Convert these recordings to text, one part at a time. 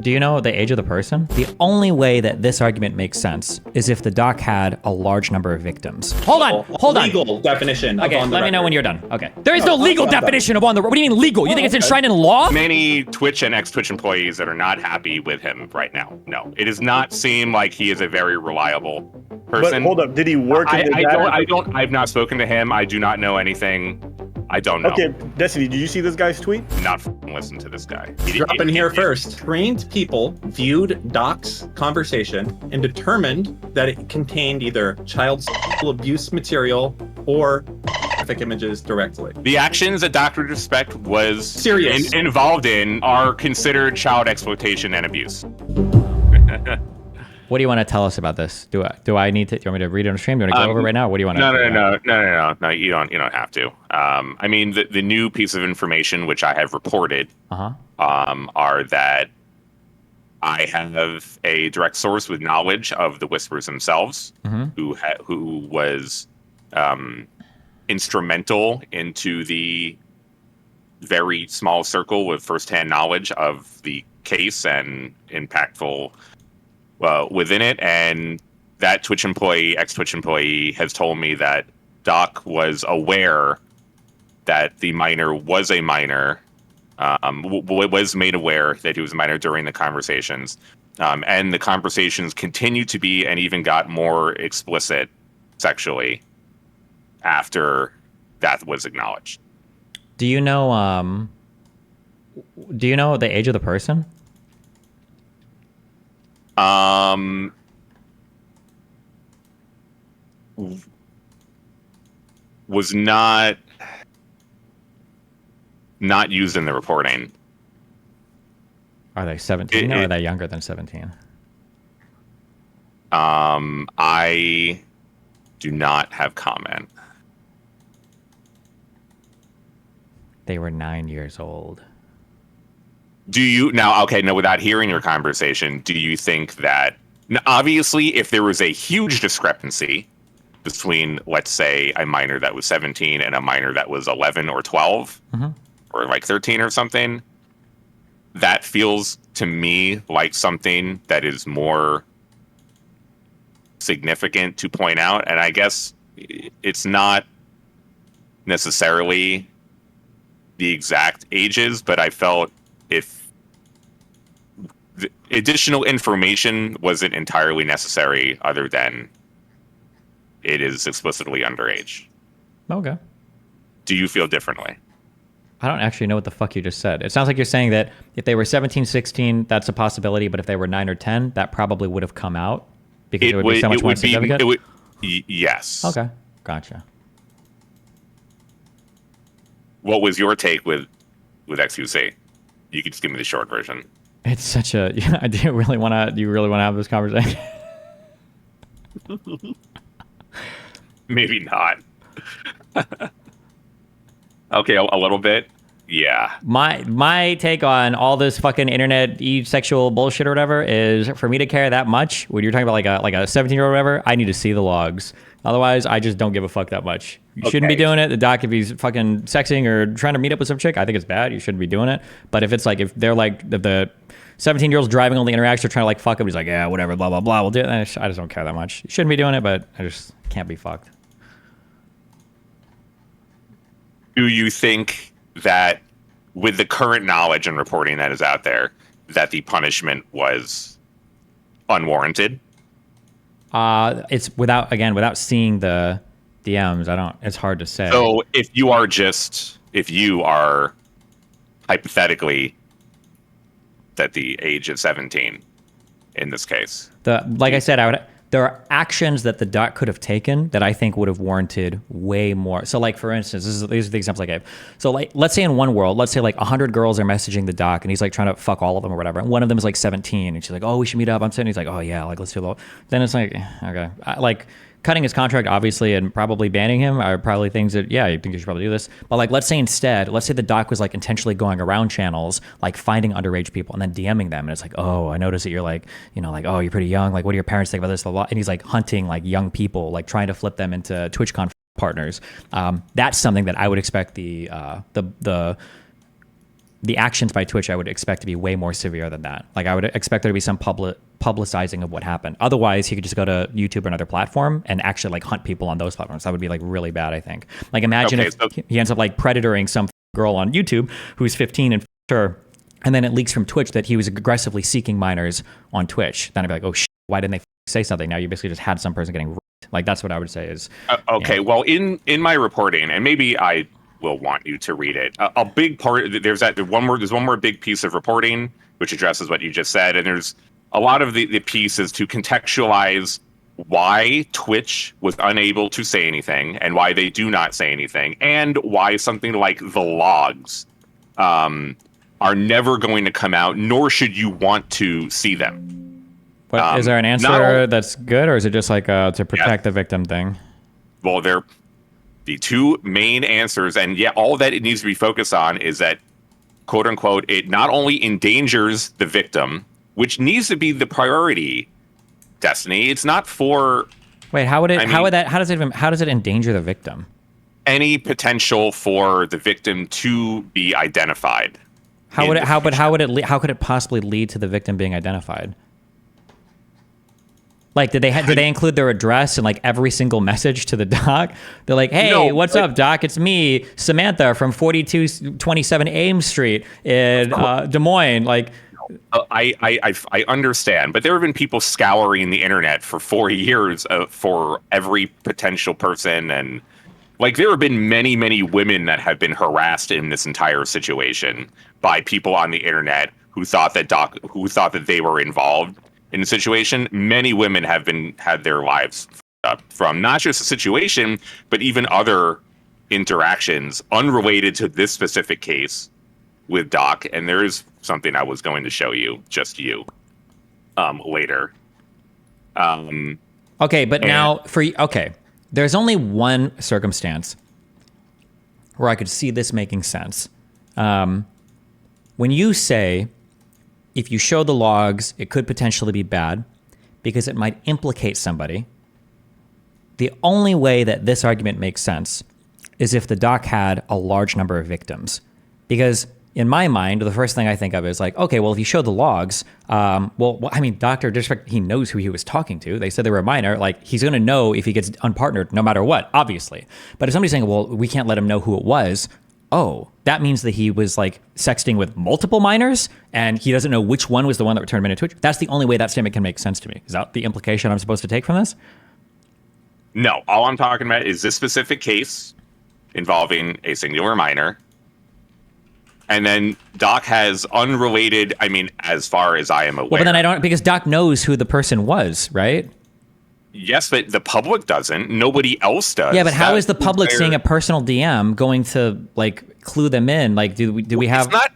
Do you know the age of the person? The only way that this argument makes sense is if the doc had a large number of victims. Hold on. Legal definition. Okay, let me know when you're done. Okay. There is no legal definition of on the. What do you mean legal? You think it's enshrined in law? Many Twitch and ex-Twitch employees that are not happy with him right now. No, it does not seem like he is a very reliable person. But hold up, did he work? I've not spoken to him. I do not know anything. I don't know. Okay, Destiny, did you see this guy's tweet? Not listen to this guy. Drop in here first. Trained people viewed Doc's conversation and determined that it contained either child sexual abuse material or graphic images directly. The actions that DrDisrespect was serious involved in are considered child exploitation and abuse. What do you want to tell us about this? Do I need to? Do you want me to read it on stream? Do you want to go over it right now? What do you want to? No. You don't have to. I mean, the new piece of information which I have reported are that I have a direct source with knowledge of the Whispers themselves, who was instrumental into the very small circle with firsthand knowledge of the case and impactful within it. And that Twitch employee, ex-Twitch employee, has told me that Doc was aware that the minor was a minor, was made aware that he was a minor during the conversations. And the conversations continued to be and even got more explicit sexually after that was acknowledged. Do you know the age of the person? Was not used in the reporting. Are they 17 or are they younger than 17? I do not have comment. They were 9 years old. Do you now? Okay, no. Without hearing your conversation, do you think that obviously, if there was a huge discrepancy between, let's say, a minor that was 17 and a minor that was 11 or 12, or like 13 or something, that feels to me like something that is more significant to point out. And I guess it's not necessarily the exact ages, but I felt if the additional information wasn't entirely necessary other than it is explicitly underage. Okay. Do you feel differently? I don't actually know what the fuck you just said. It sounds like you're saying that if they were 17, 16, that's a possibility, but if they were 9 or 10, that probably would have come out because it would be so much more significant? Yes. Okay. Gotcha. What was your take with XQC? You could just give me the short version. It's such a. Do you really want to have this conversation? Maybe not. Okay, a little bit. Yeah. My take on all this fucking internet sexual bullshit or whatever is for me to care that much. When you're talking about like a 17-year-old or whatever, I need to see the logs. Otherwise, I just don't give a fuck that much. You shouldn't be doing it. The doc, if he's fucking sexing or trying to meet up with some chick, I think it's bad. You shouldn't be doing it. But if it's like, if they're like the 17-year-old's driving all the interactions, they're trying to like fuck him, he's like, yeah, whatever, blah, blah, blah, we'll do it. I just don't care that much. You shouldn't be doing it, but I just can't be fucked. Do you think that with the current knowledge and reporting that is out there, that the punishment was unwarranted? It's without seeing the DMs, it's hard to say. So if you are hypothetically at the age of 17 in this case. Like I said, there are actions that the doc could have taken that I think would have warranted way more. So like, for instance, these are the examples I gave. So like, let's say in one world, let's say like 100 girls are messaging the doc and he's like trying to fuck all of them or whatever. And one of them is like 17 and she's like, oh, we should meet up. I'm saying, he's like, oh yeah, like let's do that. Then it's like, okay. Like cutting his contract, obviously, and probably banning him are probably things that, yeah, you think you should probably do this. But like, let's say the doc was like intentionally going around channels, like finding underage people and then DMing them. And it's like, oh, I noticed that you're like, like, oh, you're pretty young. Like, what do your parents think about this? And he's like hunting like young people, like trying to flip them into TwitchCon partners. That's something that I would expect the the actions by Twitch I would expect to be way more severe than that. Like I would expect there to be some publicizing of what happened. Otherwise, he could just go to YouTube or another platform and actually like hunt people on those platforms. That would be like really bad, I think. Like imagine if he ends up like predatoring some girl on YouTube who's 15 and her, and then it leaks from Twitch that he was aggressively seeking minors on Twitch. Then I'd be like, oh shit, why didn't they say something? Now you basically just had some person getting raped. Like that's what I would say is. Okay, you know. well, in my reporting, and maybe I will want you to read it. A big part there's one more big piece of reporting which addresses what you just said, and there's a lot of the pieces to contextualize why Twitch was unable to say anything and why they do not say anything, and why something like the logs are never going to come out, nor should you want to see them. But is there an answer that's good, or is it just like to protect the victim thing? Well, they're the two main answers, and all that it needs to be focused on is that, quote unquote, it not only endangers the victim, which needs to be the priority, Destiny. It's not for. Wait, how does it endanger the victim? Any potential for the victim to be identified. How could it possibly lead to the victim being identified? Like, did they include their address in like every single message to the doc? They're like, hey, what's up, doc? It's me, Samantha from 4227 Ames Street in Des Moines. Like, I understand, but there have been people scouring the internet for 4 years for every potential person, and like there have been many women that have been harassed in this entire situation by people on the internet who thought that they were involved in the situation. Many women have had their lives up from not just the situation, but even other interactions unrelated to this specific case with Doc. And there is something I was going to show you, later. Okay, but now there's only one circumstance where I could see this making sense. When you say, if you show the logs, it could potentially be bad because it might implicate somebody. The only way that this argument makes sense is if the doc had a large number of victims. Because in my mind, the first thing I think of is like, okay, well, if you show the logs, Dr. DrDisrespect, he knows who he was talking to. They said they were a minor. Like, he's going to know if he gets unpartnered no matter what, obviously. But if somebody's saying, well, we can't let him know who it was, that means that he was like sexting with multiple minors and he doesn't know which one was the one that returned him into Twitch. That's the only way that statement can make sense to me. Is that the implication I'm supposed to take from this? No, all I'm talking about is this specific case involving a singular minor. And then Doc has unrelated, as far as I am aware. Well, but then because Doc knows who the person was, right? Yes, but the public doesn't. Nobody else does. Yeah, but how is the public seeing a personal DM going to like clue them in? Like, do we have? It's not.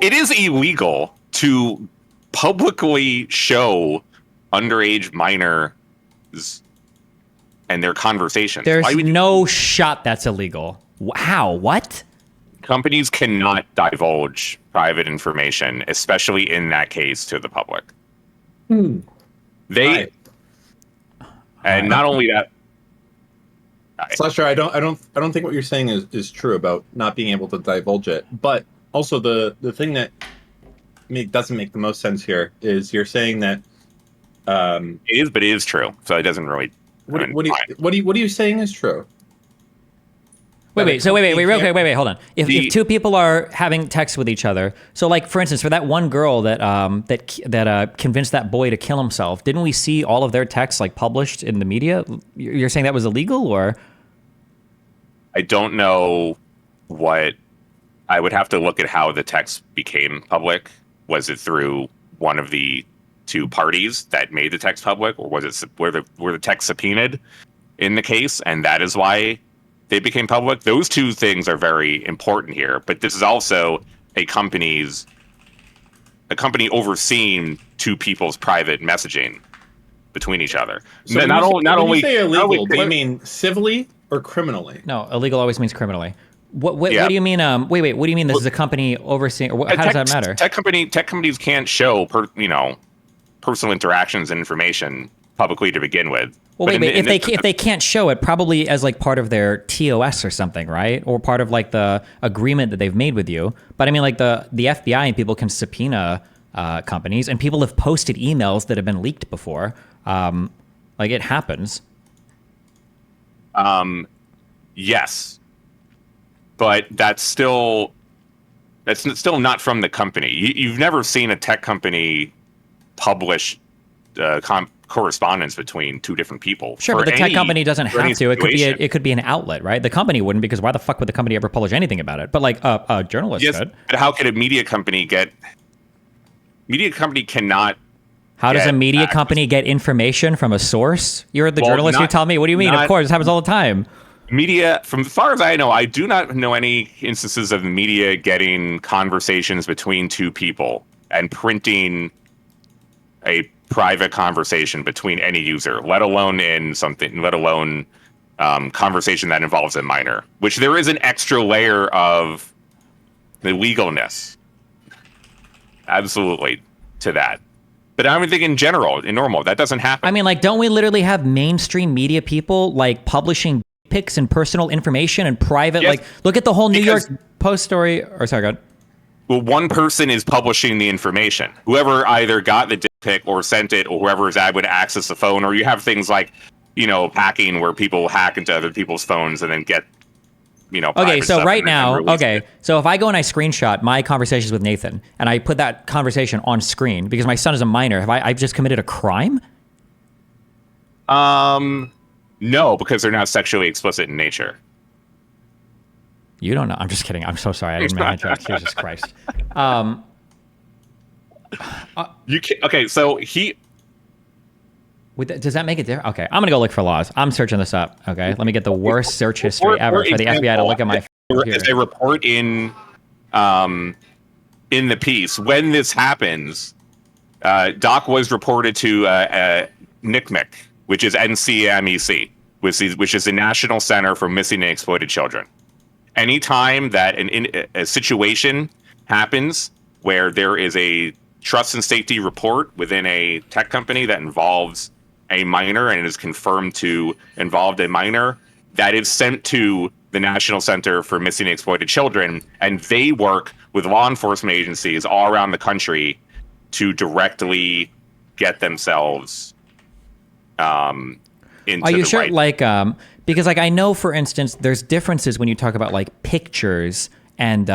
It is illegal to publicly show underage minors and their conversations. There's no shot that's illegal. How? What? Companies cannot divulge private information, especially in that case, to the public. They. And not only that, Slasher, I don't think what you're saying is true about not being able to divulge it. But also the thing that doesn't make the most sense here is you're saying that it is true. So it doesn't really. What are you saying is true? Wait, hold on. If two people are having text with each other, so like for instance, for that one girl that convinced that boy to kill himself, didn't we see all of their texts like published in the media? You're saying that was illegal, or? I don't know what. I would have to look at how the text became public. Was it through one of the two parties that made the text public, or was it were the text subpoenaed in the case, and that is why they became public? Those two things are very important here, but this is also a company overseeing two people's private messaging between each other. So when you say illegal, do you mean civilly or criminally? No, illegal always means criminally. What do you mean? What do you mean? This is a company overseeing? Or how does that matter? Tech companies can't show personal interactions and information publicly to begin with. Well, But wait, in if they can't show it, probably as like part of their TOS or something, right? Or part of like the agreement that they've made with you. But I mean, like the FBI and people can subpoena companies, and people have posted emails that have been leaked before. Like it happens. Yes, but that's still not from the company. You've never seen a tech company publish correspondence between two different people. Sure, but the tech company doesn't have to. It could be an outlet, right? The company wouldn't, because why the fuck would the company ever publish anything about it? But like a journalist could. But how could a media company get? Media company cannot. How does a media company get information from a source? You're the journalist. You tell me. What do you mean? Of course, it happens all the time. Media, from as far as I know, I do not know any instances of media getting conversations between two people and printing a private conversation between any user, let alone conversation that involves a minor, which there is an extra layer of the legalness. Absolutely to that. But I don't think in general, in normal, that doesn't happen. I mean, like, don't we literally have mainstream media people like publishing pics and personal information and private? Yes, like, look at the whole New York Post story. Or sorry, go ahead. Well, one person is publishing the information. Whoever either got the dick pic or sent it, or whoever is able to access the phone, or you have things like, hacking where people hack into other people's phones and then get, Okay, so right now, so if I go and I screenshot my conversations with Nathan and I put that conversation on screen because my son is a minor, have I've just committed a crime? No, because they're not sexually explicit in nature. You don't know. I'm just kidding. I'm so sorry. I didn't mean to interrupt. Jesus Christ. You can, okay, so he. Does that make it different? Okay, I'm gonna go look for laws. I'm searching this up. Okay, let me get the worst search history ever for the FBI to look at my. As a report in the piece, when this happens, Doc was reported to NCMEC, which is NCMEC, which is the National Center for Missing and Exploited Children. Anytime that a situation happens where there is a trust and safety report within a tech company that involves a minor and it is confirmed to involve a minor, that is sent to the National Center for Missing and Exploited Children, and they work with law enforcement agencies all around the country to directly get themselves into Are you the sure? right. Like, because like I know, for instance, there's differences when you talk about like pictures and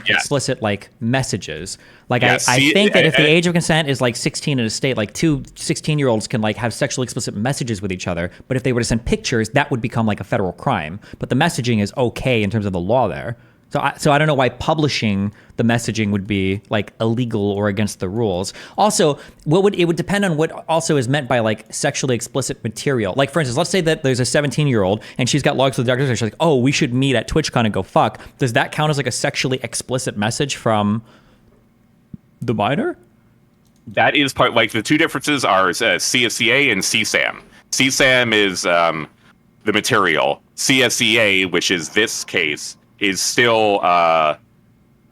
explicit like messages. Like I think that if the age of consent is like 16 in a state, like two 16-year-olds can like have sexually explicit messages with each other. But if they were to send pictures, that would become like a federal crime. But the messaging is okay in terms of the law there. So I don't know why publishing the messaging would be like illegal or against the rules. Also, it would depend on what also is meant by like sexually explicit material. Like, for instance, let's say that there's a 17-year-old and she's got logs with the doctors and she's like, oh, we should meet at TwitchCon and go fuck. Does that count as like a sexually explicit message from the minor? That is part, like the two differences are CSCA and CSAM. CSAM is the material. CSCA, which is this case, is still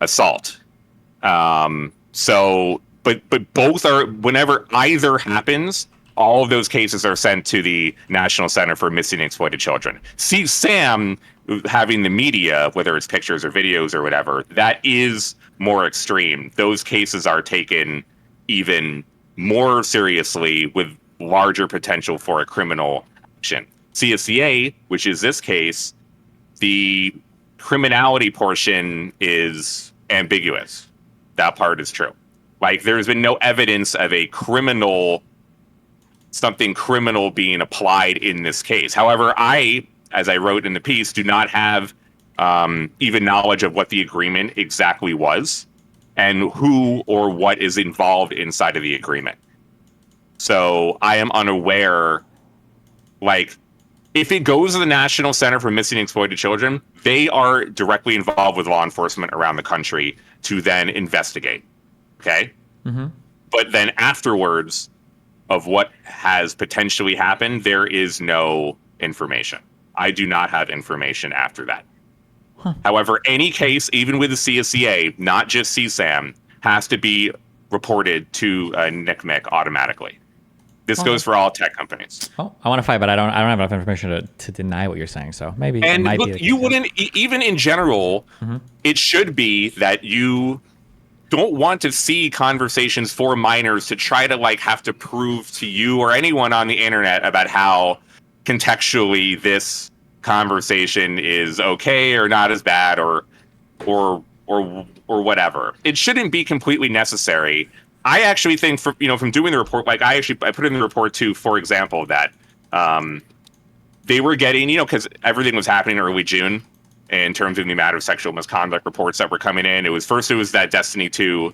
assault. But both are, whenever either happens, all of those cases are sent to the National Center for Missing and Exploited Children. CSAM, having the media, whether it's pictures or videos or whatever, that is more extreme. Those cases are taken even more seriously with larger potential for a criminal action. CSCA, which is this case, the criminality portion is ambiguous. That part is true. Like, there's been no evidence of something criminal being applied in this case. However, as I wrote in the piece, do not have even knowledge of what the agreement exactly was and who or what is involved inside of the agreement. So I am unaware, like, if it goes to the National Center for Missing and Exploited Children, they are directly involved with law enforcement around the country to then investigate. Okay? Mm-hmm. But then afterwards of what has potentially happened, there is no information. I do not have information after that. Huh. However, any case, even with the CSCA, not just CSAM, has to be reported to NCMEC automatically. This goes for all tech companies. Oh, I want to fight, but I don't have enough information to deny what you're saying. So maybe it And might look, be the you case. wouldn't even in general. It should be that you don't want to see conversations for minors to try to like have to prove to you or anyone on the internet about how contextually this conversation is okay or not as bad or whatever. It shouldn't be completely necessary. I actually think from doing the report, like I put in the report too, for example, that they were getting, because everything was happening early June in terms of the amount of sexual misconduct reports that were coming in. It was that Destiny 2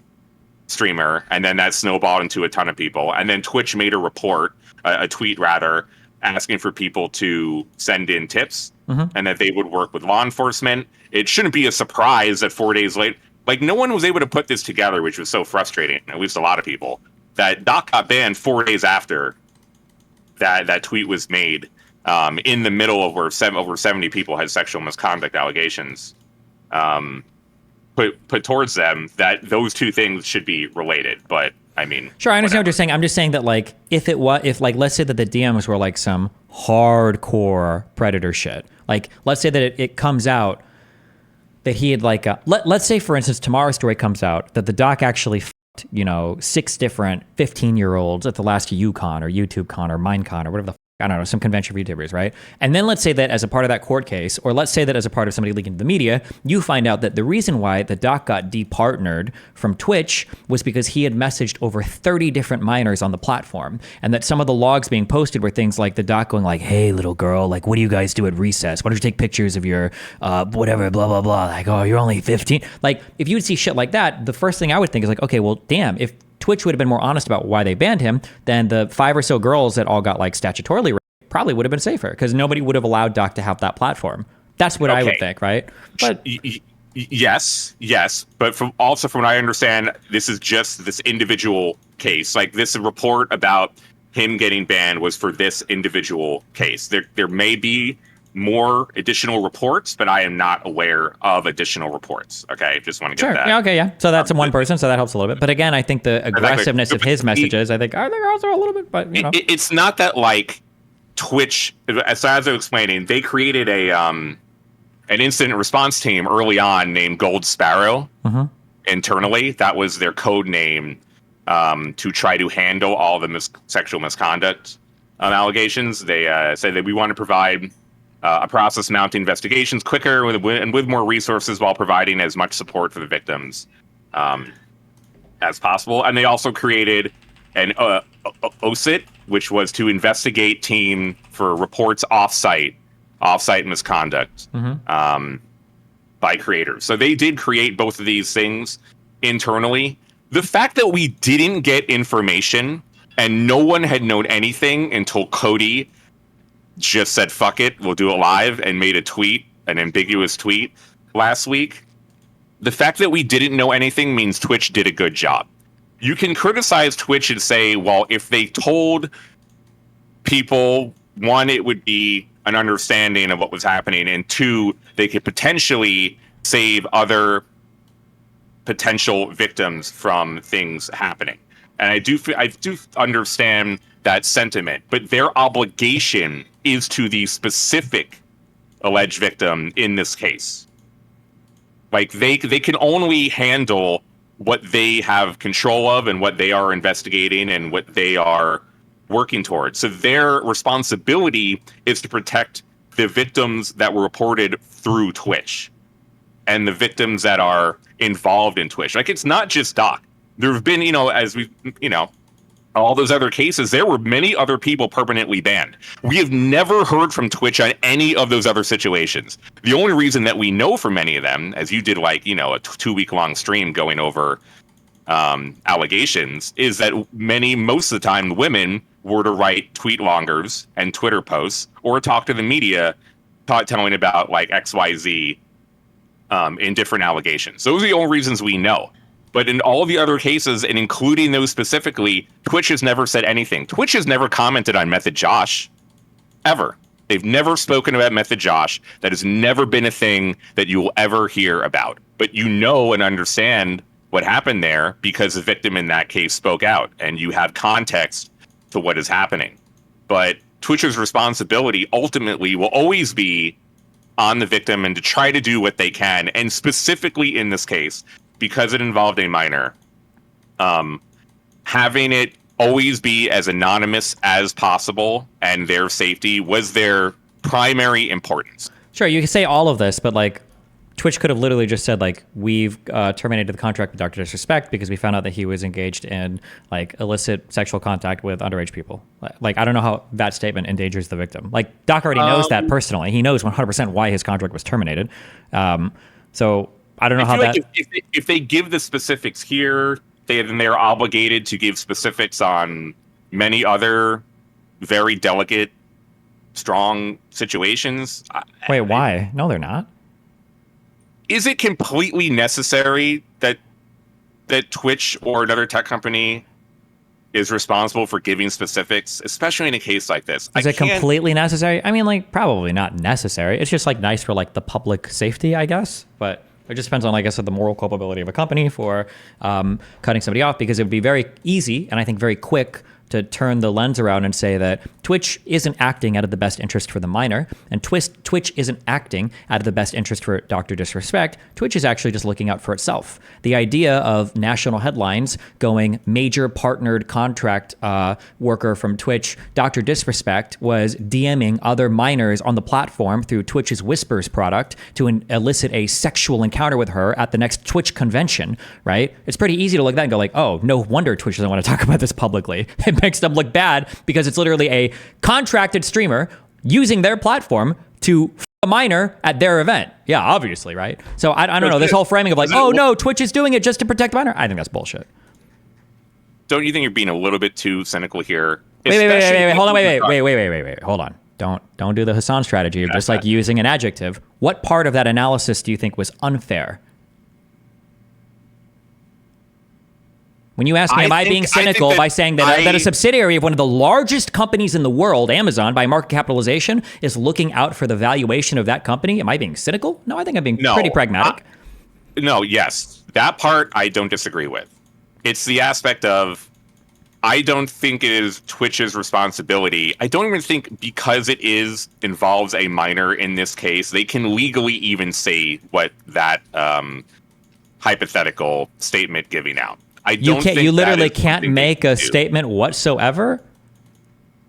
streamer, and then that snowballed into a ton of people. And then Twitch made a tweet rather, asking for people to send in tips and that they would work with law enforcement. It shouldn't be a surprise that 4 days late, like no one was able to put this together, which was so frustrating, at least a lot of people, that Doc got banned 4 days after that tweet was made, in the middle of where over 70 people had sexual misconduct allegations put towards them, that those two things should be related. But I mean, sure, I understand what you're saying. I'm just saying that like if let's say that the DMs were like some hardcore predator shit, like let's say that it comes out that he had like let's say for instance tomorrow's story comes out that the doc actually fucked, 6 different 15-year-olds at the last UCon or YouTube Con or Minecon or whatever the I don't know, some convention for YouTubers, right? And then let's say that as a part of that court case, or let's say that as a part of somebody leaking to the media, you find out that the reason why the doc got departnered from Twitch was because he had messaged over 30 different minors on the platform, and that some of the logs being posted were things like the doc going like, hey, little girl, like, what do you guys do at recess? Why don't you take pictures of your whatever, blah, blah, blah. Like, oh, you're only 15. Like, if you would see shit like that, the first thing I would think is like, okay, well, damn, if Twitch would have been more honest about why they banned him, then the 5 or so girls that all got like statutorily raped probably would have been safer because nobody would have allowed Doc to have that platform. That's what I would think, right? But yes, but from what I understand, this is just this individual case. Like this report about him getting banned was for this individual case. There may be more additional reports, but I am not aware of additional reports. Okay, just want to get that. Yeah, okay, yeah. So that's one person, so that helps a little bit. But again, I think the aggressiveness of his messages, I think also a little bit, but it's not that like Twitch, as I was explaining, they created an incident response team early on named Gold Sparrow internally. That was their code name to try to handle all the sexual misconduct allegations. They said that we want to provide a process mounting investigations quicker and with more resources while providing as much support for the victims as possible. And they also created an OSIT, which was to investigate team for reports offsite misconduct by creators. So they did create both of these things internally. The fact that we didn't get information and no one had known anything until Cody just said, fuck it, we'll do it live, and made a tweet, an ambiguous tweet last week. The fact that we didn't know anything means Twitch did a good job. You can criticize Twitch and say, well, if they told people, one, it would be an understanding of what was happening, and two, they could potentially save other potential victims from things happening. And I do understand that sentiment, but their obligation is to the specific alleged victim in this case. Like they can only handle what they have control of and what they are investigating and what they are working towards. So their responsibility is to protect the victims that were reported through Twitch and the victims that are involved in Twitch. Like it's not just Doc. There have been, as we, all those other cases, there were many other people permanently banned. We have never heard from Twitch on any of those other situations. The only reason that we know from many of them, as you did like, a 2-week-long stream going over allegations, is that most of the time, women were to write tweet longers and Twitter posts or talk to the media telling about like XYZ in different allegations. Those are the only reasons we know. But in all the other cases, and including those specifically, Twitch has never said anything. Twitch has never commented on Method Josh, ever. They've never spoken about Method Josh. That has never been a thing that you will ever hear about. But you know and understand what happened there because the victim in that case spoke out, and you have context to what is happening. But Twitch's responsibility ultimately will always be on the victim and to try to do what they can. And specifically in this case, because it involved a minor, having it always be as anonymous as possible and their safety was their primary importance. Sure, you can say all of this, but like Twitch could have literally just said like, we've terminated the contract with DrDisrespect because we found out that he was engaged in like illicit sexual contact with underage people. Like, I don't know how that statement endangers the victim. Like, Doc already knows that personally. He knows 100% why his contract was terminated. So I don't know how that... Like if they give the specifics here, they're obligated to give specifics on many other very delicate, strong situations. Wait, why? No, they're not. Is it completely necessary that Twitch or another tech company is responsible for giving specifics, especially in a case like this? Is it completely necessary? I mean, like, probably not necessary. It's just like nice for like the public safety, I guess. But it just depends on, I guess, the moral culpability of a company for cutting somebody off, because it would be very easy and I think very quick to turn the lens around and say that Twitch isn't acting out of the best interest for the minor, and Twitch isn't acting out of the best interest for DrDisrespect. Twitch is actually just looking out for itself. The idea of national headlines going major partnered contract worker from Twitch, DrDisrespect, was DMing other minors on the platform through Twitch's Whispers product to elicit a sexual encounter with her at the next Twitch convention, right? It's pretty easy to look at that and go like, oh, no wonder Twitch doesn't want to talk about this publicly. It makes them look bad because it's literally a contracted streamer using their platform to f a minor at their event. Yeah, obviously, right? So I don't know, this whole framing of like, oh no, Twitch is doing it just to protect the minor. I think that's bullshit. Don't you think you're being a little bit too cynical here? Wait, hold on, wait, hold on. Don't do the Hassan strategy of just like using an adjective. What part of that analysis do you think was unfair? When you ask me, am I being cynical by saying that a subsidiary of one of the largest companies in the world, Amazon, by market capitalization, is looking out for the valuation of that company? Am I being cynical? No, I think I'm being pretty pragmatic. Yes. That part I don't disagree with. It's the aspect of, I don't think it is Twitch's responsibility. I don't even think because it involves a minor in this case, they can legally even say what that hypothetical statement giving out. You literally can't make a statement whatsoever.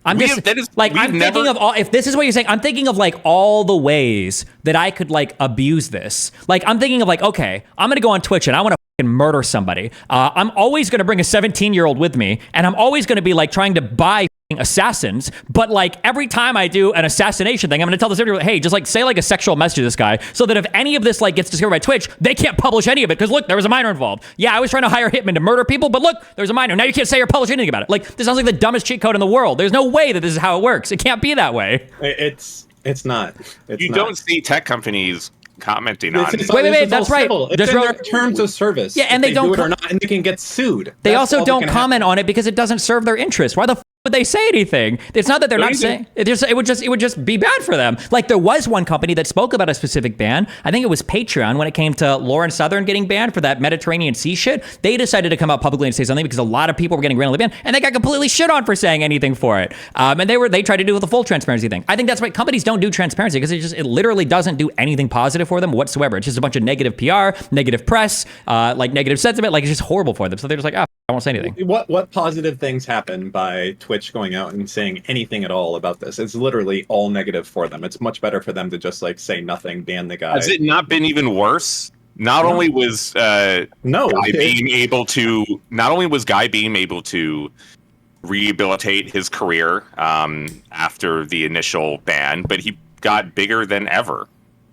I'm thinking of all. If this is what you're saying, I'm thinking of like all the ways that I could like abuse this. Like I'm thinking of like, okay, I'm gonna go on Twitch and I want to murder somebody. I'm always gonna bring a 17-year-old with me, and I'm always gonna be like trying to buy assassins, but like every time I do an assassination thing, I'm gonna tell this everyone, hey, just like say like a sexual message to this guy, so that if any of this like gets discovered by Twitch, they can't publish any of it because look, there was a minor involved. Yeah, I was trying to hire hitmen to murder people, but look, there's a minor. Now you can't say or publish anything about it. Like this sounds like the dumbest cheat code in the world. There's no way that this is how it works. It can't be that way. It's not. You don't see tech companies commenting on it. Wait, that's right. It's in their terms of service. Yeah, and they don't do it or not, and they can get sued. They also don't comment on it because it doesn't serve their interest. Why the would they say anything? It's not that they're not saying it. It would just be bad for them. Like there was one company that spoke about a specific ban. I think it was Patreon when it came to Lauren Southern getting banned for that Mediterranean Sea shit. They decided to come out publicly and say something because a lot of people were getting randomly banned, and they got completely shit on for saying anything for it. And they tried to do the full transparency thing. I think that's why companies don't do transparency, because it literally doesn't do anything positive for them whatsoever. It's just a bunch of negative PR, negative press, like negative sentiment. Like it's just horrible for them. So they're just like, I won't say anything. What positive things happen by Twitch going out and saying anything at all about this? It's literally all negative for them. It's much better for them to just like say nothing, ban the guy. Has it not been even worse? Not only was Guy being able to rehabilitate his career after the initial ban, but he got bigger than ever.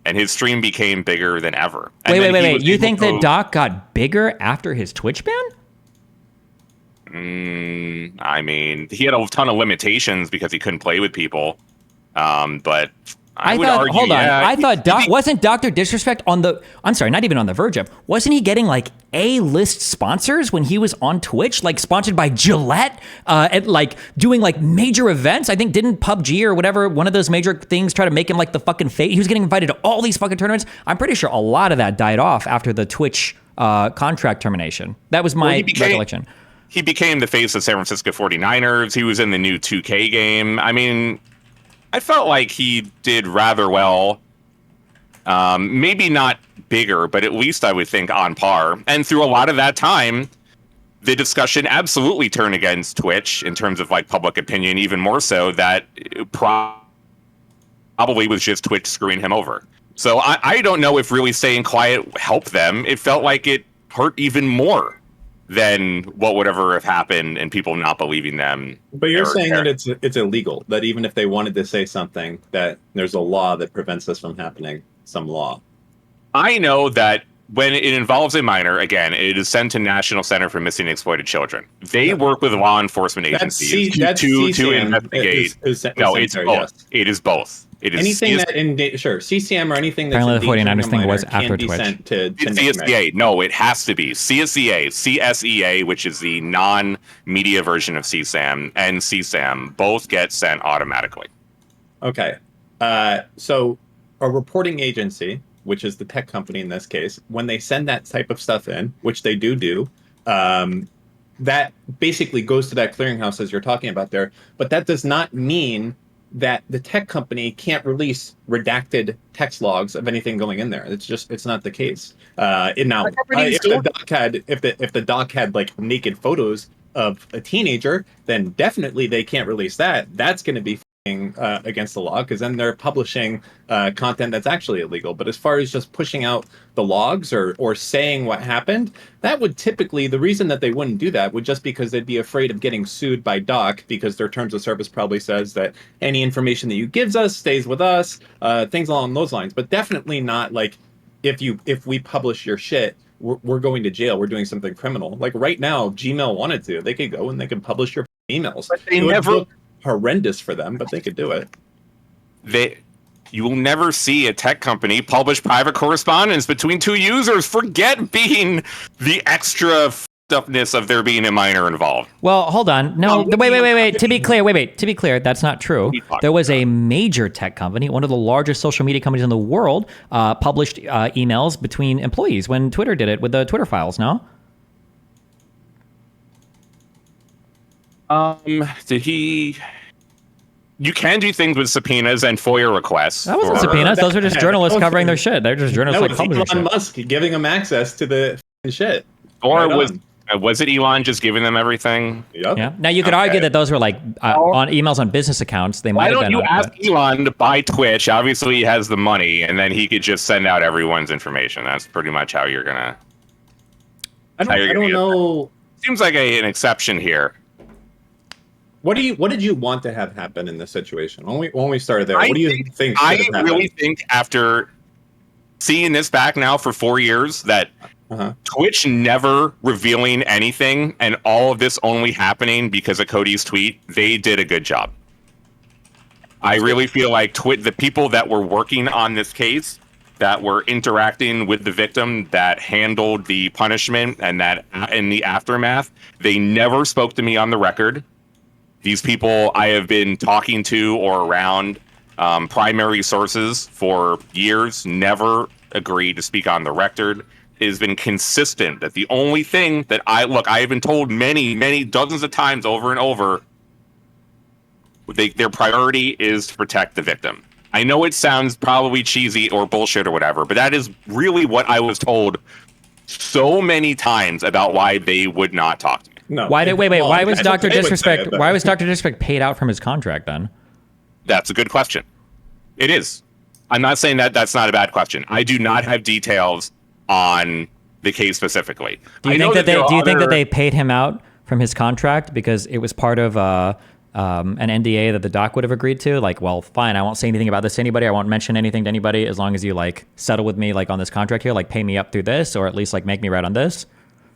And his stream became bigger than ever. Wait. You think that Doc got bigger after his Twitch ban? I mean, he had a ton of limitations because he couldn't play with people. But I would argue, hold on. I thought wasn't DrDisrespect on the, I'm sorry, not even on the verge of, wasn't he getting like A-list sponsors when he was on Twitch, like sponsored by Gillette, and like doing like major events? I think didn't PUBG or whatever, one of those major things, try to make him like the fucking fate. He was getting invited to all these fucking tournaments. I'm pretty sure a lot of that died off after the Twitch contract termination. That was my recollection. he became the face of San Francisco 49ers. He was in the new 2K game. I mean, I felt like he did rather well. Maybe not bigger, but at least I would think on par. And through a lot of that time, the discussion absolutely turned against Twitch in terms of like public opinion, even more so that probably was just Twitch screwing him over. So I don't know if really staying quiet helped them. It felt like it hurt even more than what would ever have happened and people not believing them. But you're saying that it's illegal, that even if they wanted to say something, that there's a law that prevents this from happening, some law. I know that when it involves a minor, again, it is sent to National Center for Missing and Exploited Children. They work with law enforcement agencies to investigate. No, it's both. Yes. It is both. It is anything that CCM or anything that's apparently the 49ers thing was after Twitch. Sent to CSEA. No, it has to be CSEA, which is the non-media version of CSAM, and CSAM both get sent automatically. Okay, so a reporting agency, which is the tech company in this case, when they send that type of stuff in, which they do, that basically goes to that clearinghouse as you're talking about there. But that does not mean that the tech company can't release redacted text logs of anything going in there. It's not the case. If the doc had like naked photos of a teenager, then definitely they can't release that. That's going to be against the law, because then they're publishing content that's actually illegal. But as far as just pushing out the logs or saying what happened, that would typically, the reason that they wouldn't do that would just because they'd be afraid of getting sued by Doc, because their terms of service probably says that any information that you gives us stays with us, things along those lines. But definitely not like if we publish your shit, we're going to jail, we're doing something criminal. Like right now, Gmail wanted to, they could go and they could publish your emails. But they never horrendous for them, but they could do it. You will never see a tech company publish private correspondence between two users. Forget being the extra upness of there being a minor involved. Well, hold on. No, wait. To be clear, that's not true. There was a major tech company, one of the largest social media companies in the world, published emails between employees when Twitter did it with the Twitter files. No. Did he? You can do things with subpoenas and FOIA requests. That wasn't subpoenas. Those are just journalists covering their shit. They're just journalists like publishing Elon Musk giving them access to the shit. Or was it Elon just giving them everything? Yep. Yeah. Now you could argue that those were like on emails on business accounts. They might have been. Why don't you ask Elon to buy Twitch? Obviously, he has the money, and then he could just send out everyone's information. That's pretty much how you're gonna. I don't know. Seems like an exception here. What did you want to have happen in this situation? When we started there, what do you think? I really think after seeing this back now for 4 years that Twitch never revealing anything and all of this only happening because of Cody's tweet, they did a good job. I really feel like the people that were working on this case, that were interacting with the victim, that handled the punishment and that in the aftermath, they never spoke to me on the record. These people I have been talking to or around primary sources for years, never agreed to speak on the record. It has been consistent that the only thing that I have been told many dozens of times over and over, their priority is to protect the victim. I know it sounds probably cheesy or bullshit or whatever, but that is really what I was told so many times about why they would not talk to me. No. Why was Dr. Disrespect paid out from his contract then? That's a good question. It is. I'm not saying that that's not a bad question. I do not have details on the case specifically. Do you think that they paid him out from his contract because it was part of an NDA that the doc would have agreed to? Like, well, fine, I won't say anything about this to anybody. I won't mention anything to anybody as long as you like settle with me like on this contract here, like pay me up through this, or at least like make me right on this.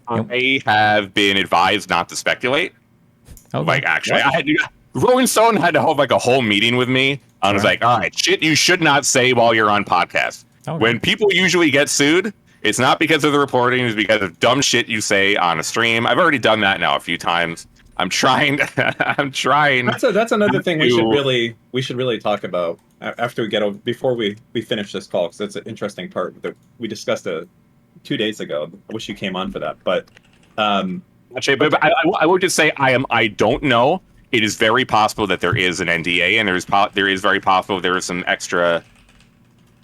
I have been advised not to speculate. Okay. Like, actually, Rolling Stone had to hold like a whole meeting with me. I was like, all right, shit you should not say while you're on podcast. Okay. When people usually get sued, it's not because of the reporting, it's because of dumb shit you say on a stream. I've already done that now a few times. I'm trying. That's another thing we should really talk about after we get before we finish this call, because that's an interesting part that we discussed 2 days ago. I wish you came on for that, but Actually, but I would just say I don't know. It is very possible that there is an NDA, and there is very possible there are some extra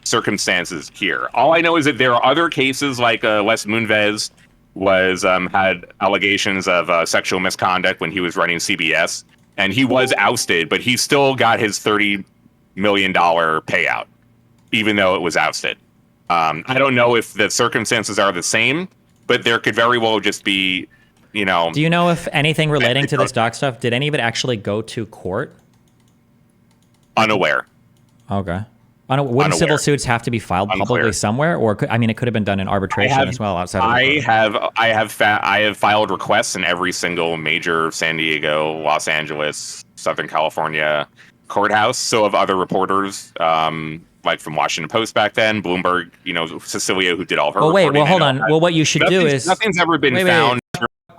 circumstances here. All I know is that there are other cases like Les Moonves was had allegations of sexual misconduct when he was running CBS, and he was ousted, but he still got his $30 million payout, even though it was ousted. I don't know if the circumstances are the same, but there could very well just be, you know. Do you know if anything relating to this doc stuff, did any of it actually go to court? Unaware. Okay. Wouldn't civil suits have to be filed publicly somewhere, or it could have been done in arbitration as well outside of the court? I have filed requests in every single major San Diego, Los Angeles, Southern California courthouse. So have other reporters, like from Washington Post back then, Bloomberg, you know, Cecilia, who did all of her reporting. Well, hold on. Well, what you should do is nothing's ever been found.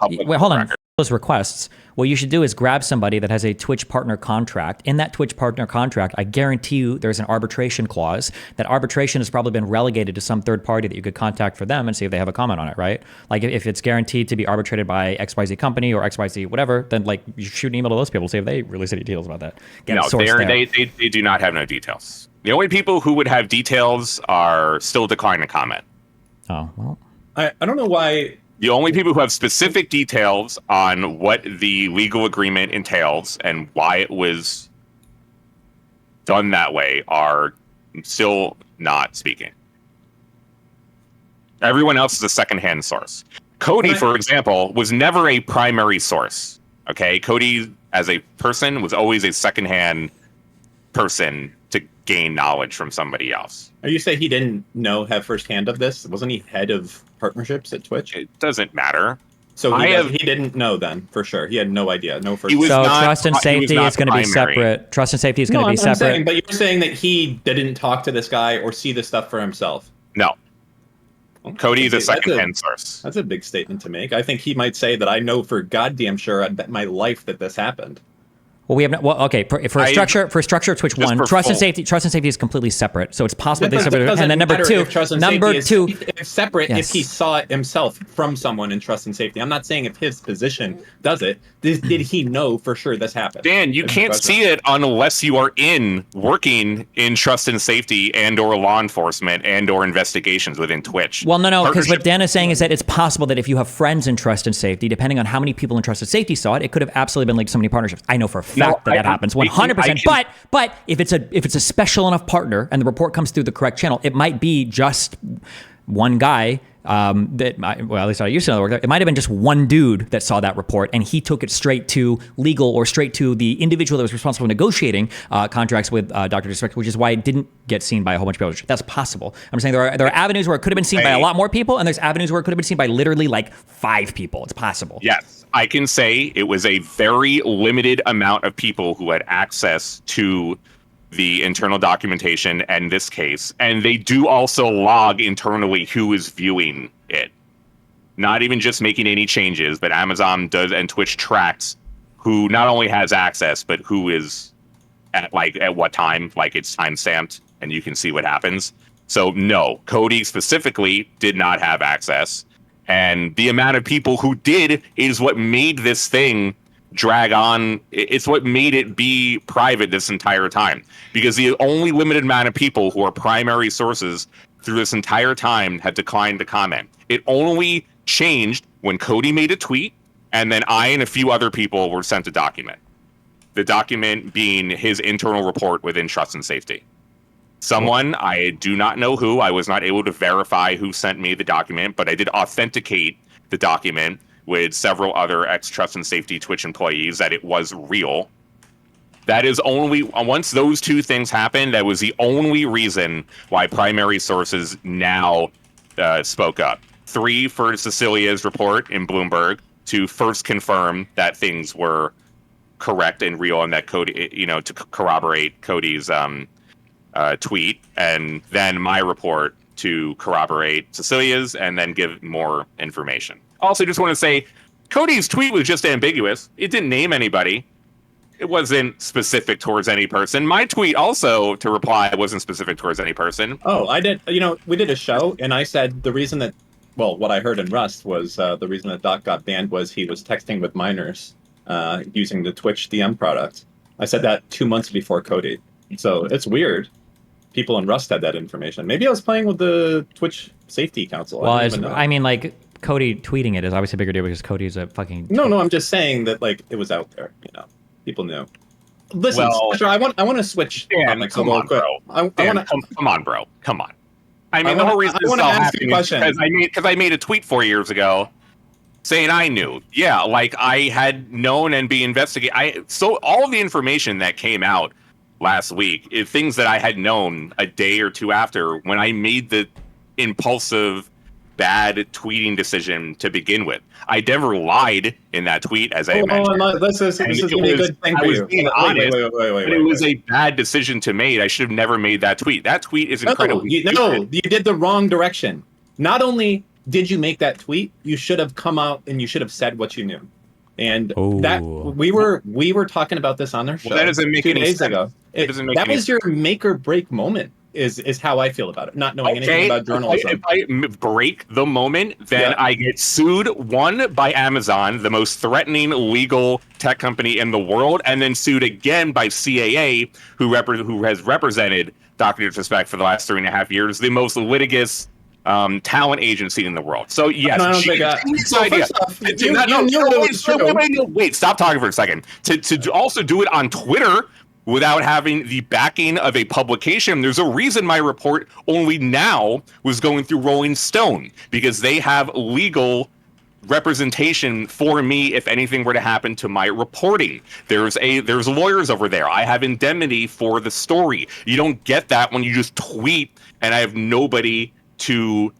Wait, hold on. Those requests, what you should do is grab somebody that has a Twitch partner contract. In that Twitch partner contract, I guarantee you there's an arbitration clause. That arbitration has probably been relegated to some third party that you could contact for them and see if they have a comment on it, right? Like if it's guaranteed to be arbitrated by XYZ company or XYZ whatever, then like you shoot an email to those people, see if they release any details about that. They do not have no details. The only people who would have details are still declining to comment. Oh, well. I don't know why. The only people who have specific details on what the legal agreement entails and why it was done that way are still not speaking. Everyone else is a secondhand source. Cody, for example, was never a primary source. Okay, Cody as a person was always a secondhand person to gain knowledge from somebody else. Are you saying he didn't have firsthand of this? Wasn't he head of partnerships at Twitch? It doesn't matter. So he didn't know then, for sure. He had no idea, no first. So trust and safety is going to be separate. Trust and safety is going to be separate. But you're saying that he didn't talk to this guy or see this stuff for himself. No. Cody is a second-hand source. That's a big statement to make. I think he might say that I know for goddamn sure that my life that this happened. Well, we have okay for a structure of Twitch one, trust and safety is completely separate. So it's possible they separate. And then number two, is separate if he saw it himself from someone in trust and safety. I'm not saying if his position does it. Did he know for sure this happened? Dan, you can't see it unless you are working in trust and safety and or law enforcement and or investigations within Twitch. Well, no, because what Dan is saying is that it's possible that if you have friends in trust and safety, depending on how many people in trust and safety saw it, it could have absolutely been like so many partnerships. I know for a fact that happens 100%. But if it's a special enough partner and the report comes through the correct channel, it might be just one guy at least I used to know work there. It might have been just one dude that saw that report and he took it straight to legal or straight to the individual that was responsible for negotiating contracts with DrDisrespect, which is why it didn't get seen by a whole bunch of people. That's possible. I'm saying there are avenues where it could have been seen by a lot more people, and there's avenues where it could have been seen by literally like 5 people. It's possible. Yes, I can say it was a very limited amount of people who had access to the internal documentation in this case, and they do also log internally who is viewing it. Not even just making any changes, but Amazon does and Twitch tracks who not only has access, but who is at what time, like it's time stamped, and you can see what happens. So no, Cody specifically did not have access, and the amount of people who did is what made this thing drag on. It's what made it be private this entire time, because the only limited amount of people who are primary sources through this entire time had declined to comment. It only changed when Cody made a tweet, and then I and a few other people were sent a document. The document being his internal report within Trust and Safety. Someone, I do not know who, I was not able to verify who sent me the document, but I did authenticate the document with several other ex-Trust and Safety Twitch employees that it was real. That is only, once those two things happened, that was the only reason why primary sources now spoke up. 3 for Cecilia's report in Bloomberg to first confirm that things were correct and real, and that Cody, to corroborate Cody's tweet, and then my report to corroborate Cecilia's, and then give more information. Also, just want to say, Cody's tweet was just ambiguous. It didn't name anybody. It wasn't specific towards any person. My tweet also, to reply, wasn't specific towards any person. Oh, I did. We did a show, and I said the reason that well, what I heard in Rust was the reason that Doc got banned was he was texting with minors using the Twitch DM product. I said that 2 months before Cody. So it's weird. People in Rust had that information. Maybe I was playing with the Twitch Safety Council. Well, I don't even know. I mean, like Cody tweeting it is obviously a bigger deal because Cody's a fucking. No, I'm just saying that like it was out there. You know, people knew. Listen, Well, Sasha, I want to switch topics a little quick. Come on, bro. Come on. I mean, the whole reason I this is wanna all ask you a happening is question. because I made a tweet 4 years ago saying I knew. Yeah, like I had known and be investigated. So all of the information that came out last week, things that I had known a day or two after when I made the impulsive bad tweeting decision to begin with. I never lied in that tweet, as I mentioned. This is going to be a good thing for you. Being honest, but it was a bad decision to make. I should have never made that tweet. That tweet is incredibly you did the wrong direction. Not only did you make that tweet, you should have come out and you should have said what you knew. And that we were talking about this on their show that doesn't make 2 any days sense. ago. That was your make or break moment. Is how I feel about it. Not knowing anything about journalism. If I break the moment, then I get sued, one, by Amazon, the most threatening legal tech company in the world, and then sued again by CAA, who has represented DrDisrespect for the last 3.5 years, the most litigious talent agency in the world. So yes, I don't think wait, stop talking for a second. To also do it on Twitter without having the backing of a publication. There's a reason my report only now was going through Rolling Stone, because they have legal representation for me if anything were to happen to my reporting. There's lawyers over there. I have indemnity for the story. You don't get that when you just tweet and I have nobody to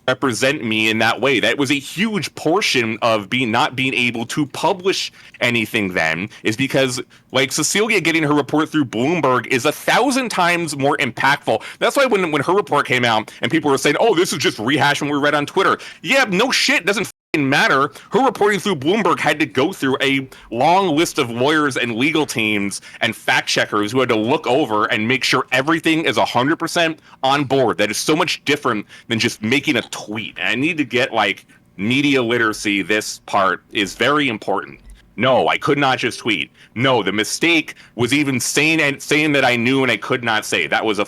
represent me in that way. That was a huge portion of not being able to publish anything then, is because like Cecilia getting her report through Bloomberg is 1,000 times more impactful. That's why when her report came out and people were saying, oh, this is just rehashing what we read on Twitter. Yeah, no shit, doesn't matter. Her reporting through Bloomberg had to go through a long list of lawyers and legal teams and fact checkers who had to look over and make sure everything is 100% on board. That is so much different than just making a tweet. And I need to get like media literacy. This part is very important. No, I could not just tweet. No, the mistake was even saying that I knew and I could not say. That was a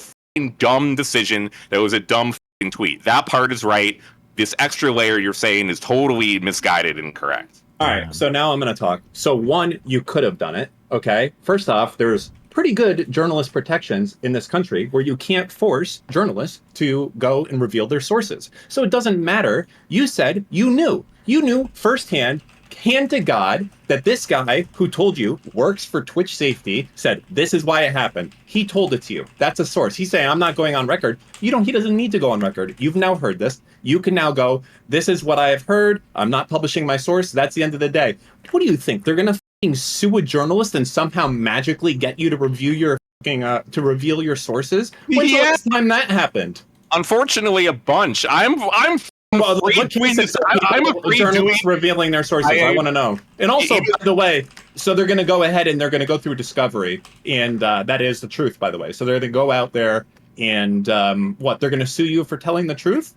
dumb decision. That was a dumb tweet. That part is right. This extra layer you're saying is totally misguided and incorrect. All right, so now I'm going to talk. So one, you could have done it, okay? First off, there's pretty good journalist protections in this country where you can't force journalists to go and reveal their sources. So it doesn't matter. You said you knew firsthand, hand to God, that this guy who told you works for Twitch Safety said, this is why it happened. He told it to you. That's a source. He's saying, I'm not going on record. He doesn't need to go on record. You've now heard this. You can now go, this is what I have heard. I'm not publishing my source. That's the end of the day. What do you think? They're going to sue a journalist and somehow magically get you to review your to reveal your sources? When's the last time that happened? Unfortunately, a bunch. I'm journalists revealing their sources. I want to know. And also, by the way, so they're going to go ahead and they're going to go through discovery, and that is the truth, by the way. So they're going to go out there and they're going to sue you for telling the truth?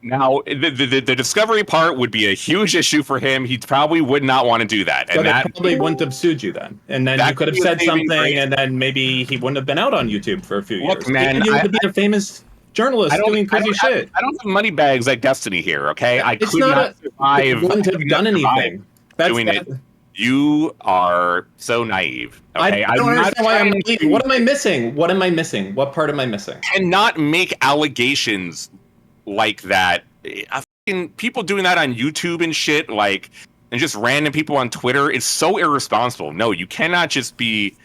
Now, the discovery part would be a huge issue for him. He probably would not want to do that. So and that probably wouldn't have sued you then. And then you could have said something, and then maybe he wouldn't have been out on YouTube for a few years. Man, you could be a famous journalist doing crazy shit. I don't have money bags like Destiny here, okay? I could not survive. You wouldn't have done anything. Doing it. You are so naive. Okay? I don't understand why I'm naive. What am I missing? What part am I missing? Cannot make allegations like that. People doing that on YouTube and shit, like, and just random people on Twitter, it's so irresponsible. No, you cannot just be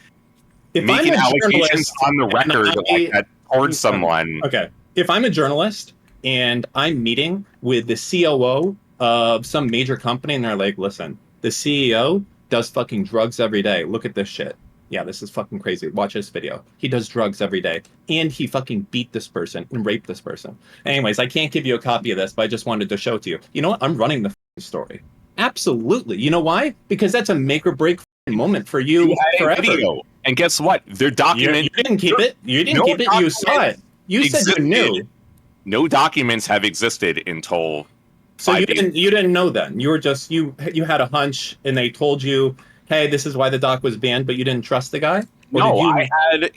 making allegations on the record like that towards someone. Okay. If I'm a journalist and I'm meeting with the COO of some major company and they're like, listen, the CEO does fucking drugs every day. Look at this shit. Yeah, this is fucking crazy. Watch this video. He does drugs every day. And he fucking beat this person and raped this person. Anyways, I can't give you a copy of this, but I just wanted to show it to you. You know what? I'm running the story. Absolutely. You know why? Because that's a make or break moment for you forever. Video. And guess what? They're documented. You didn't keep it. You didn't keep it. You saw it. You said you knew. No documents have existed until So by you didn't know then. You were just you had a hunch, and they told you, "Hey, this is why the doc was banned," but you didn't trust the guy, or did No, you?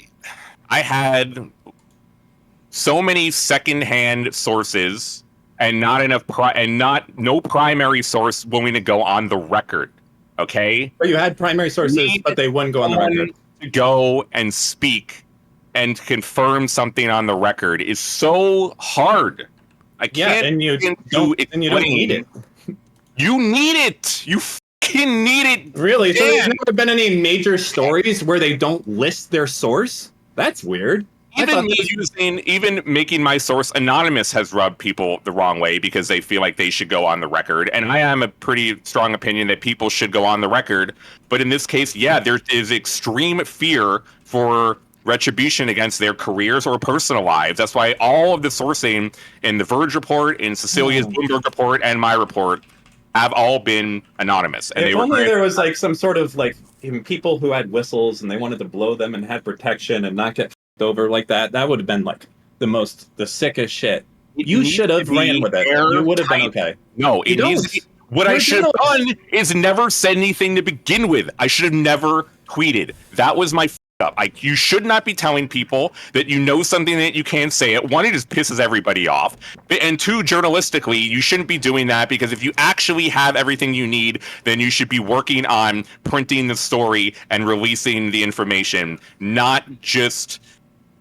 I had so many secondhand sources and not enough no primary source willing to go on the record. Okay, Or you had primary sources, need but they wouldn't go on the record. to go and speak and confirm something on the record is so hard. I Yeah, can't and you begin don't, to and you don't need it. explain. You need it. You fucking need it. Really? So there's Dan. never been any major stories where they don't list their source? That's weird. Even even making my source anonymous has rubbed people the wrong way because they feel like they should go on the record. And I am a pretty strong opinion that people should go on the record. But in this case, yeah, there is extreme fear for retribution against their careers or personal lives. That's why all of the sourcing in the Verge report, in Cecilia's Bloomberg report, and my report have all been anonymous. And if only there was like some sort of like people who had whistles and they wanted to blow them and had protection and not get over like that. That would have been like the sickest shit. You should have ran with it. You would have been okay. No, it needs. What I should have done is never said anything to begin with. I should have never tweeted. That was my up. You should not be telling people that you know something that you can't say it. One, it just pisses everybody off. And two, journalistically, you shouldn't be doing that because if you actually have everything you need, then you should be working on printing the story and releasing the information, not just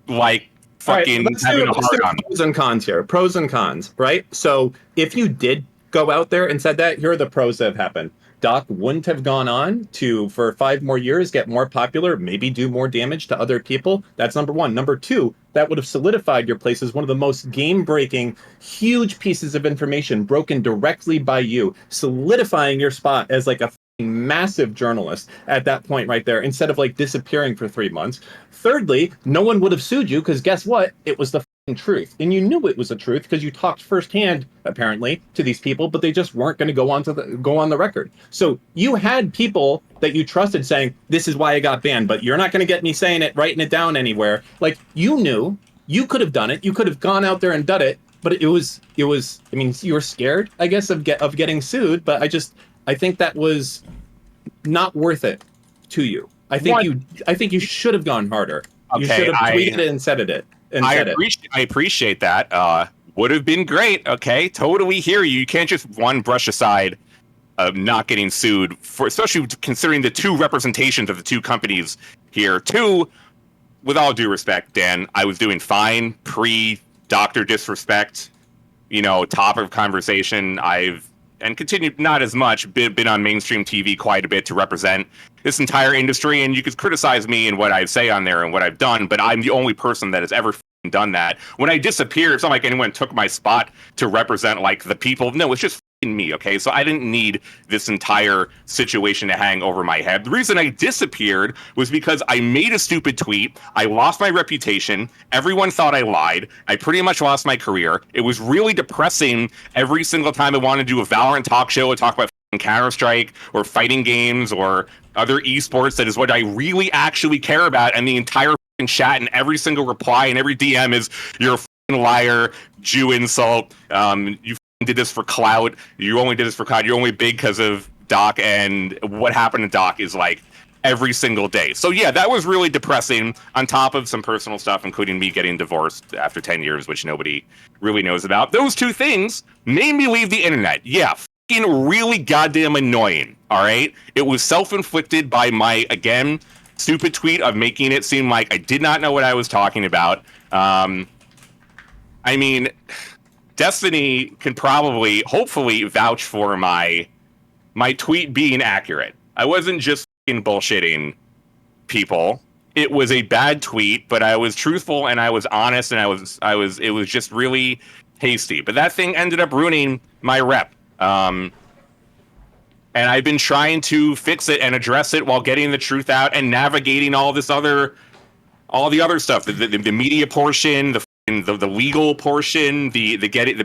like fucking having a hard on. Pros and cons here. Pros and cons, right? So if you did go out there and said that, here are the pros that have happened. Doc wouldn't have gone on to, for 5 more years, get more popular, maybe do more damage to other people. That's number one. Number two, that would have solidified your place as one of the most game-breaking, huge pieces of information broken directly by you, solidifying your spot as like a massive journalist at that point right there, instead of like disappearing for 3 months. Thirdly, no one would have sued you because guess what? It was the truth, and you knew it was the truth because you talked firsthand apparently to these people, but they just weren't going to go on the record. So you had people that you trusted saying this is why I got banned, but you're not going to get me saying it, writing it down anywhere. Like, you knew you could have done it, you could have gone out there and done it, but it was I mean, you were scared, I guess, of getting sued, but I think that was not worth it to you. I think you should have gone harder. You should have tweeted it and said it. I appreciate that. Would have been great. Okay, totally hear you. You can't just brush aside not getting sued for, especially considering the two representations of the two companies here. Two, with all due respect, Dan, I was doing fine pre DrDisrespect. Top of conversation. And continued not as much, been on mainstream TV quite a bit to represent this entire industry. And you could criticize me and what I say on there and what I've done, but I'm the only person that has ever done that. When I disappeared, it's not like anyone took my spot to represent like the people. No, it's just me, okay? So I didn't need this entire situation to hang over my head. The reason I disappeared was because I made a stupid tweet. I lost my reputation. Everyone thought I lied. I pretty much lost my career. It was really depressing every single time I wanted to do a Valorant talk show and talk about Counter-Strike or fighting games or other esports. That is what I really actually care about. And the entire chat and every single reply and every DM is, you're a liar, Jew insult, you did this for clout, you only did this for clout, you're only big because of Doc, and what happened to Doc is like every single day. So yeah, that was really depressing, on top of some personal stuff, including me getting divorced after 10 years, which nobody really knows about. Those two things made me leave the internet. Yeah, fucking really goddamn annoying, all right? It was self-inflicted by my, again, stupid tweet of making it seem like I did not know what I was talking about. I mean, Destiny can probably, hopefully, vouch for my tweet being accurate. I wasn't just fucking bullshitting people. It was a bad tweet, but I was truthful and I was honest, and it was just really hasty. But that thing ended up ruining my rep. And I've been trying to fix it and address it while getting the truth out and navigating all the other stuff, the media portion, the legal portion, the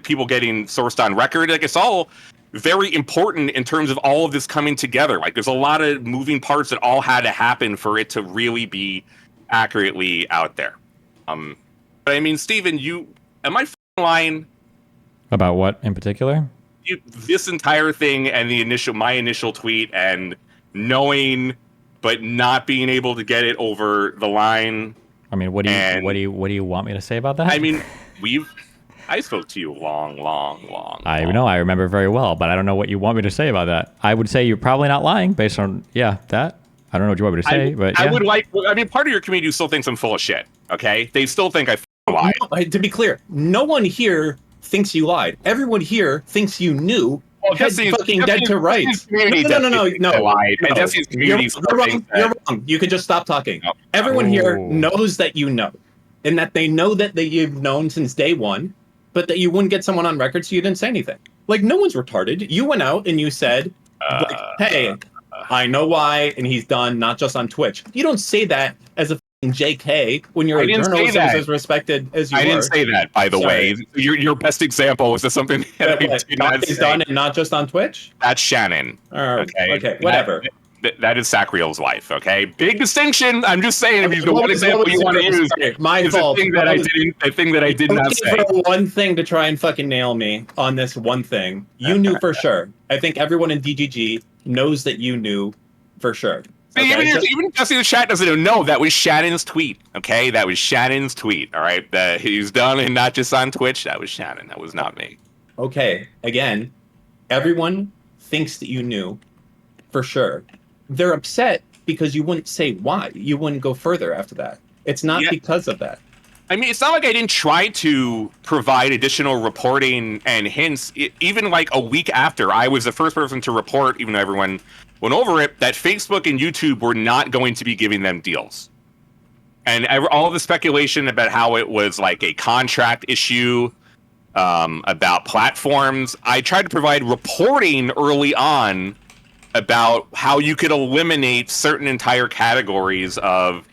people getting sourced on record. Like, it's all very important in terms of all of this coming together. Like, there's a lot of moving parts that all had to happen for it to really be accurately out there. But I mean, Steven, am I lying? About what in particular? this entire thing and my initial tweet and knowing but not being able to get it over the line. I mean, what do you want me to say about that? I mean, I spoke to you long. I know, I remember very well, but I don't know what you want me to say about that. I would say you're probably not lying based on that. I don't know what you want me to say, but yeah. I would part of your community still thinks I'm full of shit. Okay, they still think I lied. No, to be clear, no one here thinks you lied. Everyone here thinks you knew. Fucking dead to rights. No. You're wrong. You can just stop talking. No. Everyone here knows that you know, and that they know that you've known since day one, but that you wouldn't get someone on record, so you didn't say anything. Like, no one's retarded. You went out and you said, hey, I know why, and he's done, not just on Twitch. You don't say that as a JK when you're a journalist who's as respected as you are. I didn't say that, by the way. Your best example was something that I did not say. He's done and not just on Twitch? That's Shannon. Okay, whatever. That is Sacriel's wife, okay? Big distinction. I'm just saying, if the one example you want to use my fault. The thing that I did not say. For one thing to try and fucking nail me on this one thing. You knew for sure. I think everyone in DGG knows that you knew for sure. Okay, even Jesse the chat doesn't even know that was Shannon's tweet. Okay, that was Shannon's tweet. All right, that he's done and not just on Twitch. That was Shannon. That was not me. Okay, again, everyone thinks that you knew for sure. They're upset because you wouldn't say why. You wouldn't go further after that. It's not because of that. I mean, it's not like I didn't try to provide additional reporting and hints. Even like a week after, I was the first person to report, even though everyone went over it, that Facebook and YouTube were not going to be giving them deals. And all the speculation about how it was like a contract issue, about platforms. I tried to provide reporting early on about how you could eliminate certain entire categories of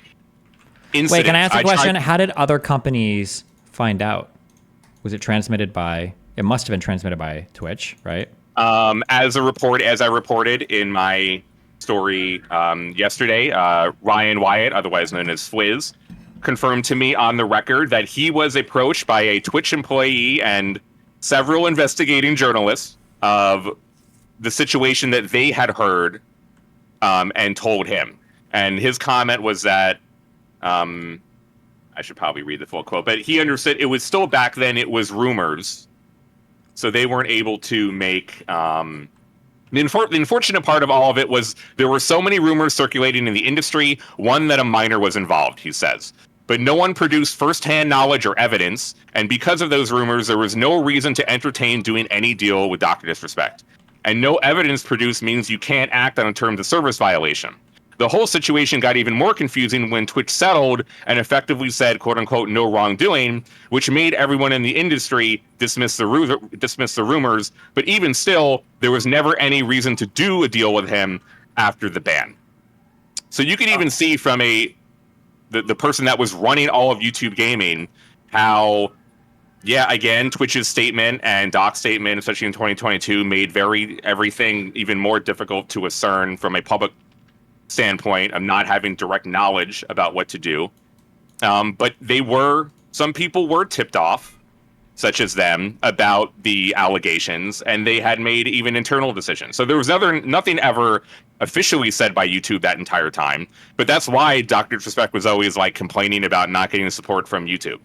incidents. Wait, can I ask a question? How did other companies find out? Was it transmitted by... It must have been transmitted by Twitch, right? As I reported in my story yesterday, Ryan Wyatt, otherwise known as Swizz, confirmed to me on the record that he was approached by a Twitch employee and several investigating journalists of the situation that they had heard and told him. And his comment was that, I should probably read the full quote, but he understood it was still back then, it was rumors. So they weren't able to make... the unfortunate part of all of it was there were so many rumors circulating in the industry, one that a minor was involved, he says. But no one produced firsthand knowledge or evidence, and because of those rumors, there was no reason to entertain doing any deal with DrDisrespect. And no evidence produced means you can't act on a terms of service violation. The whole situation got even more confusing when Twitch settled and effectively said, quote unquote, no wrongdoing, which made everyone in the industry dismiss the rumors. But even still, there was never any reason to do a deal with him after the ban. So you can even see from the person that was running all of YouTube gaming, how, again, Twitch's statement and Doc's statement, especially in 2022, made everything even more difficult to discern from a public standpoint of not having direct knowledge about what to do. But some people were tipped off, such as them, about the allegations, and they had made even internal decisions. So there was nothing ever officially said by YouTube that entire time. But that's why DrDisrespect was always like complaining about not getting the support from YouTube.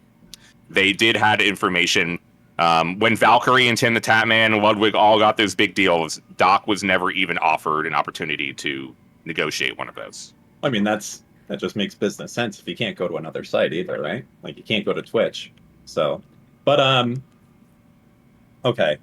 They did have information. When Valkyrie and Tim the Tatman and Ludwig all got those big deals, Doc was never even offered an opportunity to negotiate one of those. I mean, that just makes business sense if you can't go to another site either, right? Like, you can't go to Twitch. So, but okay.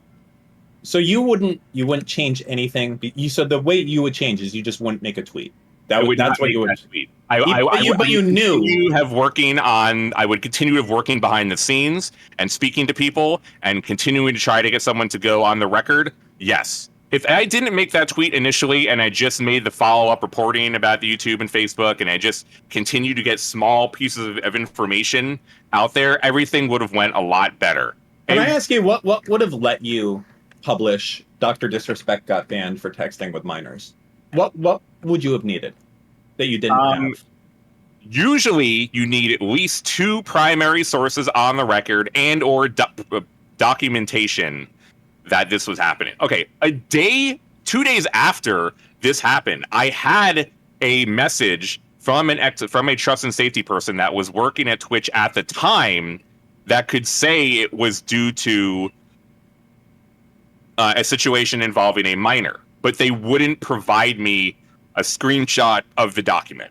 So you wouldn't change anything. You said the way you would change is you just wouldn't make a tweet. That's what you would tweet. But you knew. I would continue working behind the scenes and speaking to people and continuing to try to get someone to go on the record. Yes. If I didn't make that tweet initially and I just made the follow-up reporting about the YouTube and Facebook and I just continued to get small pieces of information out there, everything would have went a lot better. Can I ask you, what would have let you publish DrDisrespect got banned for texting with minors? What would you have needed that you didn't have? Usually, you need at least two primary sources on the record and or documentation that this was happening. Okay, 2 days after this happened, I had a message from a trust and safety person that was working at Twitch at the time that could say it was due to a situation involving a minor, but they wouldn't provide me a screenshot of the document.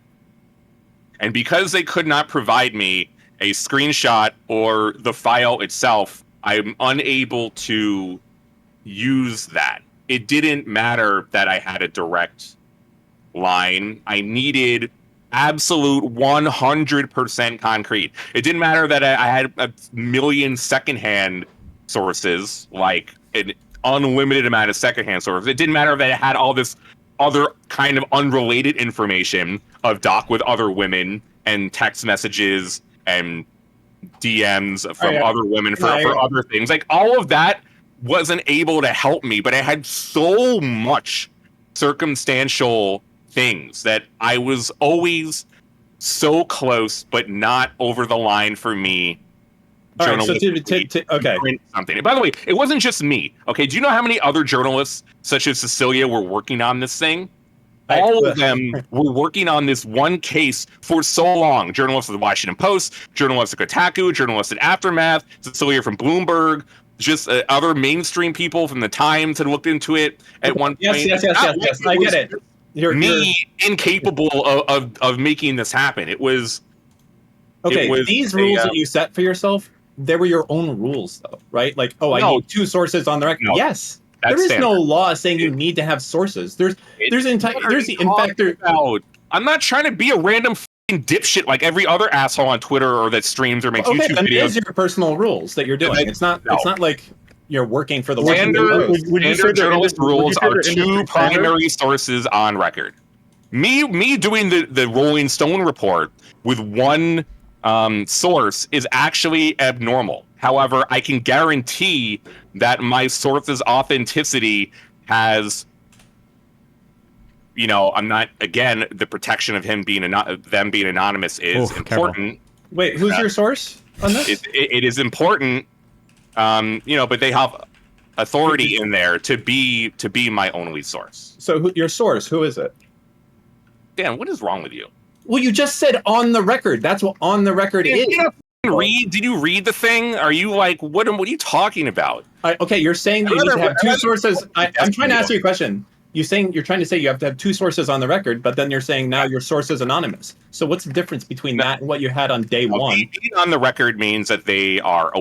And because they could not provide me a screenshot or the file itself, I'm unable to use that. It didn't matter that I had a direct line. I needed absolute 100% concrete. It didn't matter that I had a million secondhand sources, like an unlimited amount of secondhand sources. It didn't matter that I had all this other kind of unrelated information of Doc with other women and text messages and DMs from other women for other things. Like, all of that wasn't able to help me, but I had so much circumstantial things that I was always so close, but not over the line for me. All right, so okay. Something. By the way, it wasn't just me. Okay, do you know how many other journalists, such as Cecilia, were working on this thing? All of them were working on this one case for so long. Journalists at the Washington Post, journalists at Kotaku, journalists at Aftermath, Cecilia from Bloomberg, just other mainstream people from the Times had looked into it at one point. Yes. I get it. You're incapable of making this happen. It was okay. These rules that you set for yourself, they were your own rules, though, right? Like, I need 2 sources on the record. No, yes, there is no law saying you need to have sources. I'm not trying to be a random dipshit like every other asshole on Twitter or that streams or makes YouTube videos. Those are your personal rules that you're doing. It's not like you're working for the standard journalist rules are 2 primary sources on record. Me doing the Rolling Stone report with 1 source is actually abnormal. However, I can guarantee that my source's authenticity has, I'm not, again, the protection of them being anonymous is important. Careful. Wait, who's your source on this? It is important, but they have authority in there to be my only source. So your source, who is it? Dan, what is wrong with you? Well, you just said on the record. That's what on the record is. Did you read the thing? Are you like, what are you talking about? Okay, you're saying that you need to have 2 sources. I'm trying to ask you a question. You're trying to say you have to have 2 sources on the record, but then you're saying now your source is anonymous. So what's the difference between that and what you had on day one? Being on the record means that they are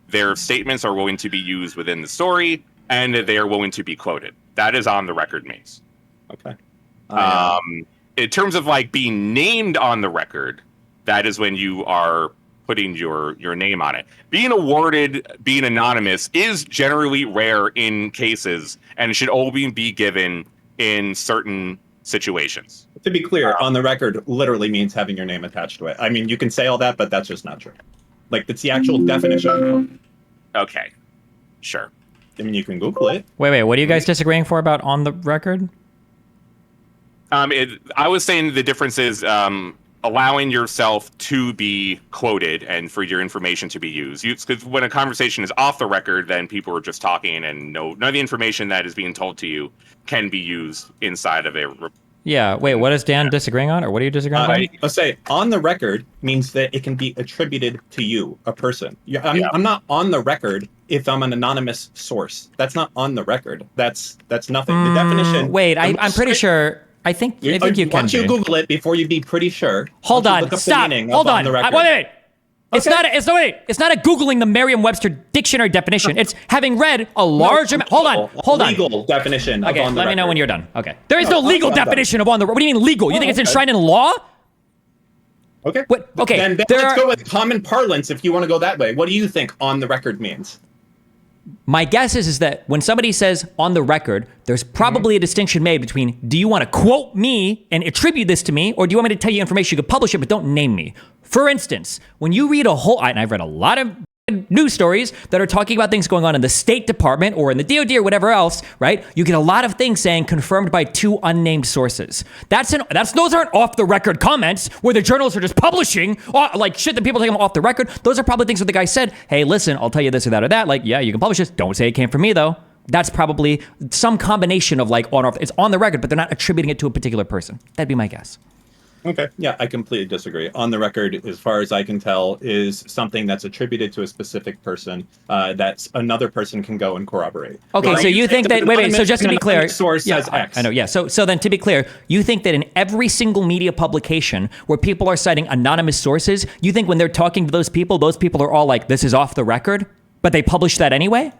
their statements are willing to be used within the story, and that they are willing to be quoted. That is on the record means. Okay. In terms of like being named on the record, that is when you are putting your name on it. Being anonymous is generally rare in cases and should only be given in certain situations. To be clear, on the record literally means having your name attached to it. I mean, you can say all that, but that's just not true. Like, that's the actual definition. Okay, sure. I mean, you can Google it. Wait, what are you guys disagreeing for about on the record? I was saying the difference is allowing yourself to be quoted and for your information to be used. Because when a conversation is off the record, then people are just talking, and none of the information that is being told to you can be used inside of a. Yeah. Wait. What is Dan disagreeing on, or what are you disagreeing on? Let's say on the record means that it can be attributed to you, a person. I'm not on the record if I'm an anonymous source. That's not on the record. That's nothing. The definition. Wait. I'm pretty sure. I think you can. Why don't you Google it before you be pretty sure? Hold on. Stop. Hold on. Wait. It's not a Googling the Merriam-Webster dictionary definition. It's having read a large amount. Hold on. Legal definition. Okay, of on the let me record. know when you're done. Okay. There is no legal definition of on the record. What do you mean legal? You think it's enshrined in law? Okay. What? Okay. Then let's go with common parlance if you want to go that way. What do you think on the record means? My guess is that when somebody says on the record, there's probably a distinction made between, do you want to quote me and attribute this to me, or do you want me to tell you information? You could publish it, but don't name me. For instance, when you read and I've read a lot of news stories that are talking about things going on in the State Department or in the DOD or whatever else, right? You get a lot of things saying confirmed by 2 unnamed sources. Those aren't off the record comments where the journalists are just publishing like shit that people take them off the record. Those are probably things where the guy said, hey, listen, I'll tell you this or that or that. Like, yeah, you can publish this. Don't say it came from me though. That's probably some combination of like on off. It's on the record, but they're not attributing it to a particular person. That'd be my guess. Okay. Yeah, I completely disagree. On the record, as far as I can tell, is something that's attributed to a specific person that another person can go and corroborate. Okay, Right? so you think that wait, so just to be clear, source says X. I know, yeah. So then to be clear, you think that in every single media publication where people are citing anonymous sources, you think when they're talking to those people are all like, this is off the record, but they publish that anyway?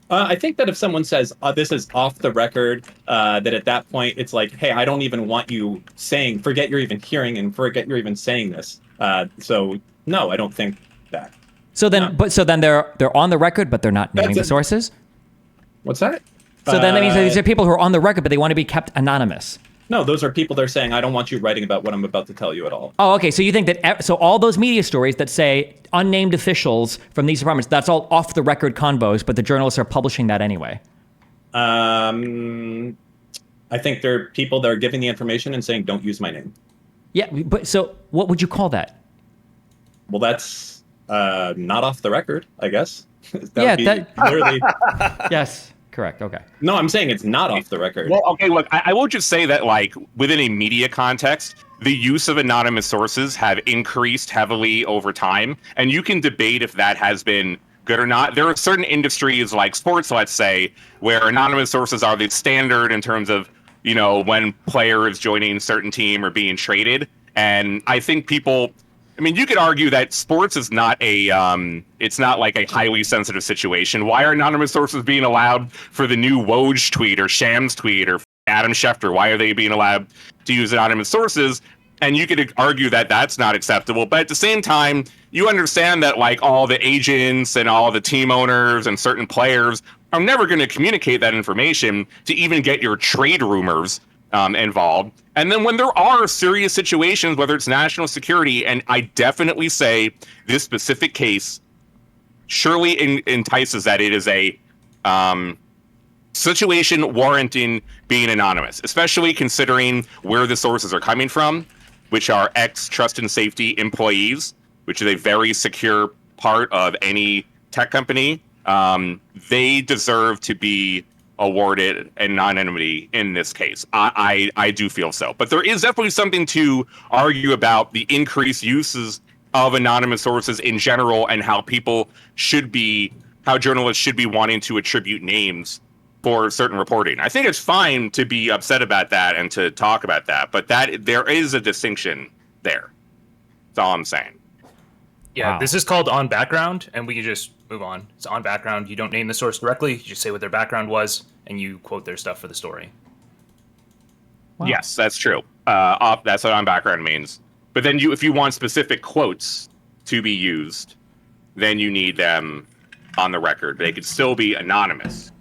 I think that if someone says this is off the record, that at that point it's like, hey, I don't even want you saying, forget you're even hearing and forget you're even saying this. So no, I don't think that. So then, they're on the record, but they're not naming the sources. What's that? So then that means that these are people who are on the record, but they want to be kept anonymous. No, those are people that are saying, I don't want you writing about what I'm about to tell you at all. Oh, okay. So you think that so all those media stories that say unnamed officials from these departments, that's all off the record convos, but the journalists are publishing that anyway. I think they're people that are giving the information and saying, don't use my name. Yeah, but so what would you call that? Well, that's not off the record, I guess. Literally. Yes. Correct. Okay. No, I'm saying it's not off the record. Well, okay, look, I will just say that, like, within a media context, the use of anonymous sources have increased heavily over time, and you can debate if that has been good or not. There are certain industries, like sports, let's say, where anonymous sources are the standard in terms of, you know, when players joining a certain team or being traded, and I think people... I mean, you could argue that sports is not it's not like a highly sensitive situation. Why are anonymous sources being allowed for the new Woj tweet or Shams tweet or Adam Schefter? Why are they being allowed to use anonymous sources? And you could argue that that's not acceptable. But at the same time, you understand that like all the agents and all the team owners and certain players are never going to communicate that information to even get your trade rumors involved. And then when there are serious situations, whether it's national security, and I definitely say this specific case surely entices that it is a situation warranting being anonymous, especially considering where the sources are coming from, which are ex-trust and safety employees, which is a very secure part of any tech company. They deserve to be awarded anonymity in this case. I do feel so. But there is definitely something to argue about the increased uses of anonymous sources in general and how journalists should be wanting to attribute names for certain reporting. I think it's fine to be upset about that and to talk about that, but there is a distinction there. That's all I'm saying. Yeah, Wow. This is called on background, and we can just move on. It's on background. You don't name the source directly. You just say what their background was, and you quote their stuff for the story. Wow. Yes, that's true. That's what on background means. But then if you want specific quotes to be used, then you need them on the record. They could still be anonymous.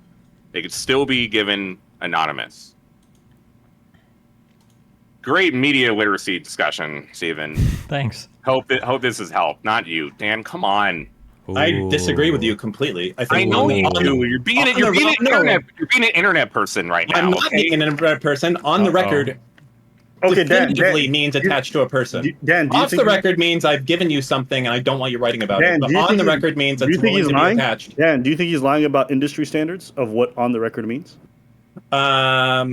They could still be given anonymous. Great media literacy discussion, Stephen. Thanks. Hope this has helped. Not you, Dan. Come on. I disagree with you completely. I know you do. You're being an internet person right now. I'm not being an internet person. On the record, Okay, Dan. definitively means attached to a person. Dan, do you Off the think record means I've given you something and I don't want you writing about Dan, it. But do you on think the he- record means do it's you think willing he's to be lying? attached. Dan, do you think he's lying about industry standards of what on the record means? Or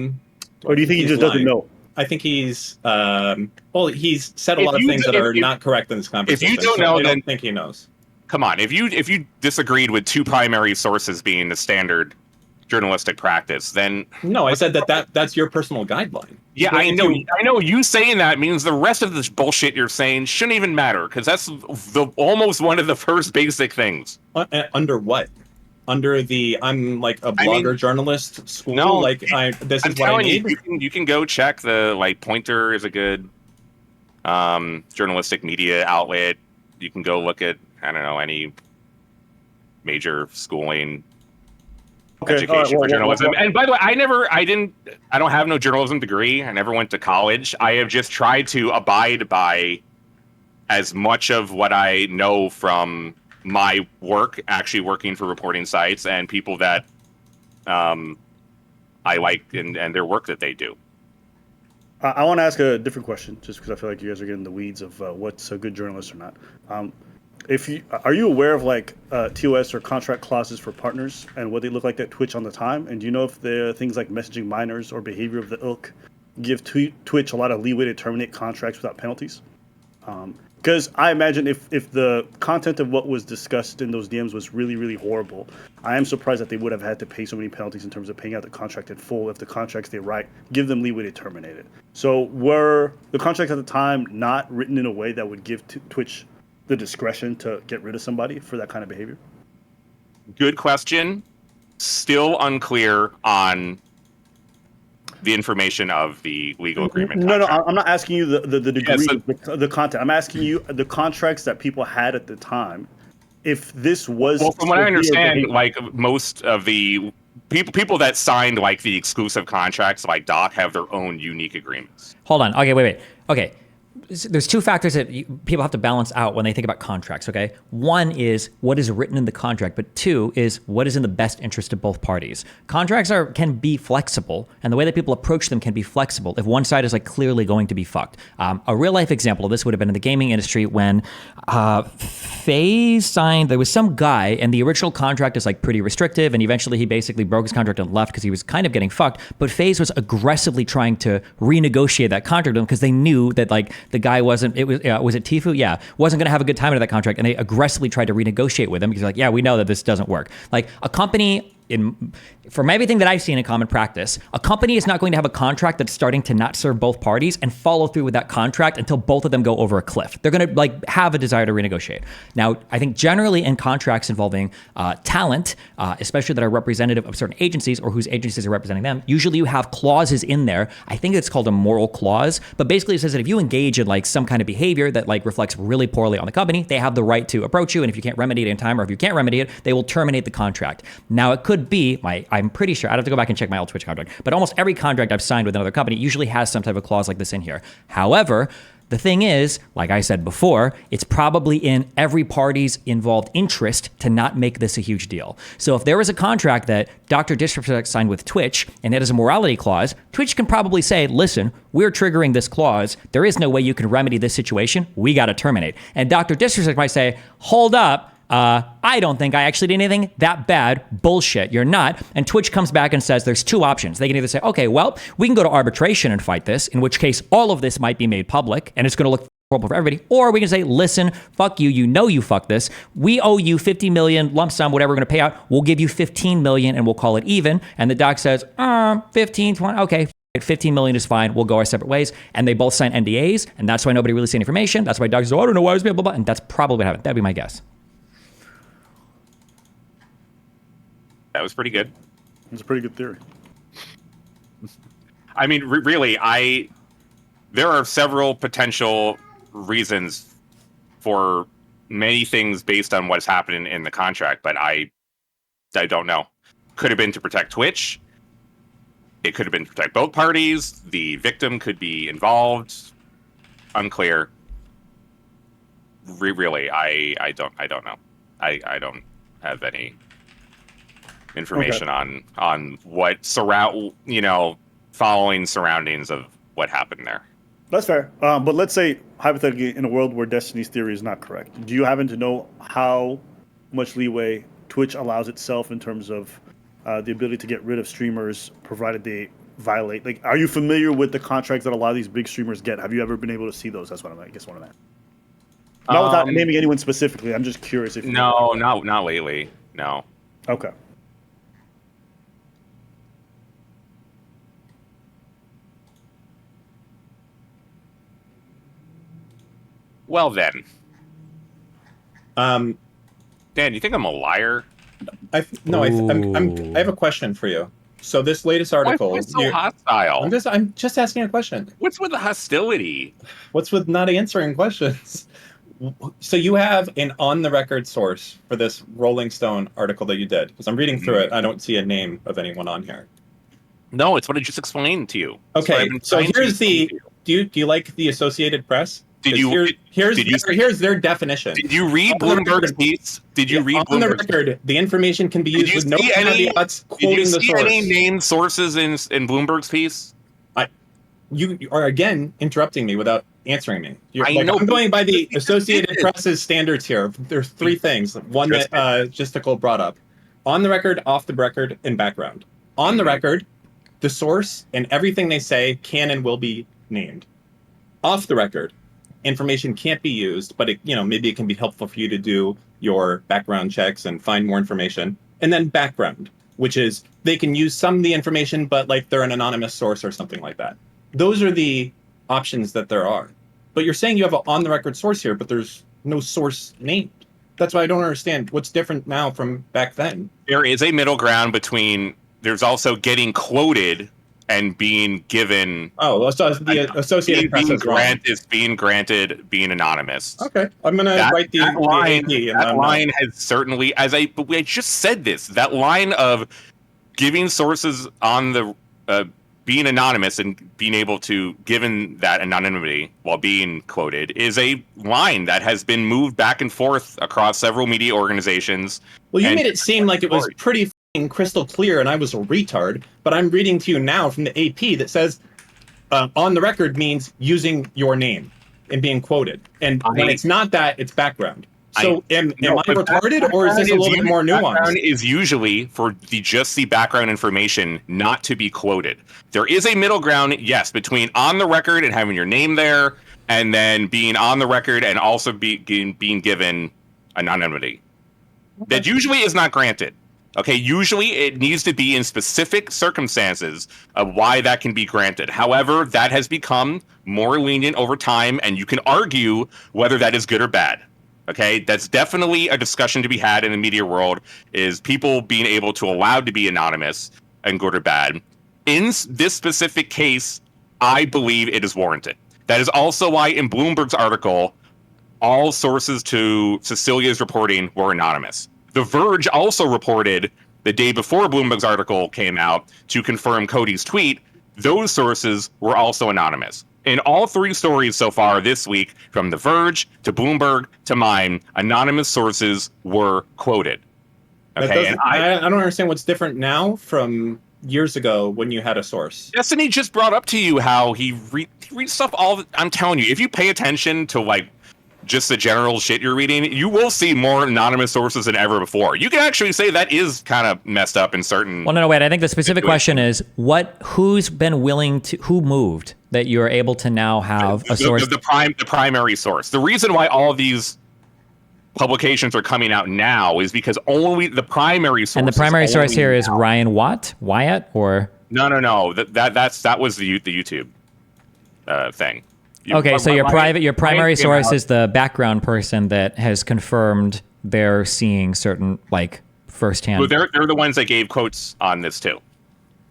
do you think he just doesn't know? I think he's he's said a If lot of you things do- that are if you- not correct in this conversation. don't so know, I then- don't think he knows. Come on. If you disagreed with two primary sources being the standard journalistic practice, then No, I said that's your personal guideline. yeah, But I if know. you- I know. You saying that means the rest of this bullshit you're saying shouldn't even matter because that's almost one of the first basic things. Under what? Under the I'm like a blogger journalist school. No, like this I'm is what I telling need. you can go check the Pointer is a good journalistic media outlet. You can go look at any major schooling education for journalism. And by the way, I don't have no journalism degree. I never went to college. I have just tried to abide by as much of what I know from my work, actually working for reporting sites, and people that I like and their work that they do. I want to ask a different question, just because I feel like you guys are getting in the weeds of what's a good journalist or not. Are you aware of like TOS or contract clauses for partners and what they look like at Twitch on the time? And do you know if there are things like messaging minors or behavior of the ilk give Twitch a lot of leeway to terminate contracts without penalties? Because I imagine if the content of what was discussed in those DMs was really, really horrible, I am surprised that they would have had to pay so many penalties in terms of paying out the contract in full if the contracts they write give them leeway to terminate it. So were the contracts at the time not written in a way that would give Twitch the discretion to get rid of somebody for that kind of behavior? Good question. Still unclear on the information of the legal agreement. No, I'm not asking you the degree, the content. I'm asking you the contracts that people had at the time. If this was, well, from what I understand, like most of the people that signed like the exclusive contracts, like Doc, have their own unique agreements. Hold on. Okay, wait. Okay. There's two factors that people have to balance out when they think about contracts, okay? One is what is written in the contract, but two is what is in the best interest of both parties. Contracts can be flexible, and the way that people approach them can be flexible if one side is like clearly going to be fucked. A real life example of this would have been in the gaming industry when FaZe signed, there was some guy, and the original contract is like pretty restrictive, and eventually he basically broke his contract and left because he was kind of getting fucked, but FaZe was aggressively trying to renegotiate that contract with him because they knew that like the guy was it Tfue? Yeah. Wasn't going to have a good time under that contract. And they aggressively tried to renegotiate with him because like, yeah, we know that this doesn't work. Like a company from everything that I've seen in common practice, a company is not going to have a contract that's starting to not serve both parties and follow through with that contract until both of them go over a cliff. They're going to like have a desire to renegotiate. Now, I think generally in contracts involving talent, especially that are representative of certain agencies or whose agencies are representing them, usually you have clauses in there. I think it's called a moral clause, but basically it says that if you engage in like some kind of behavior that like reflects really poorly on the company, they have the right to approach you. And if you can't remedy it in time, or if you can't remedy it, they will terminate the contract. Now, it could be I'm pretty sure, I'd have to go back and check my old Twitch contract, but almost every contract I've signed with another company usually has some type of clause like this in here. However, the thing is, like I said before, it's probably in every party's involved interest to not make this a huge deal. So if there was a contract that DrDisrespect signed with Twitch and it has a morality clause, Twitch can probably say, listen, we're triggering this clause. There is no way you can remedy this situation. We got to terminate. And DrDisrespect might say, hold up. I don't think I actually did anything that bad. Bullshit. You're not. And Twitch comes back and says there's two options. They can either say, okay, well, we can go to arbitration and fight this, in which case all of this might be made public and it's going to look horrible for everybody. Or we can say, listen, fuck you. You know you fucked this. We owe you 50 million lump sum, whatever we're going to pay out. We'll give you 15 million and we'll call it even. And the doc says, 15, 20, okay. 15 million is fine. We'll go our separate ways. And they both sign NDAs. And that's why nobody really sees information. That's why docs say, oh, I don't know why it was blah, blah, blah. And that's probably what happened. That'd be my guess. That was pretty good. It's a pretty good theory. I mean, really, there are several potential reasons for many things based on what's happening in the contract, but I don't know. Could have been to protect Twitch. It could have been to protect both parties. The victim could be involved. Unclear. Really, I don't know. I don't have any information on what following surroundings of what happened there. That's fair. But let's say hypothetically in a world where Destiny's theory is not correct, do you happen to know how much leeway Twitch allows itself in terms of the ability to get rid of streamers provided they violate? Like, are you familiar with the contracts that a lot of these big streamers get? Have you ever been able to see those? That's what I guess what I'm at. Not without naming anyone specifically. I'm just curious if not lately. No. Okay. Well then, Dan, you think I'm a liar? I have a question for you. So this latest article, why so hostile? I'm just asking a question. What's with the hostility? What's with not answering questions? So you have an on-the-record source for this Rolling Stone article that you did, because I'm reading through it. I don't see a name of anyone on here. No, it's what I just explained to you. Okay, so here's the. Do you like the Associated Press? Did you? Here's their definition. Did you read On the Bloomberg's record- piece? Did you read on the Bloomberg's? record? The information can be Did used you with no see any? caveats Did you quoting the see source. any named sources in Bloomberg's piece? You are again interrupting me without answering me. I know, I'm going by the you just Associated did. Press's standards here. There's three things. One that Jstlk brought up: on the record, off the record, and background. On the record, the source and everything they say can and will be named. Off the record, information can't be used, but maybe it can be helpful for you to do your background checks and find more information. And then background, which is they can use some of the information, but like they're an anonymous source or something like that. Those are the options that there are. But you're saying you have an on-the-record source here, but there's no source named. That's why I don't understand what's different now from back then. There is a middle ground between. There's also getting quoted and being given. Oh, so the Associated Press is wrong. Is being granted being anonymous. Okay, I'm gonna write the line. AP and That line has certainly, but we just said this. That line of giving sources on the being anonymous and being able to given that anonymity while being quoted is a line that has been moved back and forth across several media organizations. Well, you made it seem like it was pretty crystal clear and I was a retard, but I'm reading to you now from the AP that says on the record means using your name and being quoted. And when it's not that, it's background. So am I retarded, or is this a little bit more nuanced? Background is usually for just the background information not to be quoted. There is a middle ground, yes, between on the record and having your name there, and then being on the record and also being given anonymity. Okay. That usually is not granted. Okay, usually it needs to be in specific circumstances of why that can be granted. However, that has become more lenient over time, and you can argue whether that is good or bad. Okay, that's definitely a discussion to be had in the media world, is people being able to allowed to be anonymous and good or bad. In this specific case, I believe it is warranted. That is also why in Bloomberg's article, all sources to Cecilia's reporting were anonymous. The Verge also reported the day before Bloomberg's article came out to confirm Cody's tweet, those sources were also anonymous. In all three stories so far this week, from The Verge to Bloomberg to mine, anonymous sources were quoted. Okay, and I don't understand what's different now from years ago when you had a source. Destiny just brought up to you how he reads stuff I'm telling you, if you pay attention to just the general shit you're reading, you will see more anonymous sources than ever before. You can actually say that is kind of messed up in certain. Well, no, wait. I think the specific question is who's been willing to, who moved that you're able to now have a source. The primary source. The reason why all these publications are coming out now is because only the primary source. And the primary source here is Ryan Wyatt, or no. That was the YouTube thing. Okay, so your primary source is the background person that has confirmed they're seeing certain firsthand. Well, they're the ones that gave quotes on this too.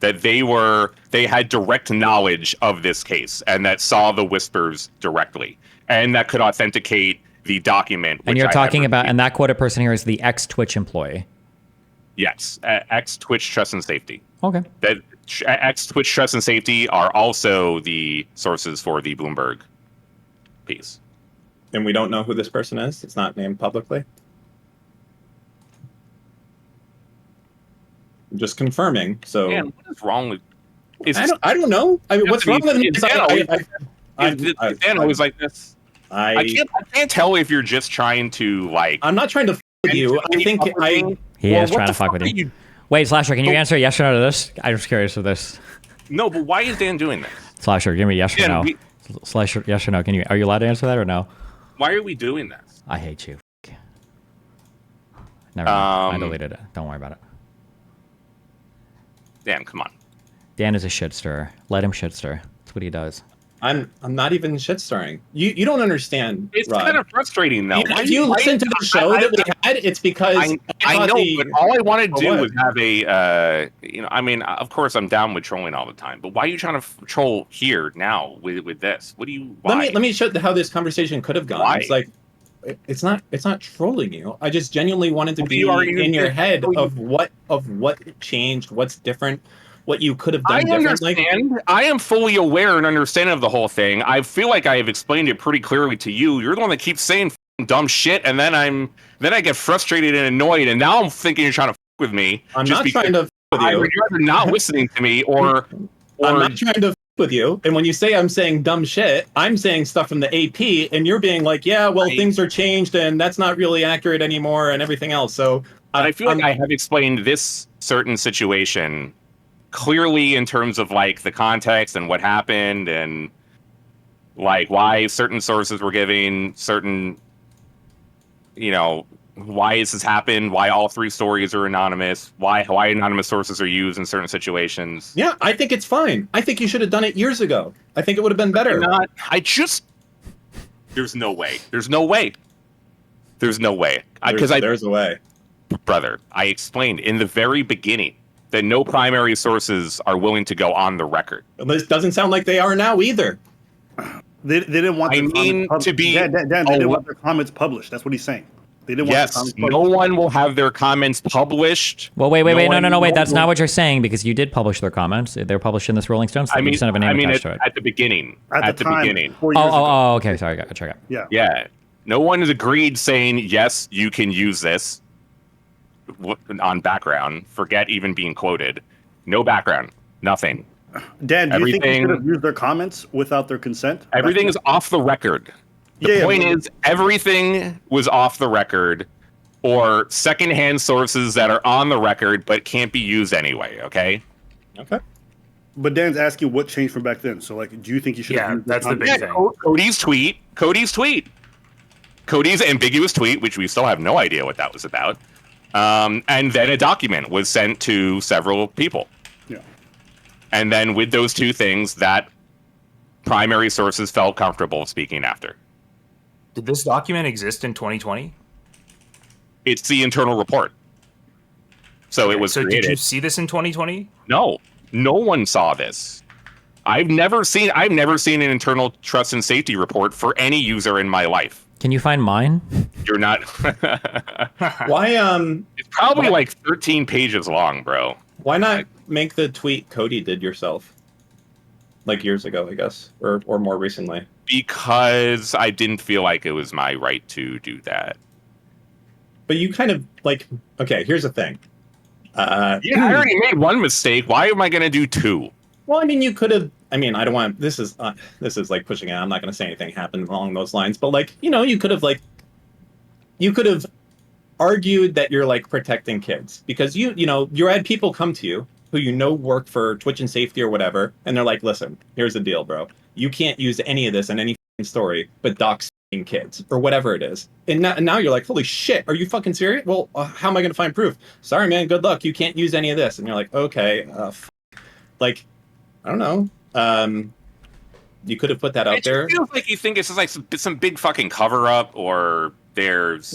That they had direct knowledge of this case and that saw the whispers directly and that could authenticate the document. And you're talking about, and that quoted person here is the ex-Twitch employee. Yes, ex-Twitch Trust and Safety. Okay. That ex-Twitch Trust and Safety are also the sources for the Bloomberg piece. And we don't know who this person is? It's not named publicly? I'm just confirming. So Man, what is wrong with? I don't know. I mean, what's wrong with me? Dan always like this. I can't tell if you're just trying to I'm not trying to f with you. I think He is trying to fuck with you. Wait, Slasher, can you answer yes or no to this? I'm just curious of this. No, but why is Dan doing this? Slasher, give me yes or no. Slasher, yes or no? Are you allowed to answer that or no? Why are we doing this? I hate you. Never mind. I deleted it. Don't worry about it. Dan, come on. Dan is a shit stirrer. Let him shit stir. That's what he does. I'm not even shit stirring. You don't understand. It's Rod. kind of frustrating though. If you listen to the show that we had, it's because I know, but all I want to do was have a of course I'm down with trolling all the time, but why are you trying to troll here now with this? What do you? Why? Let me show how this conversation could have gone. Why? It's not trolling you. I just genuinely wanted to be in your head of what changed, what's different. what you could have I done differently. understand. I am fully aware and understanding of the whole thing. I feel like I have explained it pretty clearly to you. You're the one that keeps saying f***ing dumb shit, and then I get frustrated and annoyed, and now I'm thinking you're trying to f*** with me. I'm just not because trying to f- with I you. would rather not listening to me, or I'm not trying to f- with you. And when you say I'm saying dumb shit, I'm saying stuff from the AP, and you're being like, yeah, well, things are changed, and that's not really accurate anymore, and everything else. So I feel like I have explained this certain situation clearly in terms of like the context and what happened and like why certain sources were giving certain, why this has happened, why all three stories are anonymous, why anonymous sources are used in certain situations. yeah, I think it's fine. I think you should have done it years ago. I think it would have been better. There's no way. There's no way. There's no way. There's a way. Brother, I explained in the very beginning that no primary sources are willing to go on the record. This doesn't sound like they are now either. They didn't want. I mean to be. Dan, they didn't want their comments published. That's what he's saying. They didn't want their Yes, comments no published. one will have their comments published. Well, wait, no, wait. That's one not will- what you're saying because you did publish their comments. They're published in this Rolling Stones. I mean, you just don't have a name attached to it. at the beginning. At the time, beginning. 4 years ago. Oh, okay. Sorry, gotcha. Yeah. Yeah. No one has agreed saying, yes, you can use this on background. Forget even being quoted. No background. Nothing. Dan, do you think they Everything- should have used their comments without their consent? Everything is off the record. The point is, everything was off the record or secondhand sources that are on the record but can't be used anyway, okay? Okay. But Dan's asking what changed from back then. So, like, do you think you should have Yeah, used their that's the big comments? thing. Cody's tweet. Cody's ambiguous tweet, which we still have no idea what that was about. And then a document was sent to several people. Yeah. And then with those two things, that primary sources felt comfortable speaking after. Did this document exist in 2020? It's the internal report. So it was So created. did you see this in 2020? No one saw this. I've never seen an internal trust and safety report for any user in my life. Can you find mine? You're not. Why It's probably like 13 pages long, bro. why not make the tweet Cody did yourself? Like years ago, I guess, or more recently. Because I didn't feel like it was my right to do that. But you kind of like, okay, here's the thing. Yeah, I already made one mistake. Why am I going to do two? Well, I mean, you could have. I mean, I don't want. This is like pushing it. I'm not going to say anything happened along those lines. But like, you could have argued that you're like protecting kids because you had people come to you who work for Twitch and safety or whatever, and they're like, listen, here's the deal, bro. You can't use any of this in any story, but dox kids or whatever it is. And now you're like, holy shit, are you fucking serious? Well, how am I going to find proof? Sorry, man. Good luck. You can't use any of this. And you're like, okay, like, I don't know. You could have put that out It there. just feels like you think it's just like some big fucking cover up, or there's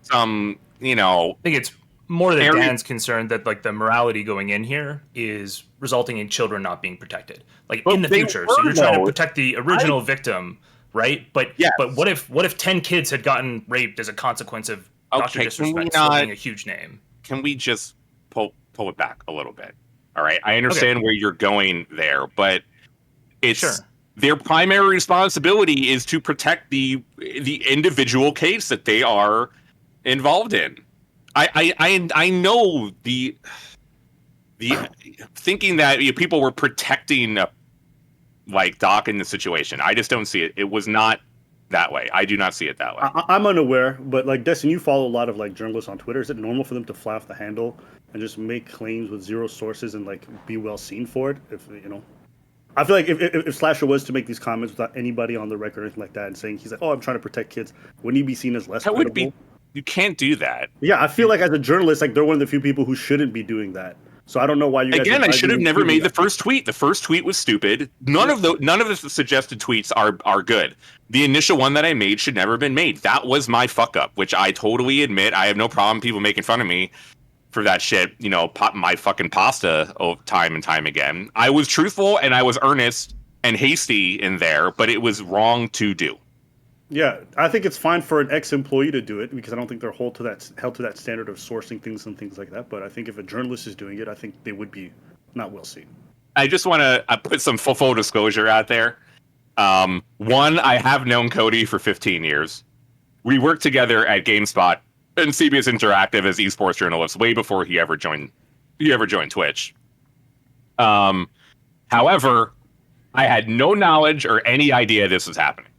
some, I think it's more that Area- Dan's concerned that like the morality going in here is resulting in children not being protected, like But in the they future. were, So you're trying to though. protect the original victim, right? But Yes. but what if 10 kids had gotten raped as a consequence of Dr. Okay, can we Disrespect still not- being a huge name? Can we just pull it back a little bit? All right, I understand where you're going there, but it's Sure. their primary responsibility is to protect the individual case that they are involved in. I know the thinking that people were protecting like Doc in the situation. I just don't see it. It was not that way. I do not see it that way. I'm unaware, but like Destin, you follow a lot of like journalists on Twitter. Is it normal for them to fly off the handle and just make claims with zero sources and like be well seen for it? I feel like if Slasher was to make these comments without anybody on the record or anything like that, and saying he's like, "Oh, I'm trying to protect kids," wouldn't he be seen as less That would credible? be. You can't do that. Yeah, I feel like as a journalist, like they're one of the few people who shouldn't be doing that. So I don't know why you guys Again, are I should have advising never me to made do the that. first tweet. The first tweet was stupid. None of the suggested tweets are good. The initial one that I made should never have been made. That was my fuck up, which I totally admit. I have no problem people making fun of me for that shit. Pop my fucking pasta time and time again. I was truthful and I was earnest and hasty in there, but it was wrong to do. Yeah, I think it's fine for an ex-employee to do it because I don't think they're held to that standard of sourcing things and things like that. But I think if a journalist is doing it, I think they would be Not we'll see. I just want to put some full disclosure out there. One, I have known Cody for 15 years. We worked together at GameSpot and CBS Interactive as esports journalists way before he ever joined Twitch. However, I had no knowledge or any idea this was happening.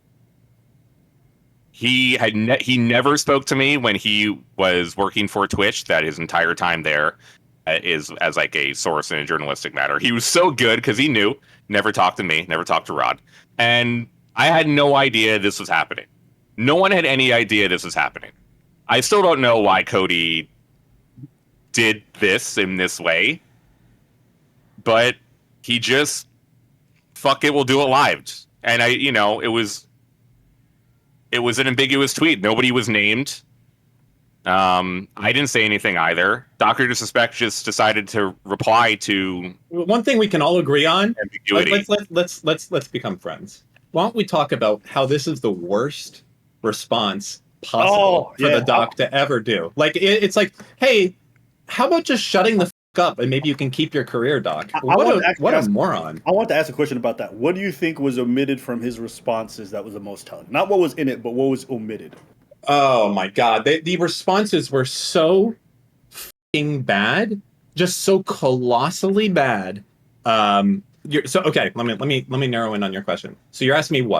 He never spoke to me when he was working for Twitch. That his entire time there is as like a source in a journalistic matter. He was so good because he knew. Never talked to me. Never talked to Rod. And I had no idea this was happening. No one had any idea this was happening. I still don't know why Cody did this in this way, but he just fuck it, we'll do it live. And it was an ambiguous tweet. Nobody was named. I didn't say anything either. DrDisrespect just decided to reply to one thing we can all agree on. Ambiguity. Let's become friends. Why don't we talk about how this is the worst response possible for the doc to ever do? Like it's like, hey, how about just shutting the up and maybe you can keep your career, Doc? What a moron. I want to ask a question about that. What do you think was omitted from his responses that was the most telling? Not what was in it, but what was omitted. Oh my God. The responses were so fucking bad, just so colossally bad. Okay, let me narrow in on your question. So you're asking me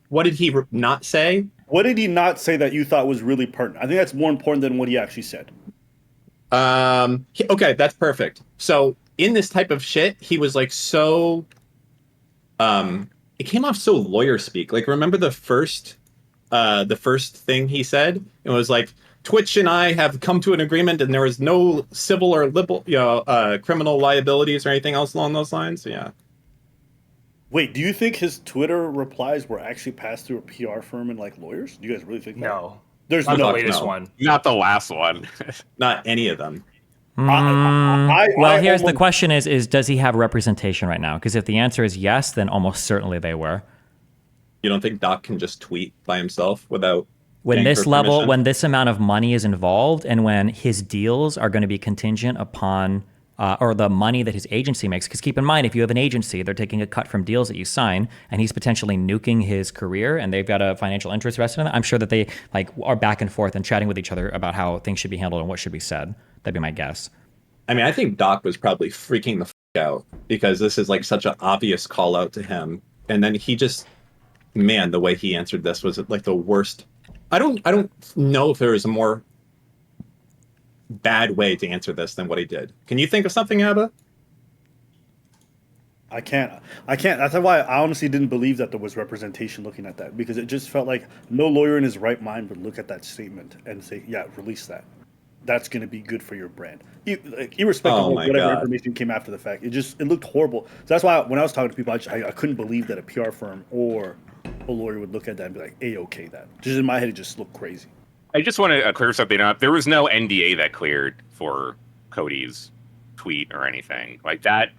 what did he not say? What did he not say that you thought was really pertinent? I think that's more important than what he actually said. Okay, that's perfect. So in this type of shit, he was like so it came off so lawyer speak. Like, remember the first thing he said? It was like, Twitch and I have come to an agreement and there was no civil or criminal liabilities or anything else along those lines. Yeah. Wait, do you think his Twitter replies were actually passed through a PR firm and like lawyers? Do you guys really think that? No. There's Not no the latest one. Not the last one. Not any of them. Here's the question is does he have representation right now? Because if the answer is yes, then almost certainly they were. You don't think Doc can just tweet by himself without when this level, when this amount of money is involved, and when his deals are going to be contingent upon or the money that his agency makes? Because keep in mind, if you have an agency, they're taking a cut from deals that you sign, and he's potentially nuking his career, and they've got a financial interest vested in it. I'm sure that they like are back and forth and chatting with each other about how things should be handled and what should be said. That'd be my guess. I mean, I think Doc was probably freaking the out because this is like such an obvious call out to him, and then he just, man, the way he answered this was like the worst. I don't know if there was a more bad way to answer this than what he did. Can you think of something, Abba? I can't. That's why I honestly didn't believe that there was representation looking at that, because it just felt like no lawyer in his right mind would look at that statement and say, yeah, release that. That's going to be good for your brand. Irrespective of whatever information came after the fact. It looked horrible. So that's why when I was talking to people, I couldn't believe that a PR firm or a lawyer would look at that and be like, A-okay that. Just in my head, it just looked crazy. I just want to clear something up. There was no NDA that cleared for Cody's tweet or anything like that.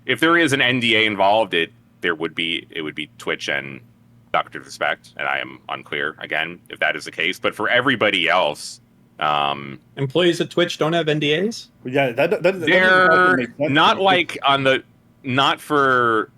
If there is an NDA involved, it would be Twitch and DrDisrespect, and I am unclear again if that is the case. But for everybody else, employees at Twitch don't have NDAs. Yeah, they're not like not for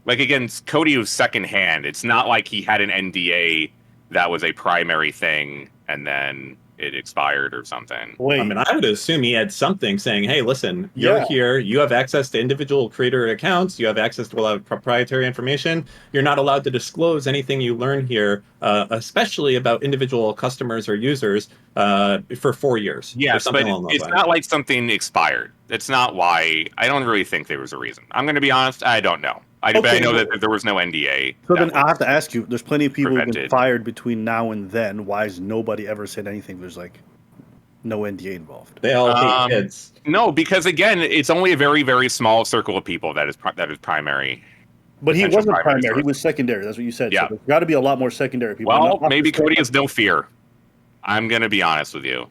like, again, Cody was secondhand. It's not like he had an NDA that was a primary thing and then it expired or something. Wait. I mean, I would assume he had something saying, hey, listen, you're here, you have access to individual creator accounts, you have access to a lot of proprietary information, you're not allowed to disclose anything you learn here, especially about individual customers or users, for 4 years. Yes, but it's not like something expired. It's not why. I don't really think there was a reason. I'm going to be honest, I don't know. I know that there was no NDA. So then I have to ask you, there's plenty of people who've been fired between now and then. Why has nobody ever said anything? There's like no NDA involved. They all hate kids. No, because again, it's only a very, very small circle of people that is primary. But he wasn't primary. He was secondary. That's what you said. Yeah. So there's got to be a lot more secondary people. Well, maybe Cody has no fear. I'm going to be honest with you.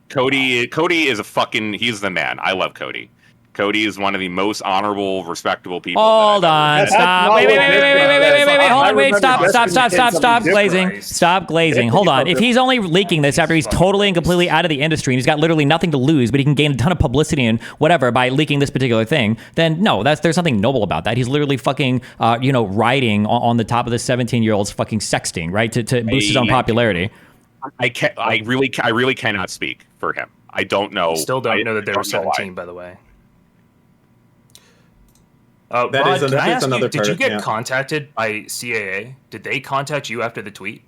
Cody is he's the man. I love Cody. Cody is one of the most honorable, respectable people. Hold that I've on, ever met. stop. Wait, hold on, wait, stop glazing. Christ. Stop glazing. Hold on. If he's only leaking this after he's totally and completely out of the industry and he's got literally nothing to lose, but he can gain a ton of publicity and whatever by leaking this particular thing, then no, there's something noble about that. He's literally fucking, riding on the top of the 17-year-old's fucking sexting, right, to boost his own popularity. I really cannot speak for him. I don't know. Still don't know that they were don't know why. 17, by the way. That Rod, is can I ask another you, did you part, get yeah. contacted by CAA? Did they contact you after the tweet?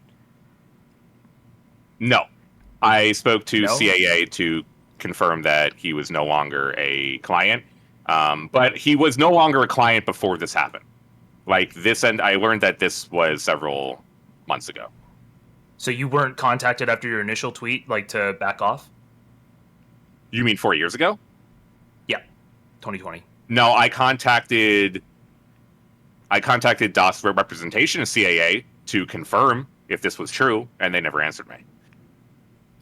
No, I spoke to No? CAA to confirm that he was no longer a client, but he was no longer a client before this happened. Like this, and I learned that this was several months ago. So you weren't contacted after your initial tweet, like to back off? You mean 4 years ago? Yeah, 2020. No, I contacted DOS representation of CAA to confirm if this was true, and they never answered me.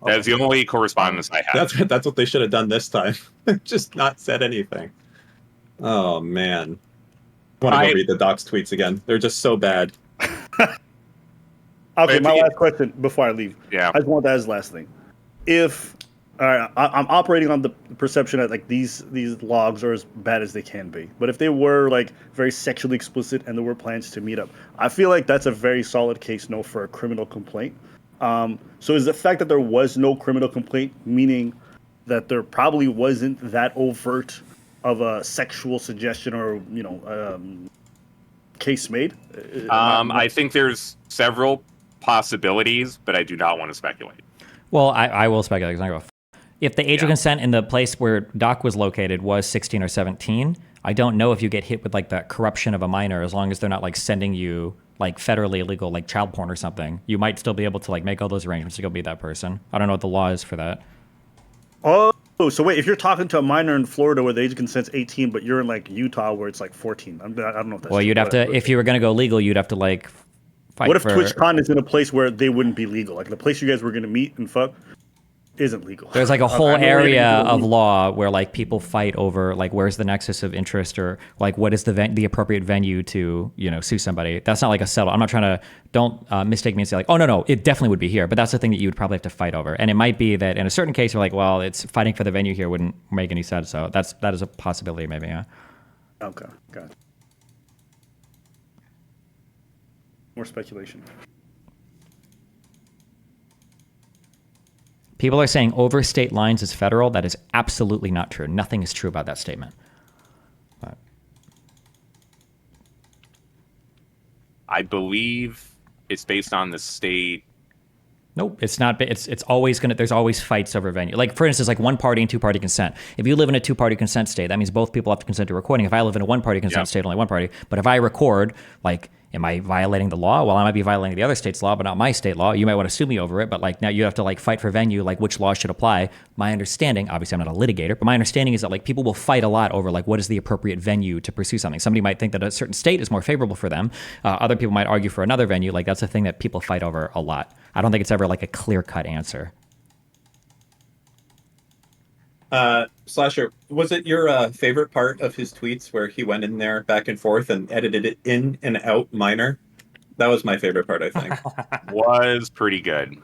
That was the only correspondence I had. That's what they should have done this time. Just not said anything. Oh man, I want to go read the docs tweets again. They're just so bad. Okay, my last question before I leave. Yeah. I just want to ask the last thing. If I'm operating on the perception that like these logs are as bad as they can be, but if they were like very sexually explicit and there were plans to meet up, I feel like that's a very solid case no for a criminal complaint. So is the fact that there was no criminal complaint meaning that there probably wasn't that overt of a sexual suggestion or case made? I think there's several possibilities, but I do not want to speculate. Well, I will speculate. 'Cause I don't give a if the age of consent in the place where Doc was located was 16 or 17, I don't know if you get hit with like the corruption of a minor as long as they're not like sending you like federally illegal like child porn or something. You might still be able to like make all those arrangements to go meet that person. I don't know what the law is for that. Oh, so wait, if you're talking to a minor in Florida where the age of consent's 18, but you're in like Utah where it's like 14, I don't know if that's Well, you'd have to, if you were going to go legal, you'd have to like fight What if for... TwitchCon is in a place where they wouldn't be legal? Like the place you guys were going to meet and fuck isn't legal. There's like a whole area of law where like people fight over like where's the nexus of interest or like what is the appropriate venue to sue somebody. That's not like a settle. I'm not trying to don't mistake me and say like no it definitely would be here, but that's the thing that you would probably have to fight over. And it might be that in a certain case you're like well it's fighting for the venue here wouldn't make any sense. So that is a possibility maybe. Yeah. Okay, got it. More speculation. People are saying over state lines is federal. That is absolutely not true. Nothing is true about that statement. But. I believe it's based on the state. Nope, it's not. It's always gonna. There's always fights over venue. Like for instance, like one party and two party consent. If you live in a two party consent state, that means both people have to consent to recording. If I live in a one party consent state, only one party. But if I record, like, am I violating the law? Well, I might be violating the other state's law, but not my state law. You might want to sue me over it, but like now you have to like fight for venue, like which law should apply. My understanding, obviously I'm not a litigator, but my understanding is that like people will fight a lot over like what is the appropriate venue to pursue something. Somebody might think that a certain state is more favorable for them. Other people might argue for another venue. Like that's a thing that people fight over a lot. I don't think it's ever like a clear-cut answer. Slasher, was it your favorite part of his tweets where he went in there back and forth and edited it in and out minor? That was my favorite part, I think. Was pretty good.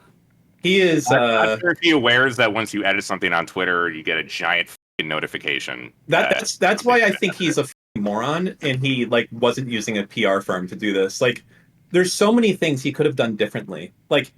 He is. I'm sure if he awares that once you edit something on Twitter, you get a giant notification. That's why I think he's a moron, and he like wasn't using a PR firm to do this. Like, there's so many things he could have done differently. Like,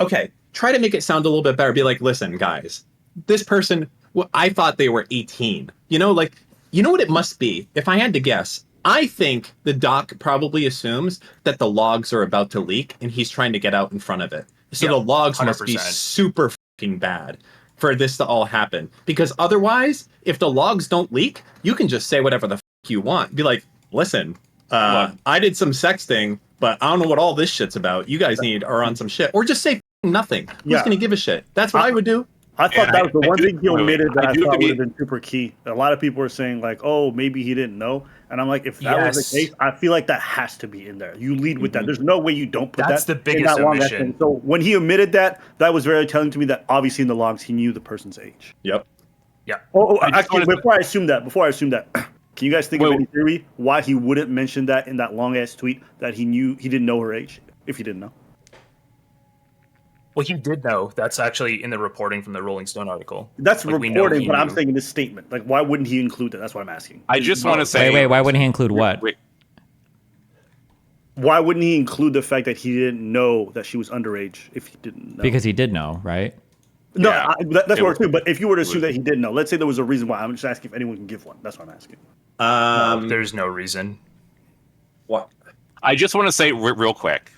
okay, try to make it sound a little bit better. Be like, listen, guys, this person, well, I thought they were 18. Like, you know what it must be? If I had to guess, I think the doc probably assumes that the logs are about to leak, and he's trying to get out in front of it. So the logs 100%. Must be super fucking bad for this to all happen. Because otherwise, if the logs don't leak, you can just say whatever the fuck you want. Be like, listen, I did some sexting, but I don't know what all this shit's about. You guys are on some shit. Or just say nothing. Who's going to give a shit? That's what I would do. I thought that was the one thing he omitted that I thought would have been super key. A lot of people were saying like, oh, maybe he didn't know. And I'm like, if that was the case, I feel like that has to be in there. You lead with that. There's no way you don't put that. That's the biggest omission. So when he omitted that, that was very telling to me that obviously in the logs he knew the person's age. Yep. Yeah. Actually, before I assume that, can you guys think of any theory why he wouldn't mention that in that long ass tweet that he didn't know her age? If he didn't know. Well, he did know. That's actually in the reporting from the Rolling Stone article. That's Like, we know reporting, he but I'm knew. saying in this statement, like, why wouldn't he include that? That's what I'm asking. I just want to say. Wait, why wouldn't he include what? Why wouldn't he include the fact that he didn't know that she was underage if he didn't know? Because he did know, right? No, Yeah. that's what we're saying. But if you were to assume that he didn't know, let's say there was a reason why. I'm just asking if anyone can give one. That's what I'm asking. There's no reason. What? I just want to say real quick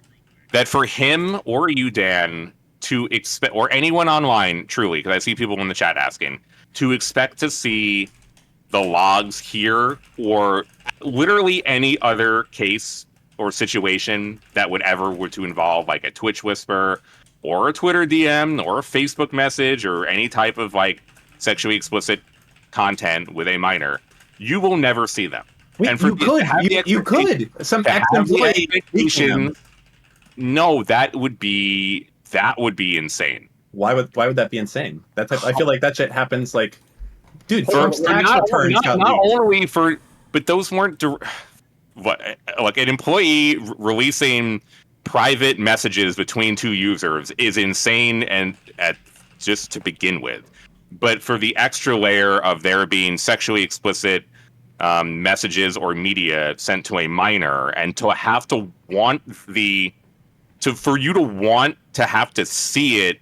that for him or you, Dan, to expect, or anyone online, truly, because I see people in the chat asking, to expect to see the logs here or literally any other case or situation that would ever were to involve like a Twitch whisper or a Twitter DM or a Facebook message or any type of like sexually explicit content with a minor, you will never see them. Wait, And for you could. Some to have the ex-employee expectation, no, that would be insane. Why would that be insane? I feel like that shit happens like, dude, For Trump's tax returns got not leaked. only for, but those weren't like an employee releasing private messages between two users is insane and just to begin with. But for the extra layer of there being sexually explicit messages or media sent to a minor, and to have to want for you to want to have to see it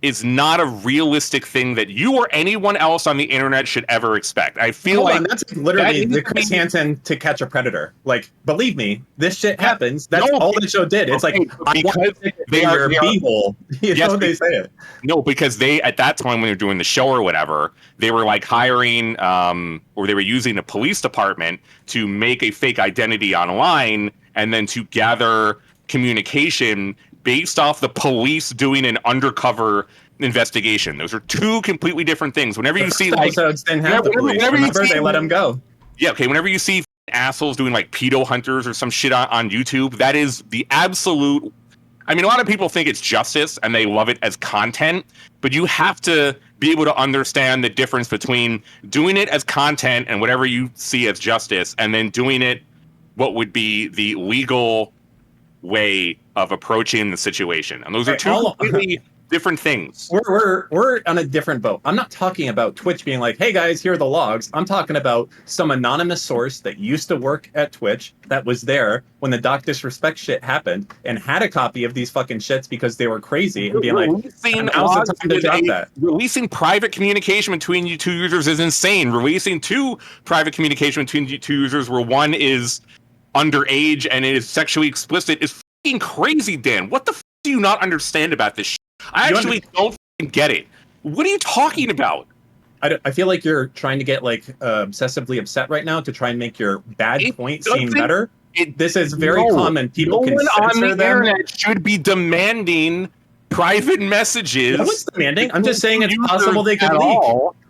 is not a realistic thing that you or anyone else on the internet should ever expect. I feel Hold like on, that's literally the Chris Hansen To Catch a Predator. Like, believe me, this shit happens. That's all the show did. It's okay, like because they are beehole. You Yes, know they say it. No, because they at that time when they were doing the show or whatever, they were like hiring or they were using a police department to make a fake identity online and then to gather communication based off the police doing an undercover investigation. Those are two completely different things. Whenever you see like Episodes didn't have the police. whenever you Remember, see- they let him go. yeah, okay, whenever you see assholes doing like pedo hunters or some shit on YouTube, that is the absolute. I mean, a lot of people think it's justice and they love it as content, but you have to be able to understand the difference between doing it as content and whatever you see as justice, and then doing it what would be the legal way of approaching the situation. And those are two completely different things. We're on a different boat. I'm not talking about Twitch being like, hey guys, here are the logs. I'm talking about some anonymous source that used to work at Twitch that was there when the DrDisrespect shit happened and had a copy of these fucking shits because they were crazy and being like, now's the time to drop that. Releasing private communication between you two users is insane. Releasing two private communication between you two users where one is underage and it is sexually explicit is fucking crazy, Dan. What the f do you not understand about this shit? I actually don't fucking get it. What are you talking about? I feel like you're trying to get like obsessively upset right now to try and make your bad point seem better. This is very common. People can censor on the them. internet should be demanding private messages. No one's demanding. I'm just saying it's possible they could leak.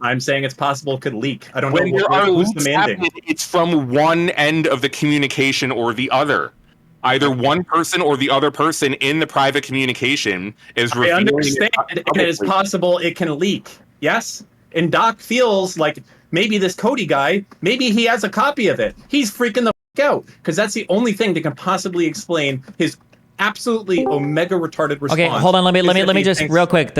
I'm saying it's possible it could leak. I don't know When there are who's leaks demanding. happening, it's from one end of the communication or the other. Either one person or the other person in the private communication is I revealing understand, and it is possible it can leak. Yes? And Doc feels like maybe this Cody guy, maybe he has a copy of it. He's freaking the f out because that's the only thing that can possibly explain his absolutely omega retarded response. Okay, hold on. Let me just thinks- real quick.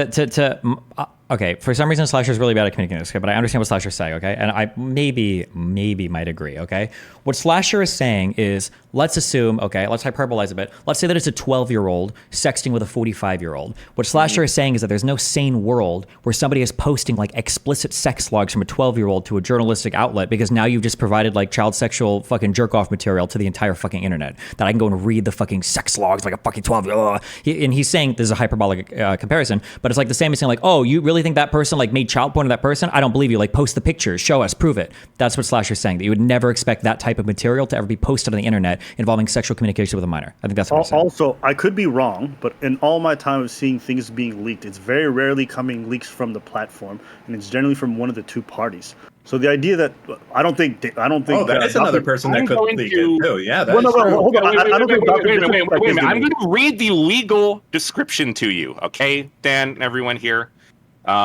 Okay, for some reason Slasher's really bad at communicating this, okay, but I understand what Slasher's saying, okay, and I maybe might agree, okay. What Slasher is saying is, let's assume, okay, let's hyperbolize a bit. Let's say that it's a 12-year-old sexting with a 45-year-old. What Slasher is saying is that there's no sane world where somebody is posting like explicit sex logs from a 12-year-old to a journalistic outlet because now you've just provided like child sexual fucking jerk-off material to the entire fucking internet that I can go and read the fucking sex logs like a fucking 12-year-old. And he's saying this is a hyperbolic comparison, but it's like the same as saying like, oh, you really think that person like made child porn to that person? I don't believe you. Like, post the pictures, show us, prove it. That's what Slasher's saying, that you would never expect that type of material to ever be posted on the internet involving sexual communication with a minor. I think that's what he's saying. Also, I could be wrong, but in all my time of seeing things being leaked, it's very rarely coming leaks from the platform, and it's generally from one of the two parties. So the idea that I don't think Oh, that is another person that I'm could going leak to- it too. Yeah, that Well, is no, true. hold on. I don't think Wait a Dr. minute. Disrespect is I'm gonna- going to read the legal description to you, okay, Dan, everyone here.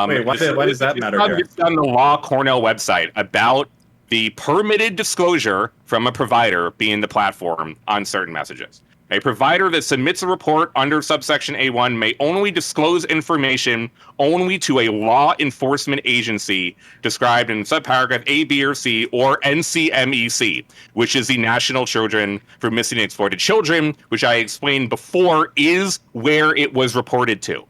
Wait, why does that matter here? It's on the Law Cornell website about the permitted disclosure from a provider being the platform on certain messages. A provider that submits a report under subsection A1 may only disclose information only to a law enforcement agency described in subparagraph A, B, or C, or NCMEC, which is the National Children for Missing and Exploited Children, which I explained before is where it was reported to,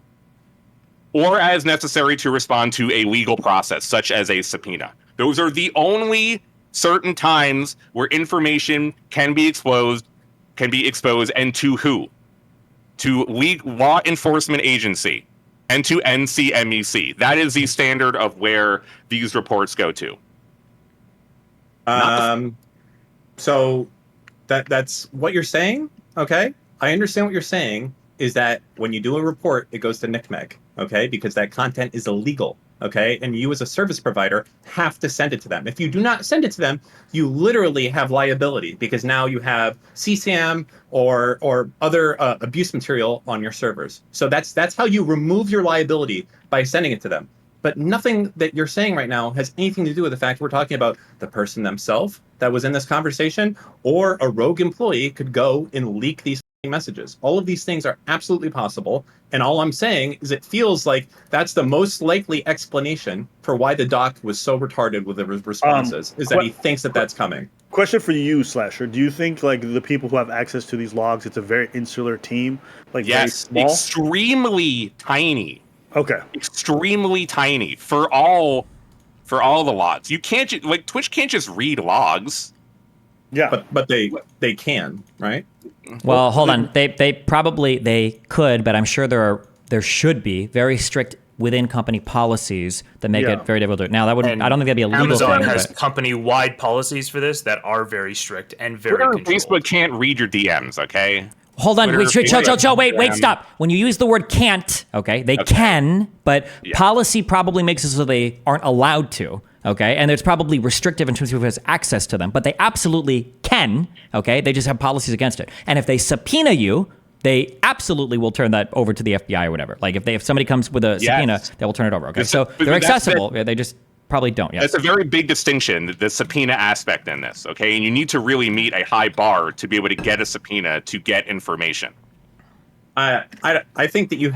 or as necessary to respond to a legal process, such as a subpoena. Those are the only certain times where information can be exposed, and to who? To law enforcement agency and to NCMEC. That is the standard of where these reports go to. So that's what you're saying, okay? I understand what you're saying is that when you do a report, it goes to NCMEC, okay? Because that content is illegal, okay? And you as a service provider have to send it to them. If you do not send it to them, you literally have liability because now you have CSAM or other abuse material on your servers. So that's how you remove your liability, by sending it to them. But nothing that you're saying right now has anything to do with the fact we're talking about the person themselves that was in this conversation, or a rogue employee could go and leak these messages. All of these things are absolutely possible. And all I'm saying is it feels like that's the most likely explanation for why the doc was so retarded with the responses, is that he thinks that that's coming. Question for you, Slasher. Do you think like the people who have access to these logs, it's a very insular team? Like yes, very small? Extremely tiny. Okay. Extremely tiny for all the logs. You can't Twitch can't just read logs. Yeah. But they can, right? Well, hold on. They could, but I'm sure there should be very strict within company policies that make it very difficult to do. Now that would I don't think that'd be a legal Amazon thing. has company-wide policies for this that are very strict and very controlled. Facebook can't read your DMs, okay? Hold on, Twitter, chill, wait, stop. When you use the word can't, okay, they can, but policy probably makes it so they aren't allowed to, okay? And it's probably restrictive in terms of who has access to them, but they absolutely can, okay? They just have policies against it. And if they subpoena you, they absolutely will turn that over to the FBI or whatever. Like if somebody comes with a subpoena, they will turn it over, okay? So they're accessible, they just probably don't. Yes. That's a very big distinction, the subpoena aspect in this, okay? And you need to really meet a high bar to be able to get a subpoena to get information. I think that you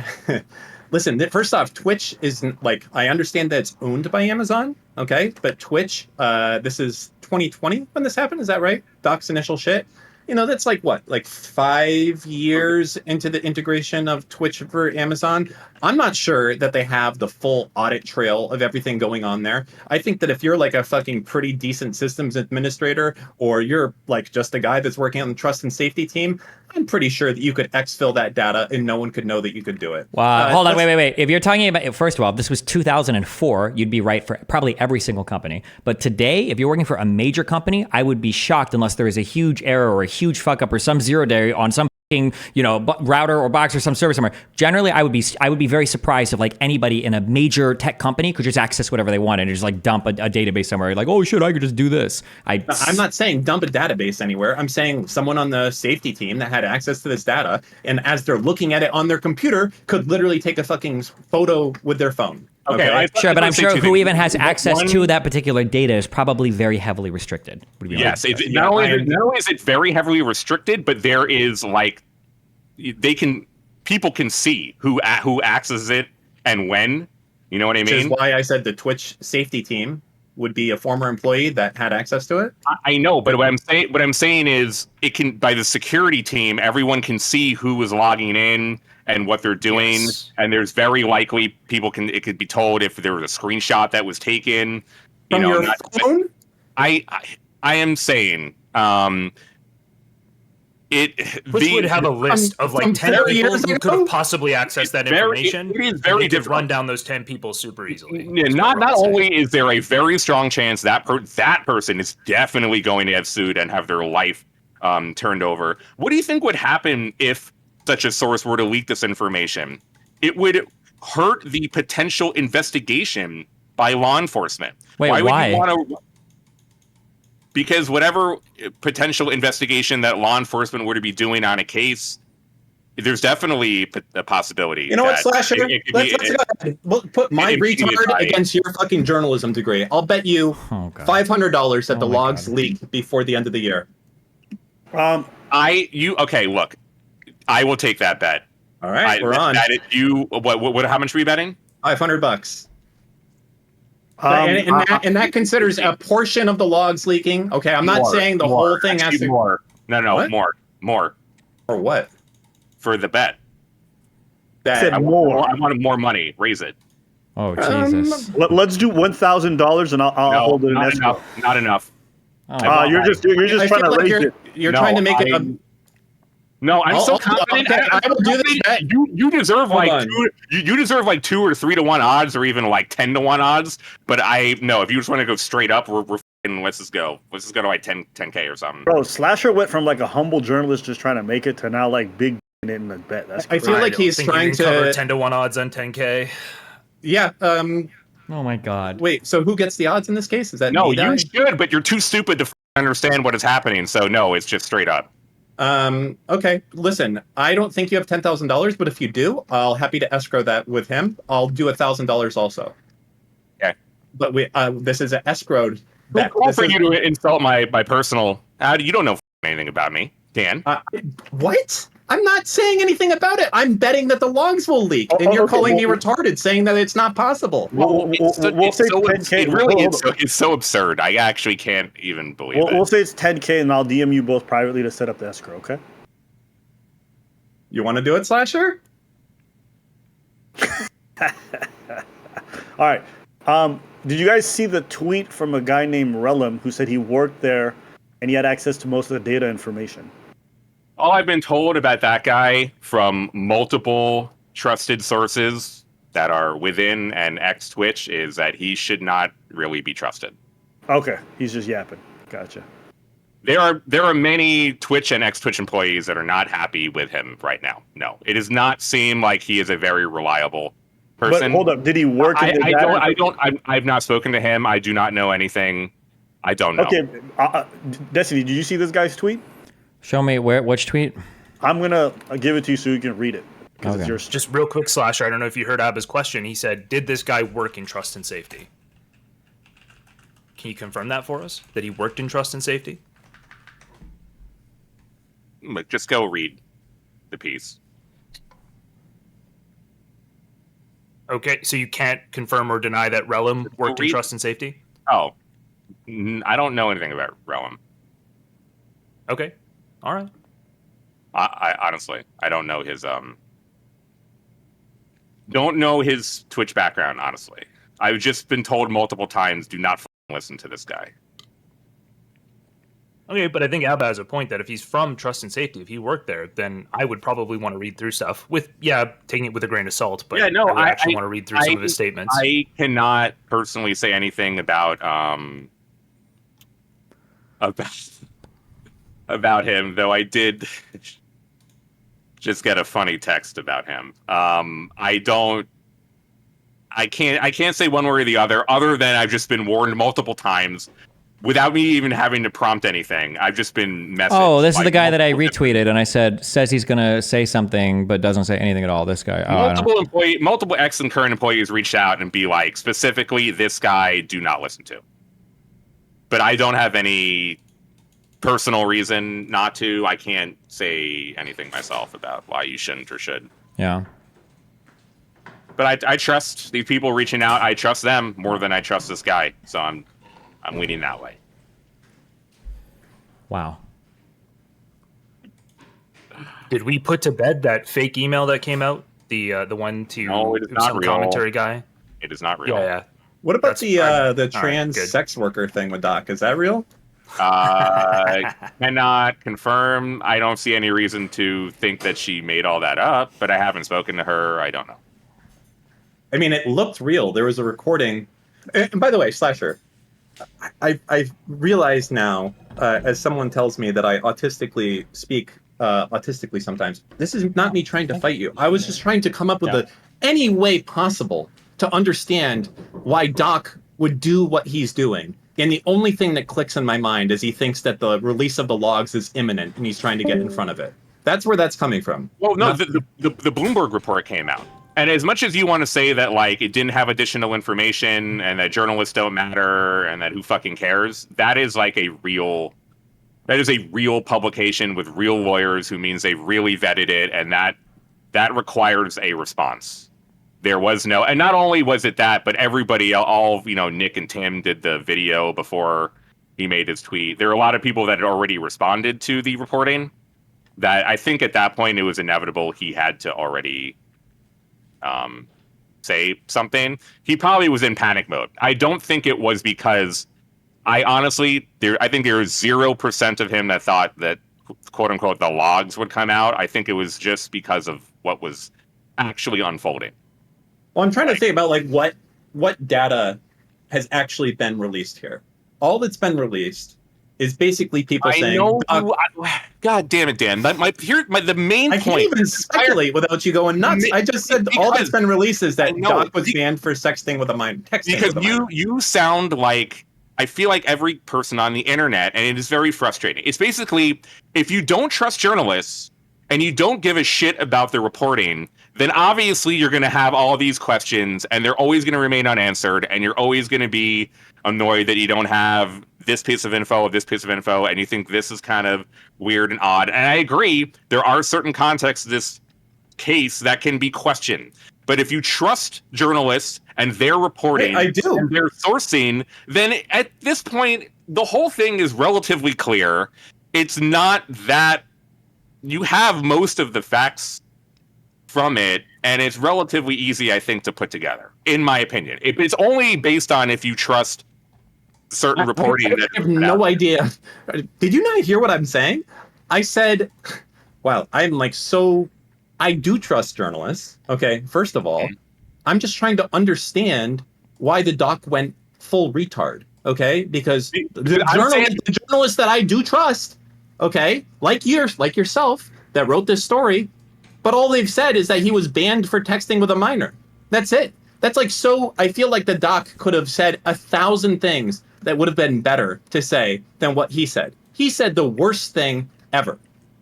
listen. First off, Twitch isn't like, I understand that it's owned by Amazon, okay? But Twitch, this is 2020 when this happened. Is that right? Doc's initial shit. You know, that's like what, like 5 years into the integration of Twitch for Amazon. I'm not sure that they have the full audit trail of everything going on there. I think that if you're like a fucking pretty decent systems administrator, or you're like just a guy that's working on the trust and safety team, I'm pretty sure that you could exfil that data and no one could know that you could do it. Wow. Hold on, wait. If you're talking about, first of all, if this was 2004, you'd be right for probably every single company. But today, if you're working for a major company, I would be shocked unless there is a huge error or a huge fuck up or some zero day on some router or box or some server somewhere. Generally, I would be very surprised if like anybody in a major tech company could just access whatever they want and just like dump a database somewhere. Like, oh shit, I could just do this. I'm not saying dump a database anywhere. I'm saying someone on the safety team that had access to this data, and as they're looking at it on their computer, could literally take a fucking photo with their phone. Okay. Sure, but I'm sure who even has access to that particular data is probably very heavily restricted. Yes, not only is it very heavily restricted, but there is like people can see who accesses it and when. You know what I mean? Which is why I said the Twitch safety team would be a former employee that had access to it. I know, but what I'm saying is it can, by the security team, everyone can see who is logging in and what they're doing, and there's very likely it could be told if there was a screenshot that was taken. From your phone? I am saying Twitch would have a list of like 10 people who could have possibly accessed that information. It is very difficult. Run down those 10 people super easily. Yeah, not only is there a very strong chance that person is definitely going to get sued and have their life turned over. What do you think would happen if such a source were to leak this information? It would hurt the potential investigation by law enforcement. Wait, why? Would you want to? Because whatever potential investigation that law enforcement were to be doing on a case, there's definitely a possibility. You know what, that Slasher? it could Let's be- go ahead. We'll put my it could be retard by- against your fucking journalism degree. I'll bet you Oh, God. $500 that the Oh my logs God. leak before the end of the year. Okay, look, I will take that bet. All right, we're on. What? How much are we betting? $500. And that considers a portion of the logs leaking. Okay, I'm not saying the whole thing has to. More. No, What? more Or what? for the bet. Said That, more. I wanted more money. Raise it. Oh, Jesus. Let's do $1,000 and I'll No, hold it in not escrow. enough. Not enough. Oh, You're just I trying feel to like raise it. you're No, trying to make it. No, I'm so I'll- confident. okay, I will do this bet. You deserve Hold like on. you deserve like 2 or 3 to 1 odds, or even like 10 to 1 odds. But if you just want to go straight up, we're f***ing, let's just go. Let's just go to like 10K or something. Bro, Slasher went from like a humble journalist just trying to make it to now like big in it in the bet. That's I feel crazy. like he's think trying you can cover to. 10 to 1 odds on 10K. Yeah. Oh, my God. Wait. So who gets the odds in this case? Is that No, me, Di? you should, but you're too stupid to understand what is happening. So no, it's just straight up. Okay. Listen, I don't think you have $10,000, but if you do, I'll happy to escrow that with him. I'll do $1,000 also. Okay. But this is an escrowed bet. Cool This for is- you to insult my personal. You don't know anything about me, Dan. What? I'm not saying anything about it. I'm betting that the logs will leak, and Oh, you're okay, calling me well- saying saying that it's not possible. We'll say 10K. It's so absurd. I actually can't even believe it. We'll say it's 10K and I'll DM you both privately to set up the escrow, okay? You want to do it, Slasher? All right. Did you guys see the tweet from a guy named Relum who said he worked there and he had access to most of the data information? All I've been told about that guy from multiple trusted sources that are within and ex Twitch is that he should not really be trusted. Okay, he's just yapping. Gotcha. There are many Twitch and ex Twitch employees that are not happy with him right now. No, it does not seem like he is a very reliable person. But hold up, did he work in the data? I've not spoken to him. I do not know anything. I don't know. Okay, Destiny, did you see this guy's tweet? Show me which tweet? I'm gonna give it to you so you can read it because it's Okay. yours. Just real quick, Slasher, I don't know if you heard Abba's question. He said, did this guy work in trust and safety? Can you confirm that for us? That he worked in trust and safety? But just go read the piece. Okay, so you can't confirm or deny that Relum worked in read- trust and safety? Oh, I don't know anything about Relum. Okay, all right. I honestly, I don't know his Twitch background. Honestly, I've just been told multiple times, do not listen to this guy. Okay, but I think Abba has a point that if he's from trust and safety, if he worked there, then I would probably want to read through stuff taking it with a grain of salt. But Yeah, no, I would I actually want to read through some of his statements. I cannot personally say anything about him, though I did just get a funny text about him. I can't say one way or the other than I've just been warned multiple times without me even having to prompt anything. I've just been messaged. Oh, this is by the guy that I multiple retweeted, and I says he's gonna say something, but doesn't say anything at all. This guy. Oh, I don't know. multiple ex and current employees reached out and be like, specifically, this guy, do not listen to. But I don't have any personal reason not to. I can't say anything myself about why you shouldn't or should. Yeah. But I trust these people reaching out. I trust them more than I trust this guy. So I'm leaning that way. Wow. Did we put to bed that fake email that came out? The one to No, it is not some real. commentary guy? It is not real. Yeah. What about That's the fine. the All right, trans good. sex worker thing with Doc? Is that real? Cannot confirm. I don't see any reason to think that she made all that up, but I haven't spoken to her. I don't know. I mean, it looked real. There was a recording. And by the way, Slasher, I've realized now, as someone tells me that I autistically speak autistically sometimes, this is not me trying to fight you. I was just trying to come up with any way possible to understand why Doc would do what he's doing. And the only thing that clicks in my mind is he thinks that the release of the logs is imminent and he's trying to get in front of it. That's where that's coming from. Well, no, Not- the Bloomberg report came out. And as much as you want to say that, like, it didn't have additional information and that journalists don't matter and that who fucking cares, that is a real publication with real lawyers who means they really vetted it, and that requires a response. There was no, and not only was it that, but everybody, all Nick and Tim did the video before he made his tweet. There were a lot of people that had already responded to the reporting. That I think at that point it was inevitable he had to already say something. He probably was in panic mode. I don't think it was because I think there was 0% of him that thought that, quote unquote, the logs would come out. I think it was just because of what was actually unfolding. Well, I'm trying to think about what data has actually been released here. All that's been released is basically people saying, God damn it, Dan. The main I point. can't even speculate without you going nuts. I just said all that's been released is that Doc was banned for sexting with a minor. Because you sound like, I feel like every person on the internet, and it is very frustrating. It's basically, if you don't trust journalists and you don't give a shit about the reporting, then obviously you're going to have all these questions and they're always going to remain unanswered, and you're always going to be annoyed that you don't have this piece of info, and you think this is kind of weird and odd. And I agree, there are certain contexts to this case that can be questioned. But if you trust journalists and their reporting, I do. and their sourcing, then at this point, the whole thing is relatively clear. It's not that you have most of the facts from it, and it's relatively easy, I think, to put together, in my opinion. It's only based on if you trust certain reporting. I have no idea. Did you not hear what I'm saying? I said, well, I do trust journalists. Okay, first of all, I'm just trying to understand why the doc went full retard. Okay, because the journalists that I do trust, okay, like yourself, that wrote this story, but all they've said is that he was banned for texting with a minor. That's it. That's I feel like the doc could have said 1,000 things that would have been better to say than what he said. He said the worst thing ever.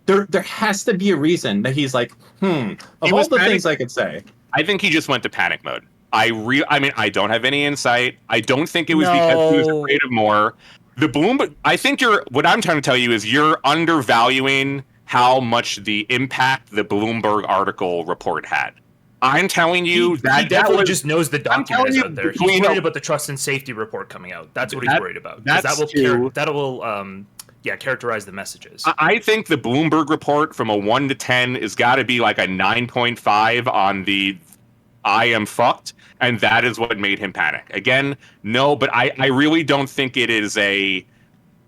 There has to be a reason that he's like, of all the things I could say. I think he just went to panic mode. I mean, I don't have any insight. I don't think it was because he was afraid of more. I think what I'm trying to tell you is you're undervaluing how much the impact the Bloomberg article report had. I'm telling you he definitely just knows the document is out there. He's worried about the trust and safety report coming out. That's what he's worried about. That will characterize the messages. I think the Bloomberg report from a 1 to 10 has got to be like a 9.5 on the I am fucked, and that is what made him panic. Again, no, but I really don't think it is a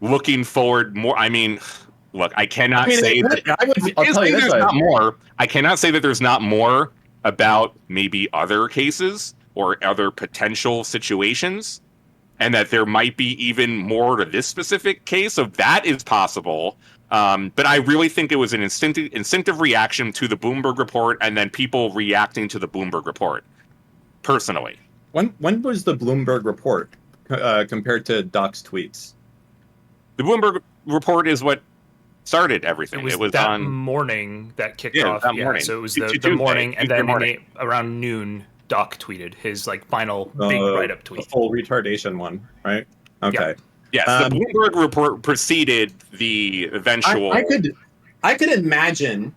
looking forward more. I mean, look, I cannot say that there's not more. I cannot say that there's not more about maybe other cases or other potential situations, and that there might be even more to this specific case. So that is possible. But I really think it was an instinctive reaction to the Bloomberg report, and then people reacting to the Bloomberg report. Personally, when was the Bloomberg report compared to Doc's tweets? The Bloomberg report is what started everything. It was that morning that kicked off. That morning. So it was the morning, and then around noon, Doc tweeted his final big write-up tweet. The full retardation one, right? Okay. Yes, the Bloomberg report preceded the eventual. I could imagine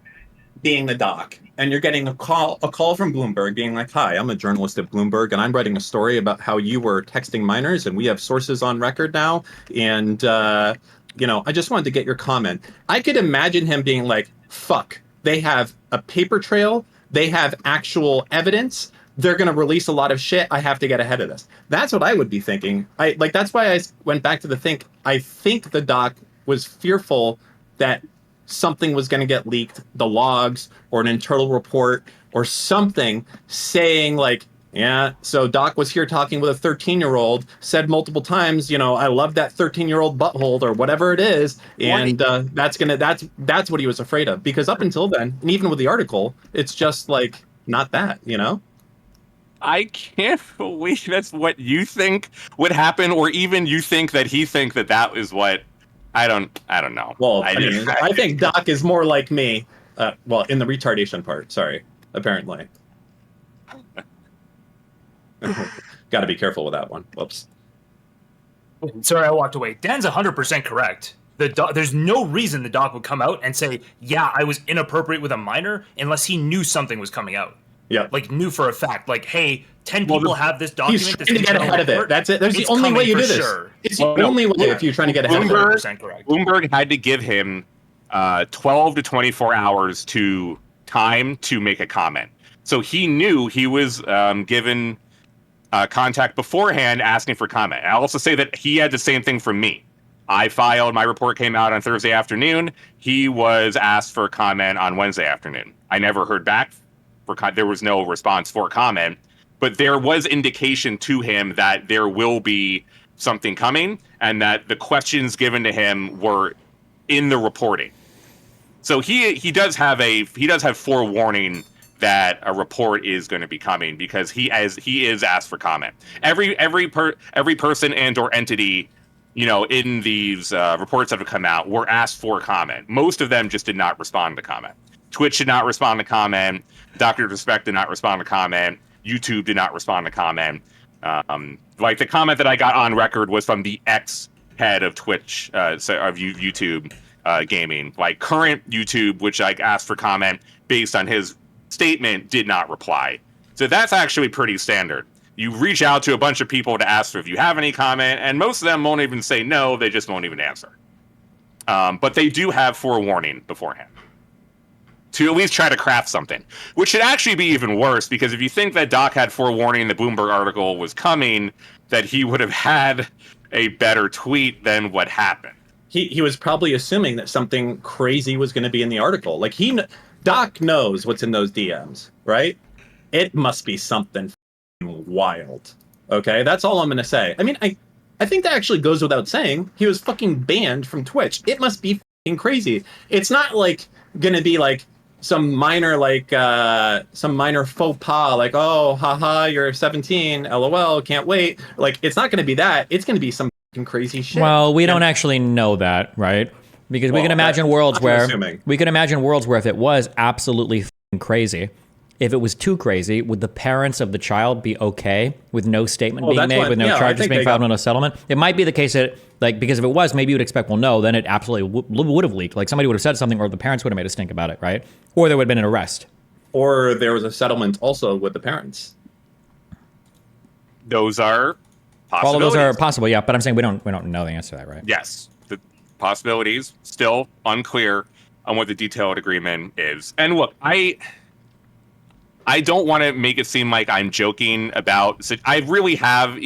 being the Doc, and you're getting a call from Bloomberg being like, "Hi, I'm a journalist at Bloomberg, and I'm writing a story about how you were texting minors, and we have sources on record now, and I just wanted to get your comment." I could imagine him being like, "Fuck, they have a paper trail, they have actual evidence. They're going to release a lot of shit. I have to get ahead of this." That's what I would be thinking. That's why I went back to I think the doc was fearful that something was going to get leaked, the logs or an internal report or something saying so Doc was here talking with a 13-year-old, said multiple times, "I love that 13-year-old butthole," or whatever it is. And that's what he was afraid of, because up until then, and even with the article, it's just not that, I can't believe that's what you think would happen, or even you think that he that is what. I don't know. Well, I think Doc is more like me. Well, in the retardation part, sorry. Apparently. Got to be careful with that one. Whoops. Sorry, I walked away. Dan's 100% correct. There's no reason the doc would come out and say, yeah, I was inappropriate with a minor, unless he knew something was coming out. Yeah. Like, knew for a fact. Like, hey, 10 people have this document. He's trying to get ahead of it. That's it. That's the only way you do this. Sure. It's the only way if you're trying to get ahead of it. 100% correct. Bloomberg had to give him 12 to 24 hours to time to make a comment. So he knew he was given contact beforehand asking for comment. I'll also say that he had the same thing from me. I filed, my report came out on Thursday afternoon. He was asked for comment on Wednesday afternoon. I never heard back. There was no response for comment, but there was indication to him that there will be something coming and that the questions given to him were in the reporting. So he does have forewarning that a report is going to be coming because he is asked for comment. Every person and or entity, in these reports that have come out were asked for comment. Most of them just did not respond to comment. Twitch did not respond to comment. DrDisrespect did not respond to comment. YouTube did not respond to comment. Like the comment that I got on record was from the ex-head of Twitch, of YouTube gaming. Like current YouTube, which I asked for comment based on his statement, did not reply. So that's actually pretty standard. You reach out to a bunch of people to ask if you have any comment, and most of them won't even say no, they just won't even answer. But they do have forewarning beforehand to at least try to craft something, which should actually be even worse, because if you think that Doc had forewarning the Bloomberg article was coming, that he would have had a better tweet than what happened. He was probably assuming that something crazy was going to be in the article. Like Doc knows what's in those DMs, right? It must be something wild. Okay, that's all I'm going to say. I mean, I think that actually goes without saying. He was fucking banned from Twitch. It must be fucking crazy. It's not like going to be like some minor faux pas, like, oh, haha, you're 17, lol, can't wait. Like, it's not going to be that. It's going to be some fucking crazy shit. Well, we don't actually know that, right? Because we can imagine worlds where if it was absolutely fucking crazy, if it was too crazy, would the parents of the child be okay with no statement being made, with no charges being filed, no settlement? It might be the case that, like, because if it was, maybe you would expect, well, no, then it absolutely would have leaked. Like, somebody would have said something, or the parents would have made a stink about it, right? Or there would have been an arrest. Or there was a settlement also with the parents. Those are possibilities. All of those are possible, yeah. But I'm saying we don't know the answer to that, right? Yes, the possibilities still unclear on what the detailed agreement is. And look, I don't want to make it seem like I'm joking about. I really have,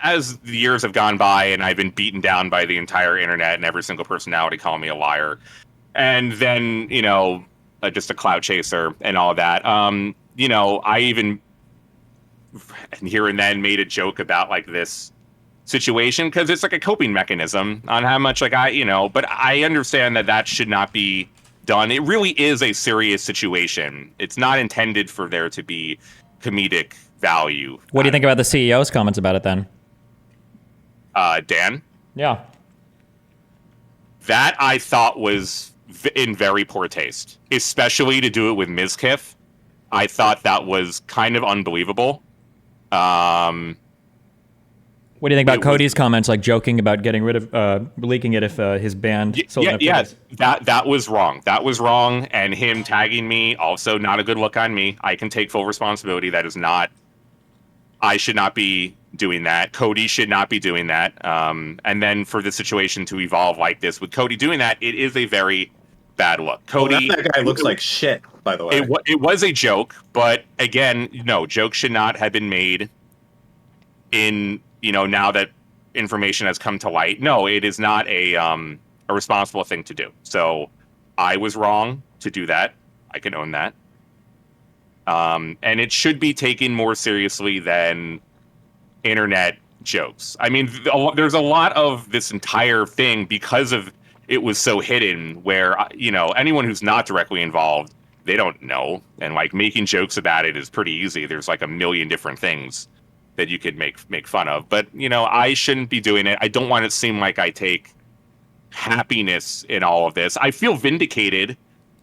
as the years have gone by and I've been beaten down by the entire internet and every single personality calling me a liar, and then just a clout chaser and all that. I even here and then made a joke about like this situation because it's like a coping mechanism on how much but I understand that should not be done. It really is a serious situation. It's not intended for there to be comedic value. What do you think about the CEO's comments about it then? Dan? Yeah. That I thought was in very poor taste, especially to do it with Mizkif. I thought that was kind of unbelievable. What do you think about Cody's comments, like joking about getting rid of leaking it if his band sold enough tickets? That was wrong. That was wrong, and him tagging me also not a good look on me. I can take full responsibility. That is not. I should not be doing that. Cody should not be doing that. And then for the situation to evolve like this with Cody doing that, it is a very bad look. Cody, that guy looks like shit, by the way. It was a joke, but again, no, jokes should not have been made in. Now that information has come to light, no, it is not a responsible thing to do. So I was wrong to do that. I can own that. And it should be taken more seriously than internet jokes. I mean, there's a lot of this entire thing because of it was so hidden where, anyone who's not directly involved, they don't know. And like making jokes about it is pretty easy. There's like a million different things that you could make fun of. But, I shouldn't be doing it. I don't want it to seem like I take happiness in all of this. I feel vindicated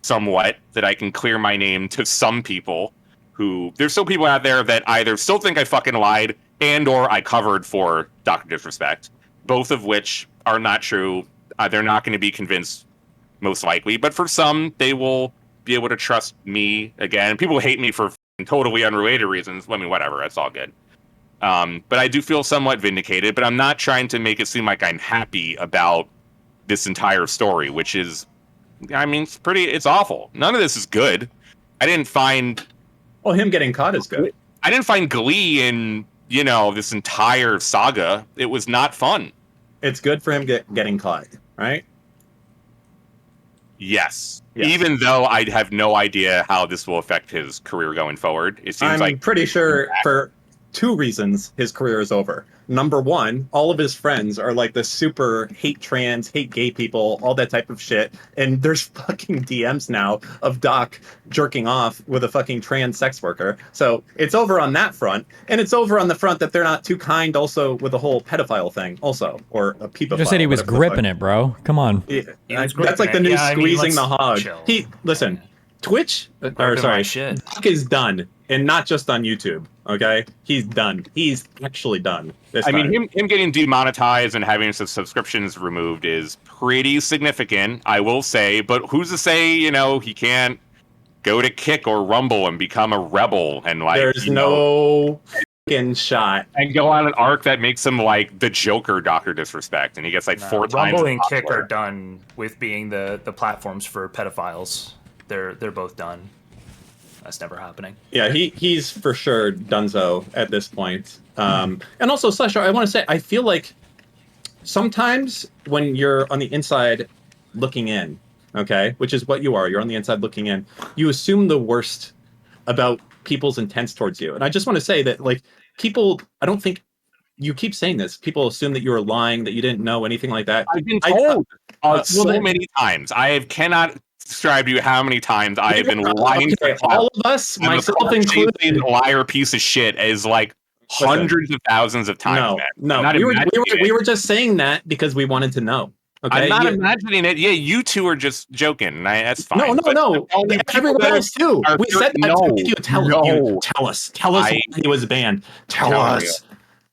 somewhat that I can clear my name to some people who there's still people out there that either still think I fucking lied and or I covered for Dr. Disrespect, both of which are not true. They're not going to be convinced most likely, but for some, they will be able to trust me again. People hate me for totally unrelated reasons. I mean, whatever, that's all good. But I do feel somewhat vindicated, but I'm not trying to make it seem like I'm happy about this entire story, which is, I mean, it's awful. None of this is good. I didn't find... Well, him getting caught is good. I didn't find glee in, this entire saga. It was not fun. It's good for him getting caught, right? Yes. Even though I have no idea how this will affect his career going forward. It seems I'm pretty sure for 2 reasons his career is over. Number one, all of his friends are like the super hate trans, hate gay people, all that type of shit. And there's fucking DMs now of Doc jerking off with a fucking trans sex worker. So it's over on that front. And it's over on the front that they're not too kind also with the whole pedophile thing also. Or a pedophile. You just said he was gripping it, bro. Come on. Yeah, that's like the new squeezing the hog. Chill. Listen, Twitch, or sorry, Doc is done. And not just on YouTube, okay? He's done. He's actually done. I mean, him getting demonetized and having his subscriptions removed is pretty significant, I will say. But who's to say, he can't go to Kick or Rumble and become a rebel and there's no fucking shot. And go on an arc that makes him like the Joker, Dr. Disrespect, and he gets 4 times. Rumble and Kick are done with being the platforms for pedophiles. They're both done. That's never happening. Yeah, he's for sure donezo at this point. And also, Slasher, I want to say, I feel like sometimes when you're on the inside looking in, okay, which is what you are, you're on the inside looking in, you assume the worst about people's intents towards you. And I just want to say that, like, people, I don't think, you keep saying this, people assume that you were lying, that you didn't know, anything like that. I've been told many times. I cannot describe to you how many times I have been lying. Okay, all of us, myself included, liar piece of shit is like hundreds of thousands of times. No, we were just saying that because we wanted to know. Okay? I'm not imagining it. Yeah, you two are just joking. That's fine. No. Everyone else too. We said that to make you tell us why he was banned. Tell us.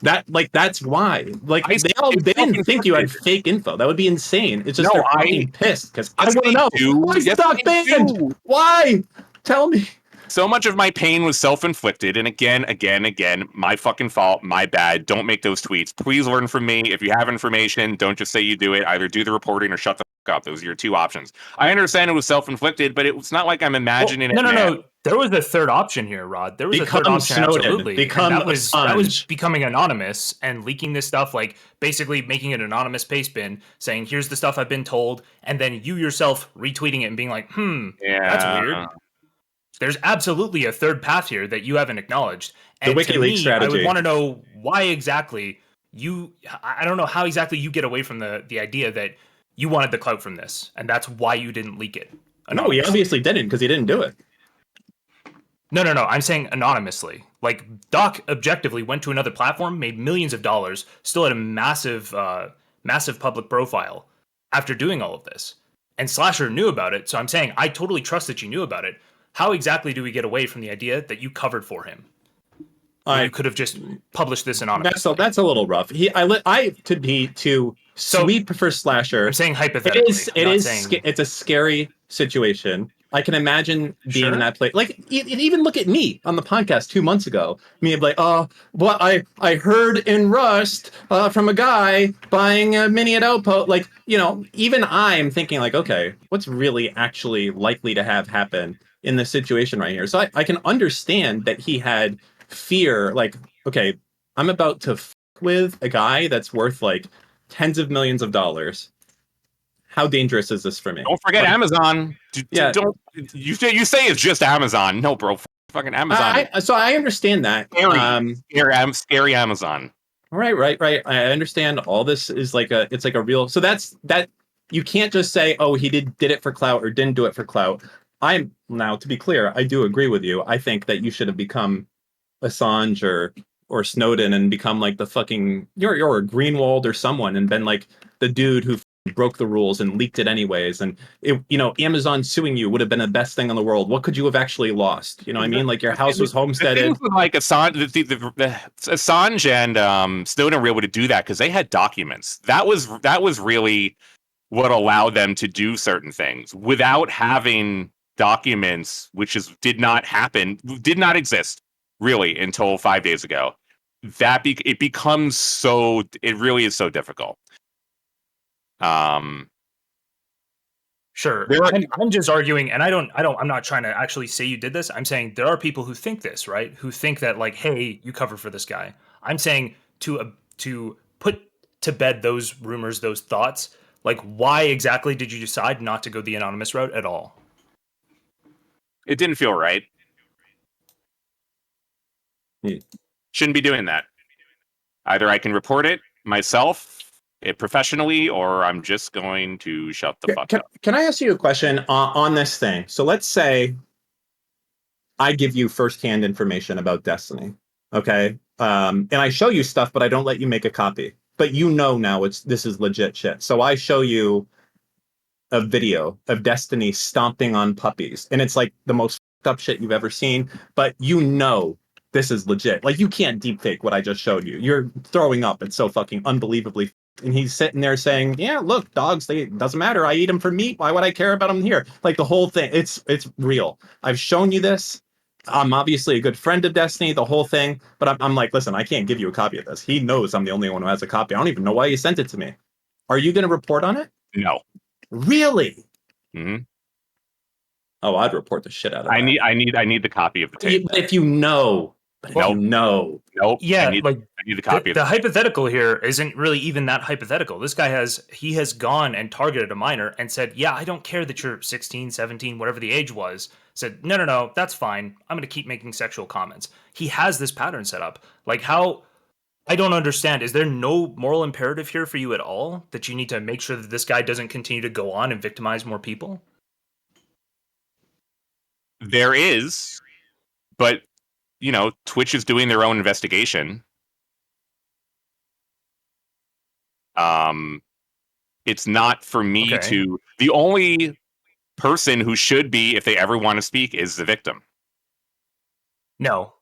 That's why. Like they didn't think you had fake info. That would be insane. It's just they're fucking pissed because I want to know why is Doc banned? Why? Tell me. So much of my pain was self-inflicted, and again, my fucking fault, my bad. Don't make those tweets. Please learn from me. If you have information, don't just say you do it. Either do the reporting or shut the fuck up. Those are your 2 options. I understand it was self-inflicted, but it's not like I'm imagining it. No. There was a third option here, Rod. There was a third option, Snowden. absolutely. That was becoming anonymous and leaking this stuff, like basically making an anonymous paste bin, saying, here's the stuff I've been told, and then you yourself retweeting it and being like, that's weird. There's absolutely a third path here that you haven't acknowledged. And the WikiLeaks strategy. I would want to know why exactly I don't know how exactly you get away from the idea that you wanted the clout from this, and that's why you didn't leak it. No, he obviously didn't because he didn't do it. No. I'm saying anonymously. Like, Doc objectively went to another platform, made millions of dollars, still had a massive public profile after doing all of this. And Slasher knew about it, so I'm saying I totally trust that you knew about it. How exactly do we get away from the idea that you covered for him? You could have just published this anonymously. That's a little rough. To sweep for Slasher. I'm saying hypothetically. It's a scary situation. I can imagine being in that place. Like, even look at me on the podcast 2 months ago. Me like, I heard in Rust from a guy buying a mini at Outpost. Like, even I'm thinking like, okay, what's really actually likely to have happen in this situation right here? So I can understand that he had fear. Like, okay, I'm about to with a guy that's worth like tens of millions of dollars. How dangerous is this for me? Don't forget Amazon. Don't you say it's just Amazon? No, bro. Fucking Amazon. So I understand that. Scary Amazon. Right. I understand all this is it's like a real. So that's that. You can't just say, oh, he did it for clout or didn't do it for clout. Now, to be clear, I do agree with you. I think that you should have become Assange or Snowden and become like the fucking you're a Greenwald or someone and been like the dude who broke the rules and leaked it anyways, and Amazon suing you would have been the best thing in the world. What could you have actually lost? You know what I mean? Like your house was homesteaded. The things with like Assange and Snowden were able to do that because they had documents. That was really what allowed them to do certain things without having documents, which did not exist really until 5 days ago. It really is so difficult. Sure. I'm just arguing, and I'm not trying to actually say you did this. I'm saying there are people who think this, right? Who think that like, hey, you covered for this guy. I'm saying to put to bed those rumors, those thoughts. Like, why exactly did you decide not to go the anonymous route at all? It didn't feel right. Shouldn't be doing that. Either I can report it myself professionally, or I'm just going to shut the fuck up. Can I ask you a question on this thing? So let's say I give you firsthand information about Destiny, okay? And I show you stuff, but I don't let you make a copy. But now this is legit shit. So I show you a video of Destiny stomping on puppies, and it's like the most fucked up shit you've ever seen, but this is legit. Like, you can't deepfake what I just showed you. You're throwing up. It's so fucking unbelievably. And he's sitting there saying, yeah, look, dogs, doesn't matter. I eat them for meat. Why would I care about them here? Like, the whole thing, it's real. I've shown you this. I'm obviously a good friend of Destiny, the whole thing. But I'm like, listen, I can't give you a copy of this. He knows I'm the only one who has a copy. I don't even know why he sent it to me. Are you going to report on it? No. Really? Mm-hmm. Oh, I'd report the shit out of it. I need the copy of the tape. If you know. Nope. Yeah, I need the copy. The hypothetical here isn't really even that hypothetical. This guy has gone and targeted a minor and said, yeah, I don't care that you're 16, 17, whatever the age was. Said, no, that's fine. I'm going to keep making sexual comments. He has this pattern set up. Like, how? I don't understand. Is there no moral imperative here for you at all that you need to make sure that this guy doesn't continue to go on and victimize more people? There is, but Twitch is doing their own investigation. It's not for me to. The only person who should be, if they ever want to speak, is the victim. No,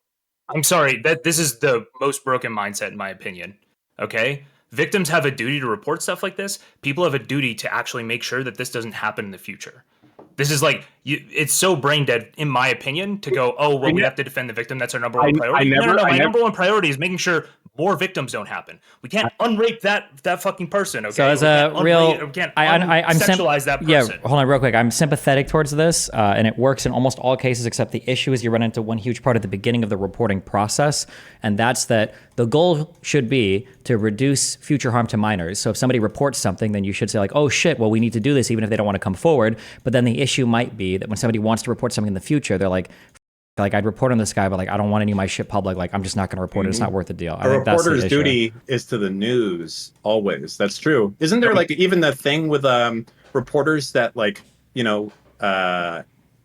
I'm sorry. This is the most broken mindset, in my opinion. Okay, victims have a duty to report stuff like this. People have a duty to actually make sure that this doesn't happen in the future. This is like, it's so brain dead, in my opinion, to go, oh, well, we have to defend the victim. That's our number one priority. No. My number one priority is making sure more victims don't happen. We can't unrape that fucking person. Okay. So as we can't sexualize that person. Yeah, hold on real quick. I'm sympathetic towards this, and it works in almost all cases, except the issue is you run into one huge part at the beginning of the reporting process, and that's that the goal should be to reduce future harm to minors. So if somebody reports something, then you should say like, oh shit, well, we need to do this even if they don't want to come forward. But then the issue might be that when somebody wants to report something in the future, they're like I'd report on this guy, but like I don't want any of my shit public. Like I'm just not going to report it. It's not worth the deal. I think that's the issue. A reporter's duty is to the news always. That's true. Isn't there like even the thing with reporters that like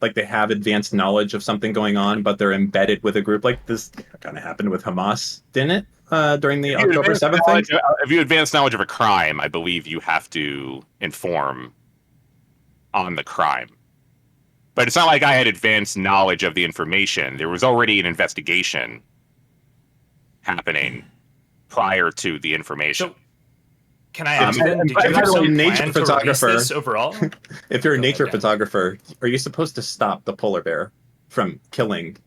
like they have advanced knowledge of something going on, but they're embedded with a group? Like this kind of happened with Hamas, didn't it? During the October 7th thing? If you advance knowledge of a crime, I believe you have to inform on the crime. But it's not like I had advanced knowledge of the information. There was already an investigation happening prior to the information. So, can I ask then, did you have some plan to release this overall? If you're a nature photographer, are you supposed to stop the polar bear from killing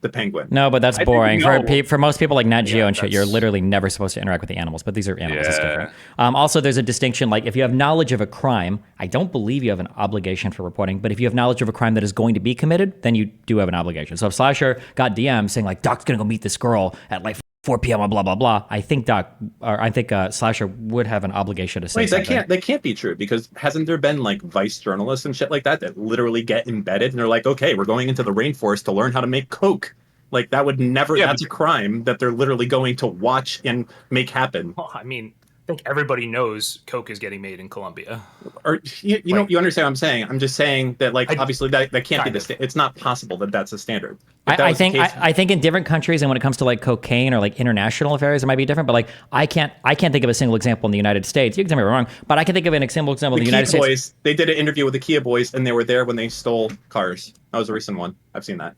the penguin? No, but that's boring. For most people like Nat Geo and shit, you're literally never supposed to interact with the animals, but these are animals. It's different. Also, there's a distinction, like if you have knowledge of a crime, I don't believe you have an obligation for reporting, but if you have knowledge of a crime that is going to be committed, then you do have an obligation. So if Slasher got DMs saying like, Doc's gonna go meet this girl at like 4 p.m. blah blah blah, I think Slasher would have an obligation to say. Wait, that can't be true, because hasn't there been like Vice journalists and shit like that literally get embedded and they're like, okay, we're going into the rainforest to learn how to make coke? Like that would never. That's a crime that they're literally going to watch and make happen. Well, I mean, think everybody knows Coke is getting made in Colombia. Or you understand what I'm saying? I'm just saying that obviously that can't be kind of. it's not possible that that's a standard. If that I was the think case- I think in different countries and when it comes to like cocaine or like international affairs, it might be different. But like I can't think of a single example in the United States. You can tell me if I'm wrong, but I can think of an example in the United Kia States. Boys, they did an interview with the Kia Boys, and they were there when they stole cars. That was a recent one. I've seen that.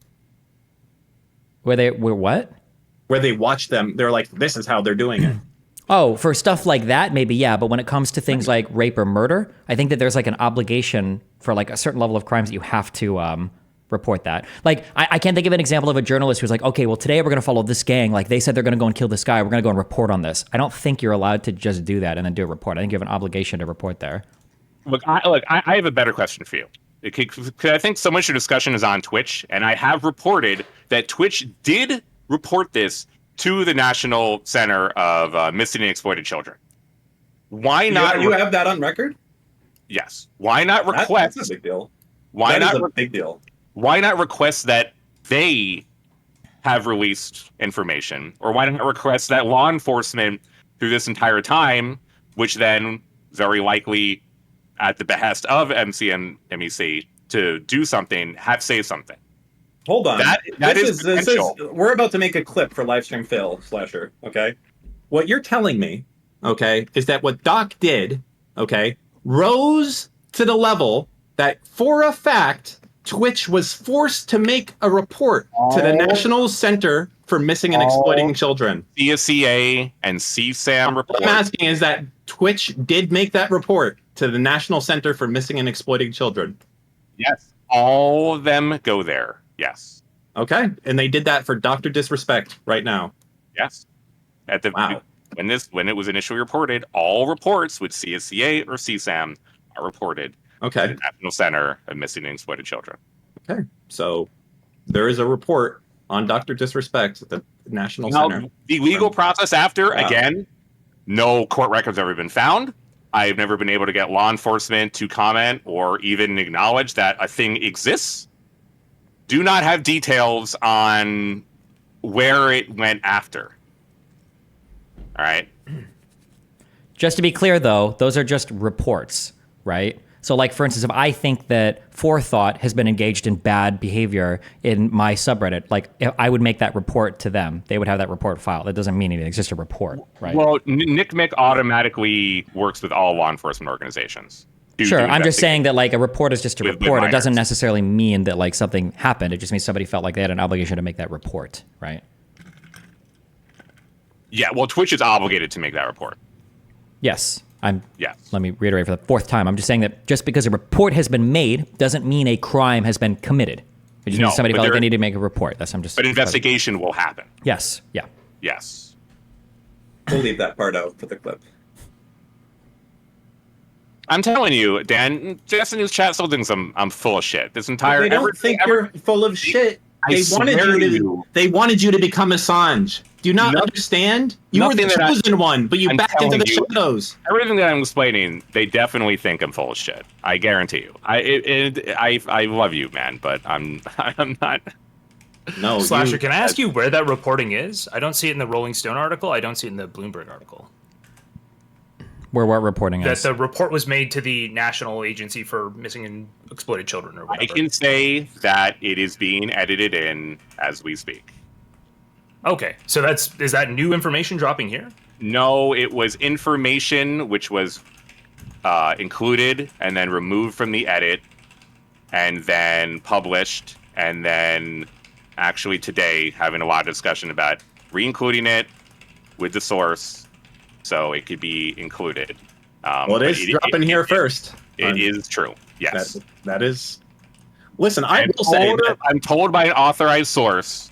Where what? Where they watched them, they're like, "This is how they're doing it." Oh, for stuff like that, maybe, yeah. But when it comes to things like rape or murder, I think that there's like an obligation for like a certain level of crimes that you have to report that. Like, I can't think of an example of a journalist who's like, okay, well, today we're going to follow this gang. Like, they said they're going to go and kill this guy. We're going to go and report on this. I don't think you're allowed to just do that and then do a report. I think you have an obligation to report there. Look, I have a better question for you. Because I think so much of the discussion is on Twitch, and I have reported that Twitch did report this to the National Center of Missing and Exploited Children. Why not? You have that on record? Yes. Why not request? That's a big deal. Why That is not? a big deal. Why not request that they have released information, or why not request that law enforcement through this entire time, which then very likely, at the behest of MEC, to do something, say something. Hold on. This is we're about to make a clip for Livestream Fail Slasher, okay? What you're telling me, okay, is that what Doc did, okay, rose to the level that for a fact Twitch was forced to make a report to the National Center for Missing and Exploiting Children. CSEA and CSAM report. What I'm asking is that Twitch did make that report to the National Center for Missing and Exploiting Children. Yes. All of them go there. Yes. Okay. And they did that for DrDisrespect right now. Yes. Wow. When it was initially reported, all reports with CSEA or CSAM are reported to Okay. the National Center of Missing and Exploited Children. Okay. So there is a report on DrDisrespect at the National Now, Center. the legal process after, Wow. again, no court records have ever been found. I've never been able to get law enforcement to comment or even acknowledge that a thing exists. Do not have details on where it went after. All right. Just to be clear, though, those are just reports, right? So, like, for instance, if I think that Forethought has been engaged in bad behavior in my subreddit, like, if I would make that report to them. They would have that report filed. That doesn't mean anything. It's just a report, right? Well, NCMEC automatically works with all law enforcement organizations. Sure, I'm just saying that, like, a report is just a With report. It doesn't minors. necessarily mean that, like, something happened. It just means somebody felt like they had an obligation to make that report, right? Yeah, well, Twitch is obligated to make that report. Yes. Yes. Let me reiterate for the fourth time. I'm just saying that just because a report has been made doesn't mean a crime has been committed. It just No, means somebody but felt like they there- need to make a report. That's I'm just. But investigation will happen. Yes. Yeah. Yes. We'll leave that part out for the clip. I'm telling you, Dan, Justin News chat still thinks I'm full of shit. This entire They don't think you're full of shit. I swear to you. They wanted you to become Assange. Do you not No- understand? You were the nothing that I- chosen one, but you I'm backed into telling the you. shadows. everything that I'm explaining. They definitely think I'm full of shit. I guarantee you. I love you, man, but I'm not. No, Slasher, can I ask you where that reporting is? I don't see it in the Rolling Stone article. I don't see it in the Bloomberg article. Where what reporting That is? the report was made to the National Agency for Missing and Exploited Children, or whatever. I can say that it is being edited in as we speak. Okay, so is that new information dropping here? No, it was information which was included and then removed from the edit and then published, and then actually today having a lot of discussion about re-including it with the source so it could be included. Well, it is dropping here first. It is true. Yes. That is. Listen, I will say that I'm told by an authorized source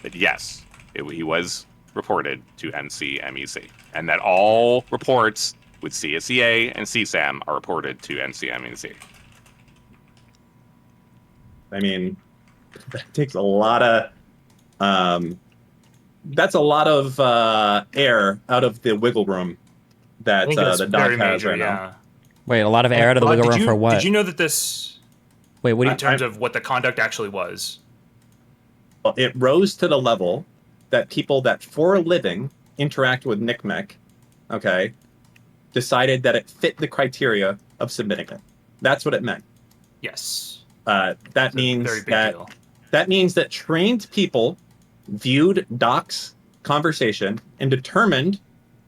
that yes, he was reported to NCMEC, and that all reports with CSEA and CSAM are reported to NCMEC. I mean, that takes a lot of. That's a lot of air out of the wiggle room that I think that's the doc very has major, right now. yeah. Wait, a lot of air out of the wiggle Did room you- for what? Did you know that this, Wait, what do you? in terms of what the conduct actually was? It rose to the level that people that for a living interact with NCMEC, okay, decided that it fit the criteria of submitting it. That's what it meant. Yes. That Very means big that deal. that means that trained people viewed Doc's conversation and determined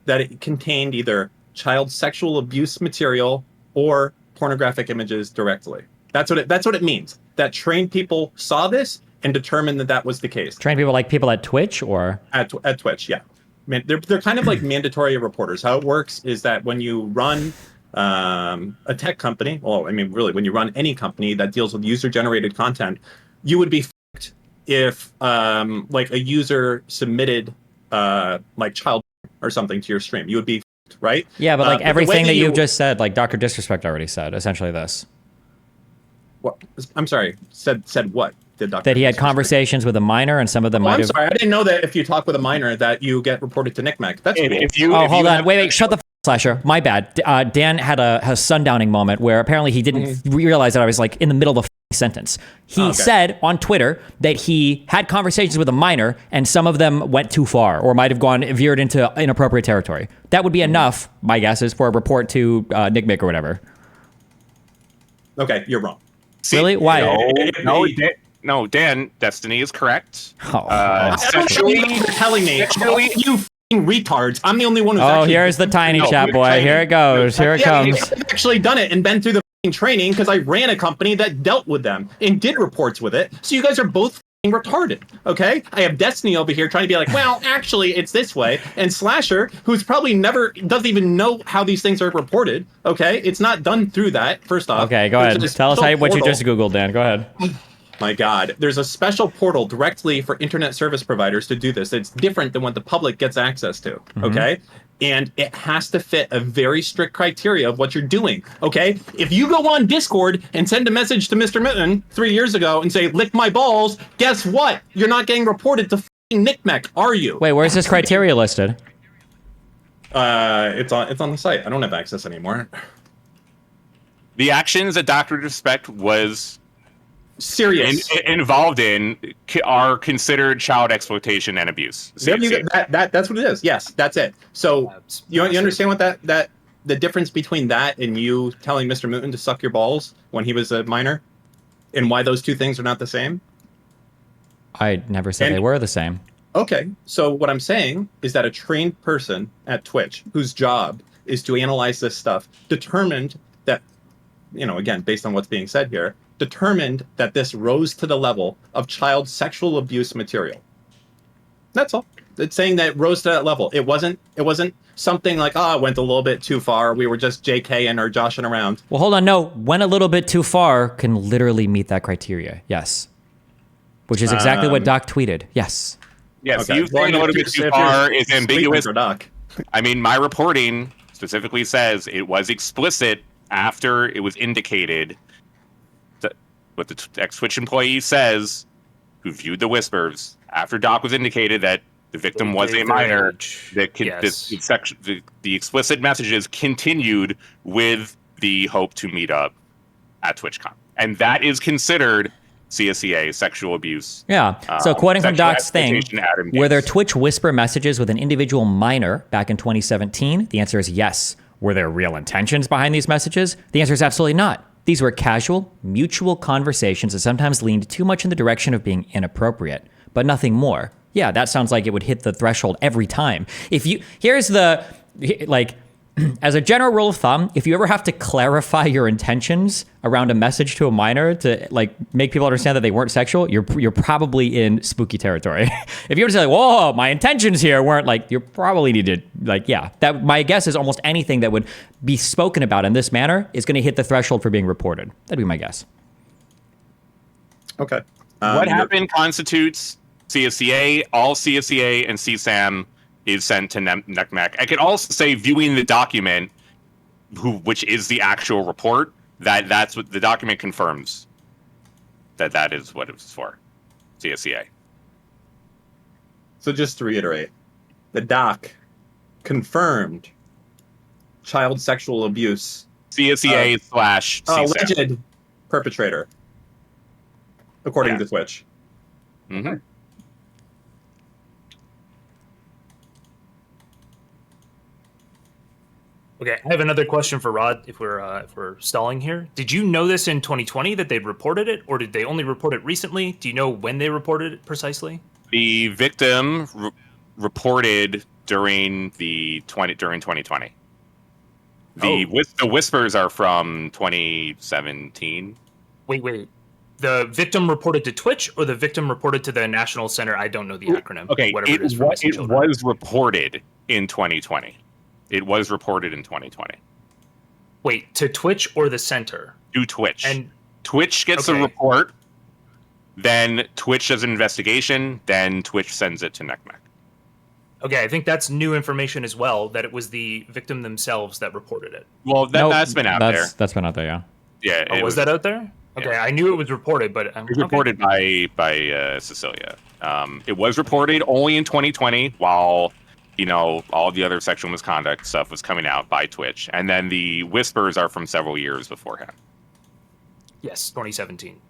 that it contained either child sexual abuse material or pornographic images directly. That's what it means. That trained people saw this and determined that that was the case. Train people like people at Twitch or At Twitch, yeah. Man, they're kind of like mandatory reporters. How it works is that when you run a tech company, well, I mean, really, when you run any company that deals with user-generated content, you would be f***ed if like a user submitted like child or something to your stream. You would be f***ed, right? yeah, but like the way everything that you you've just said, like DrDisrespect already said, essentially this. What, I'm sorry. Said what? Did Dr. That he had Disrespect? conversations with a minor, and some of them Oh, might I'm have. sorry. I didn't know that if you talk with a minor that you get reported to NCMEC. That's cool. If you, Oh, if hold you on. have- Wait. Shut the slasher. My bad. Dan had a sundowning moment where apparently he didn't realize that I was like in the middle of a sentence. He Okay. said on Twitter that he had conversations with a minor, and some of them went too far or might have veered into inappropriate territory. That would be enough, my guess is, for a report to NCMEC or whatever. Okay, you're wrong. Really? Why? No, Dan, Destiny is correct. Oh, I don't know you guys are telling me. Oh, you f***ing retards. I'm the only one who's oh, actually... here's the tiny No, chat boy. Here it goes. Here it Yeah, comes. I've actually done it and been through the f***ing training because I ran a company that dealt with them and did reports with it. So you guys are both f***ing retarded, okay? I have Destiny over here trying to be like, well, actually, it's this way. And Slasher, who's probably doesn't even know how these things are reported, okay? It's not done through that, first off. Okay, go There's ahead. a Tell us special what you portal. just Googled, Dan. Go ahead. My God, there's a special portal directly for internet service providers to do this. It's different than what the public gets access to. Okay. And it has to fit a very strict criteria of what you're doing. Okay. If you go on Discord and send a message to Mr. Mitten 3 years ago and say, lick my balls, guess what? You're not getting reported to f***ing NCMEC, are you? Wait, where's this criteria listed? It's on the site. I don't have access anymore. The actions that Dr. Respect was Serious. involved in are considered child exploitation and abuse. There you go. That's what it is. Yes, that's it. So you understand what that the difference between that and you telling Mr. Mooten to suck your balls when he was a minor, and why those two things are not the same? I never said they were the same. Okay, so what I'm saying is that a trained person at Twitch whose job is to analyze this stuff determined that, again, based on what's being said here, determined that this rose to the level of child sexual abuse material. That's all. It's saying that it rose to that level. It wasn't something like, it went a little bit too far. We were just JKing or joshing around. Well, hold on. No, went a little bit too far can literally meet that criteria. Yes. Which is exactly what Doc tweeted. Yes. Yes, Okay. you saying a little bit too far is ambiguous. Doc. I mean, my reporting specifically says it was explicit after it was indicated that what the ex-Twitch employee says, who viewed the whispers, after Doc was indicated that the victim was a minor, the explicit messages continued with the hope to meet up at TwitchCon. And that is considered CSEA, sexual abuse. Yeah. So quoting from sexual Doc's thing, exploitation at him, were there yes. Twitch whisper messages with an individual minor back in 2017? The answer is yes. Were there real intentions behind these messages? The answer is absolutely not. These were casual, mutual conversations that sometimes leaned too much in the direction of being inappropriate, but nothing more. Yeah, that sounds like it would hit the threshold every time. As a general rule of thumb, if you ever have to clarify your intentions around a message to a minor to make people understand that they weren't sexual, you're probably in spooky territory. If you were to say, "Whoa, my intentions here weren't," you probably need to that. My guess is almost anything that would be spoken about in this manner is going to hit the threshold for being reported. That'd be my guess. Okay. What happened constitutes CSEA. All CSEA and CSAM is sent to NCMEC. I could also say viewing the document, which is the actual report, that's what the document confirms. That is what it was for, CSEA. So just to reiterate, the doc confirmed child sexual abuse. CSEA slash CSAM. Alleged perpetrator, according to Twitch. Mm-hmm. Okay, I have another question for Rod. If we're stalling here, did you know this in 2020 that they'd reported it, or did they only report it recently? Do you know when they reported it precisely? The victim reported during 2020. The whispers are from 2017. Wait. The victim reported to Twitch, or the victim reported to the National Center? I don't know the acronym. Okay, whatever it is for missing children. was reported in 2020. It was reported in 2020. Wait, to Twitch or the center? To Twitch. And Twitch gets a report, then Twitch does an investigation, then Twitch sends it to NECMEC. okay, I think that's new information as well, that it was the victim themselves that reported it. Well, that's been out there. That's been out there, yeah. Yeah. Oh, was that out there? Okay, Yeah. I knew it was reported, but... It was reported by Cecilia. It was reported only in 2020 while, all the other sexual misconduct stuff was coming out by Twitch. And then the whispers are from several years beforehand. Yes, 2017.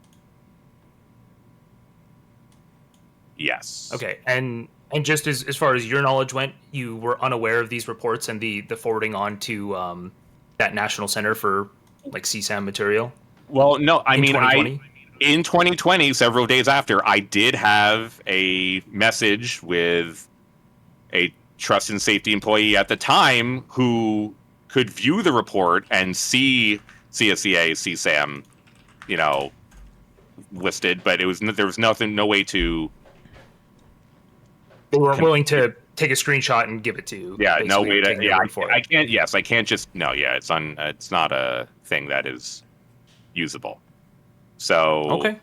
Yes. Okay, and just as far as your knowledge went, you were unaware of these reports and the forwarding on to that National Center for like CSAM material? Well, no, I mean, 2020? in 2020, several days after, I did have a message with a trust and safety employee at the time who could view the report and see CSEA, CSAM, listed, but there was no way to. They weren't willing to take a screenshot and give it to you. Yeah, no basically, way to. take their Yeah, word for it. I can't. Yes, I can't just. No, yeah, it's not a thing that is usable. So Okay.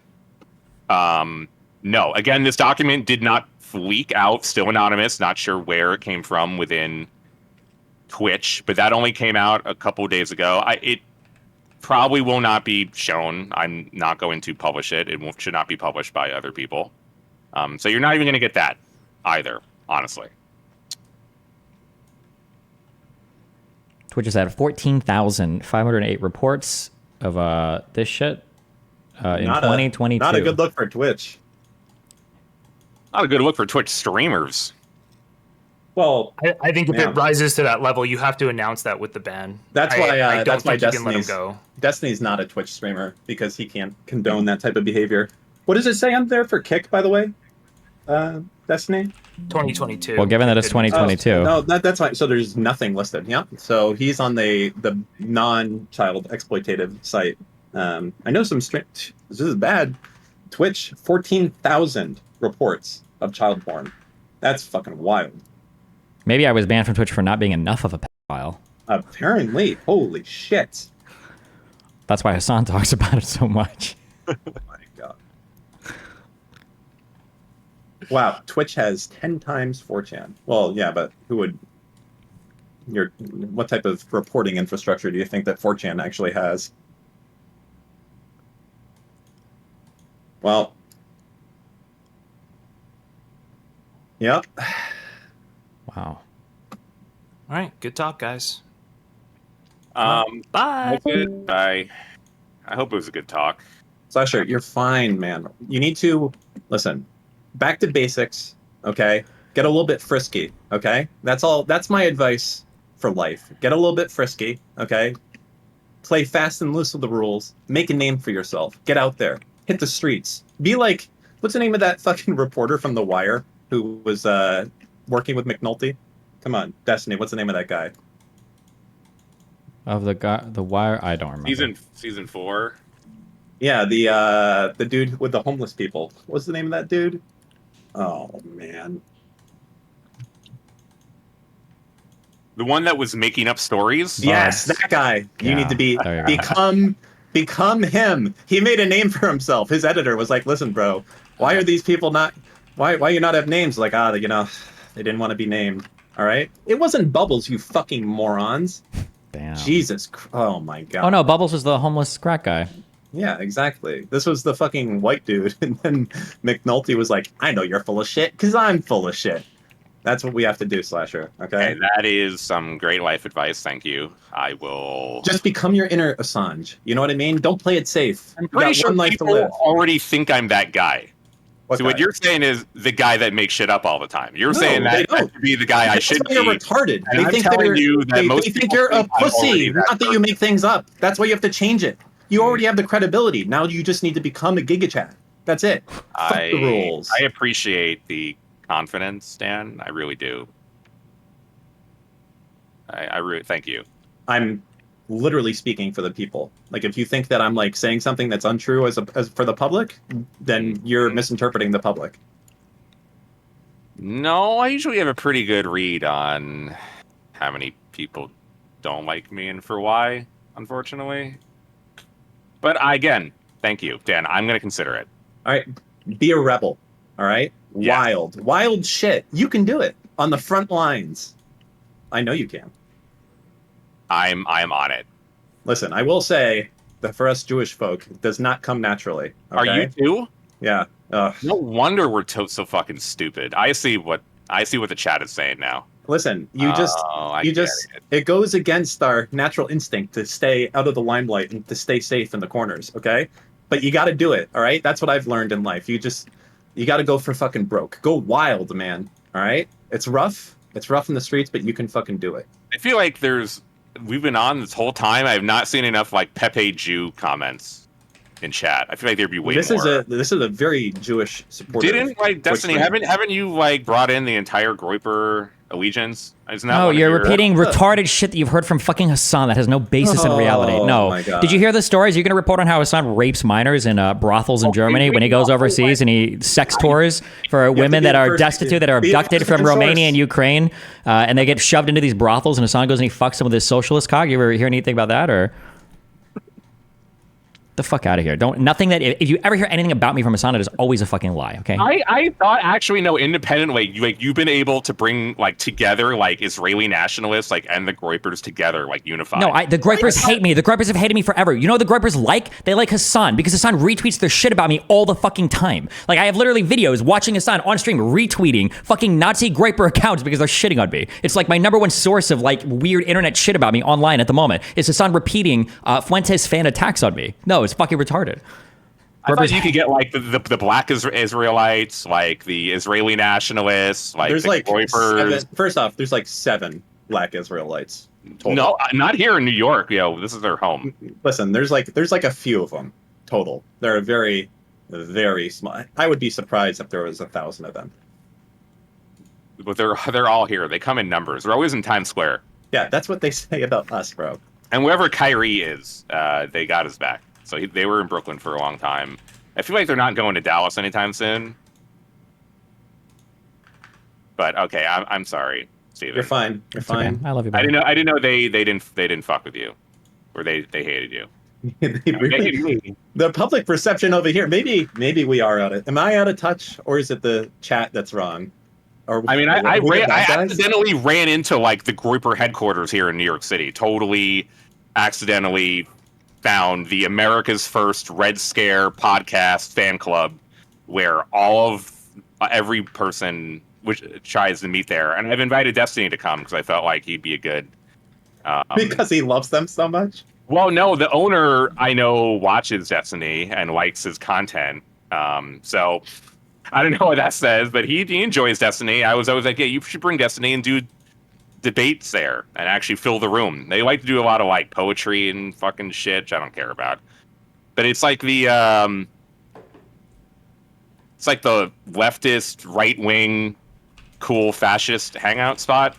No, again, this document did not leak out, still anonymous, not sure where it came from within Twitch, but that only came out a couple days ago. It probably will not be shown. I'm not going to publish it. Should not be published by other people. So you're not even going to get that either, honestly. Twitch has had 14,508 reports of this shit in 2022. Not a good look for Twitch. Not a good look for Twitch streamers. Well, I think if Yeah. it rises to that level, you have to announce that with the ban. that's why I don't that's why think you can let him Destiny's go. Destiny's not a Twitch streamer because he can't condone that type of behavior. What does it say on there for Kick, by the way? Destiny? 2022. Well, given that it's 2022. Oh, no, that's fine. So there's nothing listed. Yeah. So he's on the non-child exploitative site. I know some this is bad. Twitch, 14,000 reports of child porn. That's fucking wild. Maybe I was banned from Twitch for not being enough of a pedophile. Apparently, holy shit. That's why Hassan talks about it so much. Oh my god. Wow, Twitch has 10 times 4chan. Well, yeah, but what type of reporting infrastructure do you think that 4chan actually has? Well, yep. Wow. All right, good talk, guys. Bye. I hope it was a good talk. Slasher, you're fine, man. You need to listen. Back to basics, okay? Get a little bit frisky, okay? That's all. That's my advice for life. Get a little bit frisky, okay? Play fast and loose with the rules. Make a name for yourself. Get out there. Hit the streets. Be like, what's the name of that fucking reporter from The Wire who was working with McNulty? Come on, Destiny. What's the name of that guy? Of the Wire, I don't remember. Season 4. Yeah, the dude with the homeless people. What's the name of that dude? Oh man. The one that was making up stories? Yes, that guy. You Yeah, need to there you go. become him. He made a name for himself. His editor was like, "Listen, bro, why are these people not? Why you not have names?" Like, they didn't want to be named. All right. It wasn't Bubbles, you fucking morons. Damn. Jesus. Oh my god. Oh no, Bubbles was the homeless crack guy. Yeah, exactly. This was the fucking white dude, and then McNulty was like, "I know you're full of shit, cause I'm full of shit." That's what we have to do, Slasher. Okay. Okay, that is some great life advice. Thank you. I will. Just become your inner Assange. You know what I mean? Don't play it safe. I'm You pretty got sure one life to people live. already think I'm that guy. What So what guy? you're saying is the guy that makes shit up all the time. You're No, saying they that don't. should be the guy I That's should why you're be. retarded. And They I'm think telling you're, you that they most think people you're a think I'm already pussy, not that you person. make things up. That's why you have to change it. You already have the credibility. Now you just need to become a Giga Chat. That's it. Fuck the rules. I appreciate the confidence, Dan. I really do. I really thank you. I'm literally speaking for the people. Like, if you think that I'm like saying something that's untrue as for the public, then you're misinterpreting the public. No, I usually have a pretty good read on how many people don't like me and for why, unfortunately. But again, thank you, Dan. I'm going to consider it. All right, be a rebel. All right, Yeah. wild shit. You can do it on the front lines. I know you can. I'm on it. Listen, I will say that for us Jewish folk, it does not come naturally. Okay? Are you too? Yeah. No wonder we're so fucking stupid. I see what the chat is saying now. Listen, I get it goes against our natural instinct to stay out of the limelight and to stay safe in the corners, okay? But you got to do it, all right? That's what I've learned in life. You got to go for fucking broke. Go wild, man, all right? It's rough. It's rough in the streets, but you can fucking do it. I feel like we've been on this whole time. I have not seen enough like Pepe Jew comments in chat. I feel like there'd be way more. This is a very Jewish supporter. Didn't like Destiny? Haven't you like brought in the entire Groiper allegiance? Isn't that No, one of you're your- repeating retarded shit that you've heard from fucking Hassan that has no basis in reality. Oh, No. my God. Did you hear the stories? You're going to report on how Hassan rapes minors in brothels in Germany when he goes overseas and he sex tours for women be that the are first- destitute, that are be the abducted first from source. Romania and Ukraine, and they get shoved into these brothels, and Hassan goes and he fucks them with his socialist cock? You ever hear anything about that, or? The fuck out of here. Nothing that, if you ever hear anything about me from Hassan, it is always a fucking lie, okay? I thought actually no, independently, you've been able to bring like together like Israeli nationalists like and the Groipers together like unified. No, the Groipers hate me. The Groipers have hated me forever. You know what the Groipers like? They like Hassan because Hassan retweets their shit about me all the fucking time. Like, I have literally videos watching Hassan on stream retweeting fucking Nazi Groiper accounts because they're shitting on me. It's like my number one source of like weird internet shit about me online at the moment. Is Hassan repeating Fuentes fan attacks on me. No, it's fucking retarded. I thought you could get like the black Israelites, like the Israeli nationalists, like There's the like Groipers. first off, there's like 7 black Israelites. Total. No, not here in New York. Yo, this is their home. Listen, there's like a few of them total. They're very, very small. I would be surprised if there was 1,000 of them. But they're all here. They come in numbers. They're always in Times Square. Yeah, that's what they say about us, bro. And wherever Kyrie is, they got his back. So they were in Brooklyn for a long time. I feel like they're not going to Dallas anytime soon. But okay, I'm sorry, Steven. You're fine. You're It's okay. fine. I love you, I buddy. didn't know they didn't fuck with you, or they hated you. They really- the public perception over here. Maybe we are out of. Am I out of touch, or is it the chat that's wrong? Or I mean, I who the bad guys? accidentally ran into like the Groiper headquarters here in New York City. Totally accidentally found the America's First Red Scare podcast fan club, where all of every person which tries to meet there. And I've invited Destiny to come because I felt like he'd be a good. Because he loves them so much. Well, no, the owner I know watches Destiny and likes his content. So I don't know what that says, but he enjoys Destiny. I was always like, yeah, you should bring Destiny and do debates there and actually fill the room. They like to do a lot of like poetry and fucking shit, which I don't care about. But it's like the leftist, right wing, cool fascist hangout spot.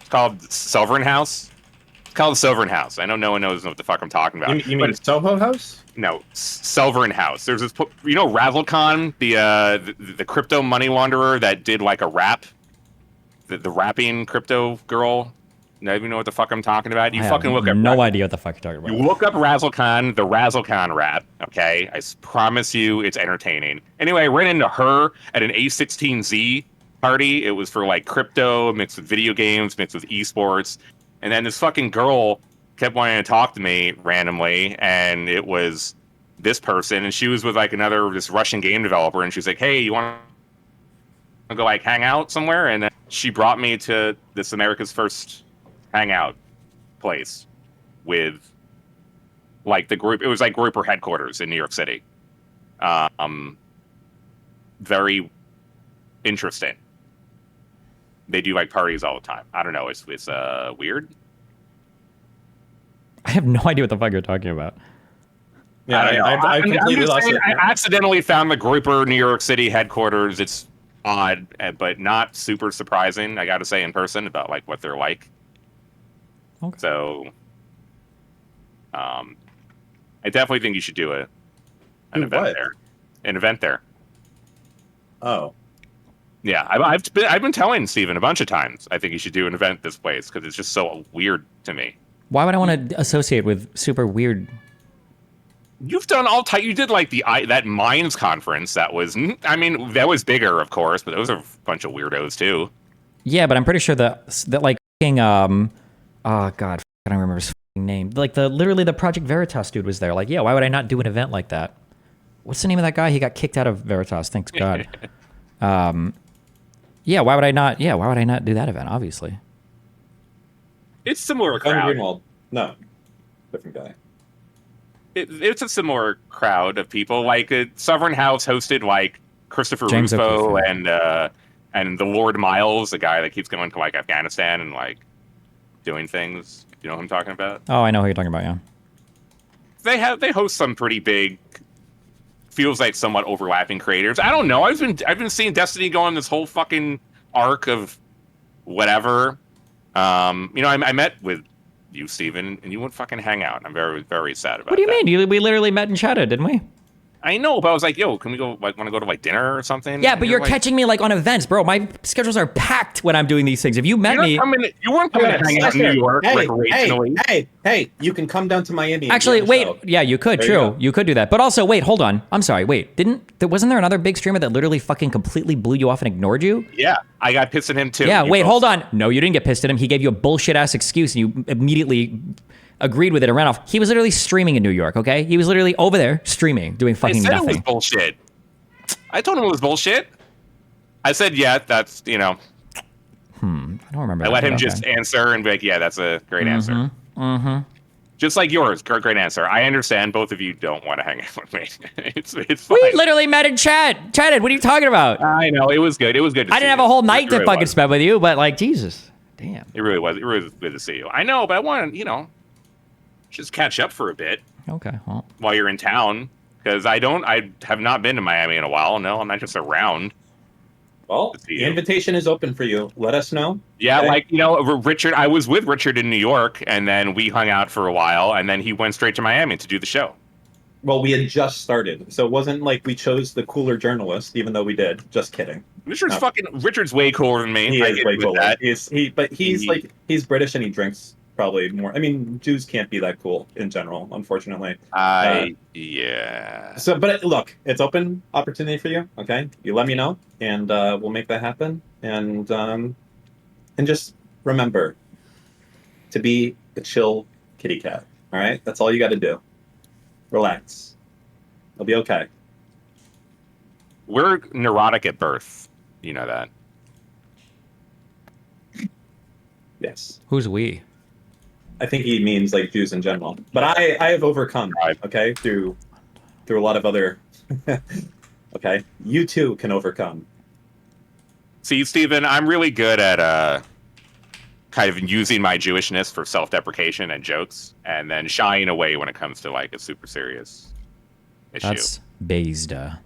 It's called Sovereign House. It's called the Sovereign House. I know no one knows what the fuck I'm talking about. You mean Soho House? No, Sovereign House. There's this, Razzlecon, the crypto money launderer that did like a rap, the rapping crypto girl. Not even know what the fuck I'm talking about. You I fucking have look up. no idea what the fuck you're talking You about. look up Razzlecon, the Razzlecon rap. Okay, promise you, it's entertaining. Anyway, I ran into her at an A16Z party. It was for like crypto mixed with video games, mixed with esports, and then this fucking girl kept wanting to talk to me randomly, and it was this person, and she was with like this Russian game developer, and she was like, "Hey, you want to go like hang out somewhere?" And then she brought me to this America's First hangout place with like the group. It was like Groiper headquarters in New York City. very interesting. They do like parties all the time. I don't know. It's weird. I have no idea what the fuck you're talking about. Yeah, I completely lost it. I accidentally found the Grouper New York City headquarters. It's odd, but not super surprising. I got to say, in person about like what they're like. Okay. So, I definitely think you should do an Do event what? there. An event there. Oh, Yeah, I've been telling Steven a bunch of times. I think you should do an event this place because it's just so weird to me. Why would I want to associate with super weird? You've done all type. You did like that Minds conference. That was, I mean, that was bigger, of course, but those are a bunch of weirdos too. Yeah, but I'm pretty sure that like fucking, oh god, I don't remember his fucking name. Like literally the Project Veritas dude was there. Like, yeah, why would I not do an event like that? What's the name of that guy? He got kicked out of Veritas. Thanks God. Yeah, why would I not? Yeah, why would I not do that event? Obviously. It's similar Glenn crowd. Greenwald. No, different guy. It's a similar crowd of people. Like Sovereign House hosted like Christopher James Russo O'Keefe. and the Lord Miles, the guy that keeps going to like Afghanistan and like doing things. You know what I'm talking about? Oh, I know who you're talking about. Yeah. They host some pretty big, feels like somewhat overlapping creators. I don't know. I've been seeing Destiny go on this whole fucking arc of whatever. I met with you, Steven, and you wouldn't fucking hang out. I'm very, very sad about that. What do you mean? We literally met and chatted, didn't we? I know, but I was like, yo, can we go, like, want to go to, like, dinner or something? Yeah, And but you're like, catching me, like, on events, bro. My schedules are packed when I'm doing these things. If you met me... you weren't coming to hang out in New York recreationally. Hey, you can come down to Miami. and Actually, do the wait. show. Yeah, you could. There you True. go. You could do that. But also, wait, hold on. I'm sorry. Wait. Wasn't there another big streamer that literally fucking completely blew you off and ignored you? Yeah, I got pissed at him, too. Yeah, You wait, both- hold on. No, you didn't get pissed at him. He gave you a bullshit-ass excuse, and you immediately agreed with it and ran off. He was literally streaming in New York, okay? He was literally over there streaming, doing I fucking said it was nothing. bullshit. I told him it was bullshit. I said, yeah, that's, I don't remember I that, let him but just okay. answer and be like, yeah, that's a great answer. Just like yours, great answer. I understand both of you don't want to hang out with me. it's fine. We literally met in chatted. What are you talking about? I know, it was good. It was good to I see didn't have you. a whole night It to really fucking was. spend with you, but like, Jesus. Damn. It really was. It really was good to see you. I know, but I want to, just catch up for a bit Okay, well. while you're in town. Because I have not been to Miami in a while. No, I'm not just around. Well, see the you. invitation is open for you. Let us know. Yeah, Okay. Richard, I was with Richard in New York, and then we hung out for a while, and then he went straight to Miami to do the show. Well, we had just started, so it wasn't like we chose the cooler journalist, even though we did. Just kidding. Richard's way cooler than me. He I is get way with cooler. that. He's British and he drinks probably more. I mean, Jews can't be that cool in general, unfortunately. Yeah. So, but look, it's open opportunity for you. Okay, you let me know, and we'll make that happen. And just remember to be a chill kitty cat. All right, that's all you got to do. Relax. It'll be okay. We're neurotic at birth. You know that. Yes, Who's we? I think he means like Jews in general. But I have overcome. Right. Okay, through a lot of other. Okay, you too can overcome. See, Stephen, I'm really good at kind of using my Jewishness for self-deprecation and jokes, and then shying away when it comes to like a super serious issue. That's Bezda.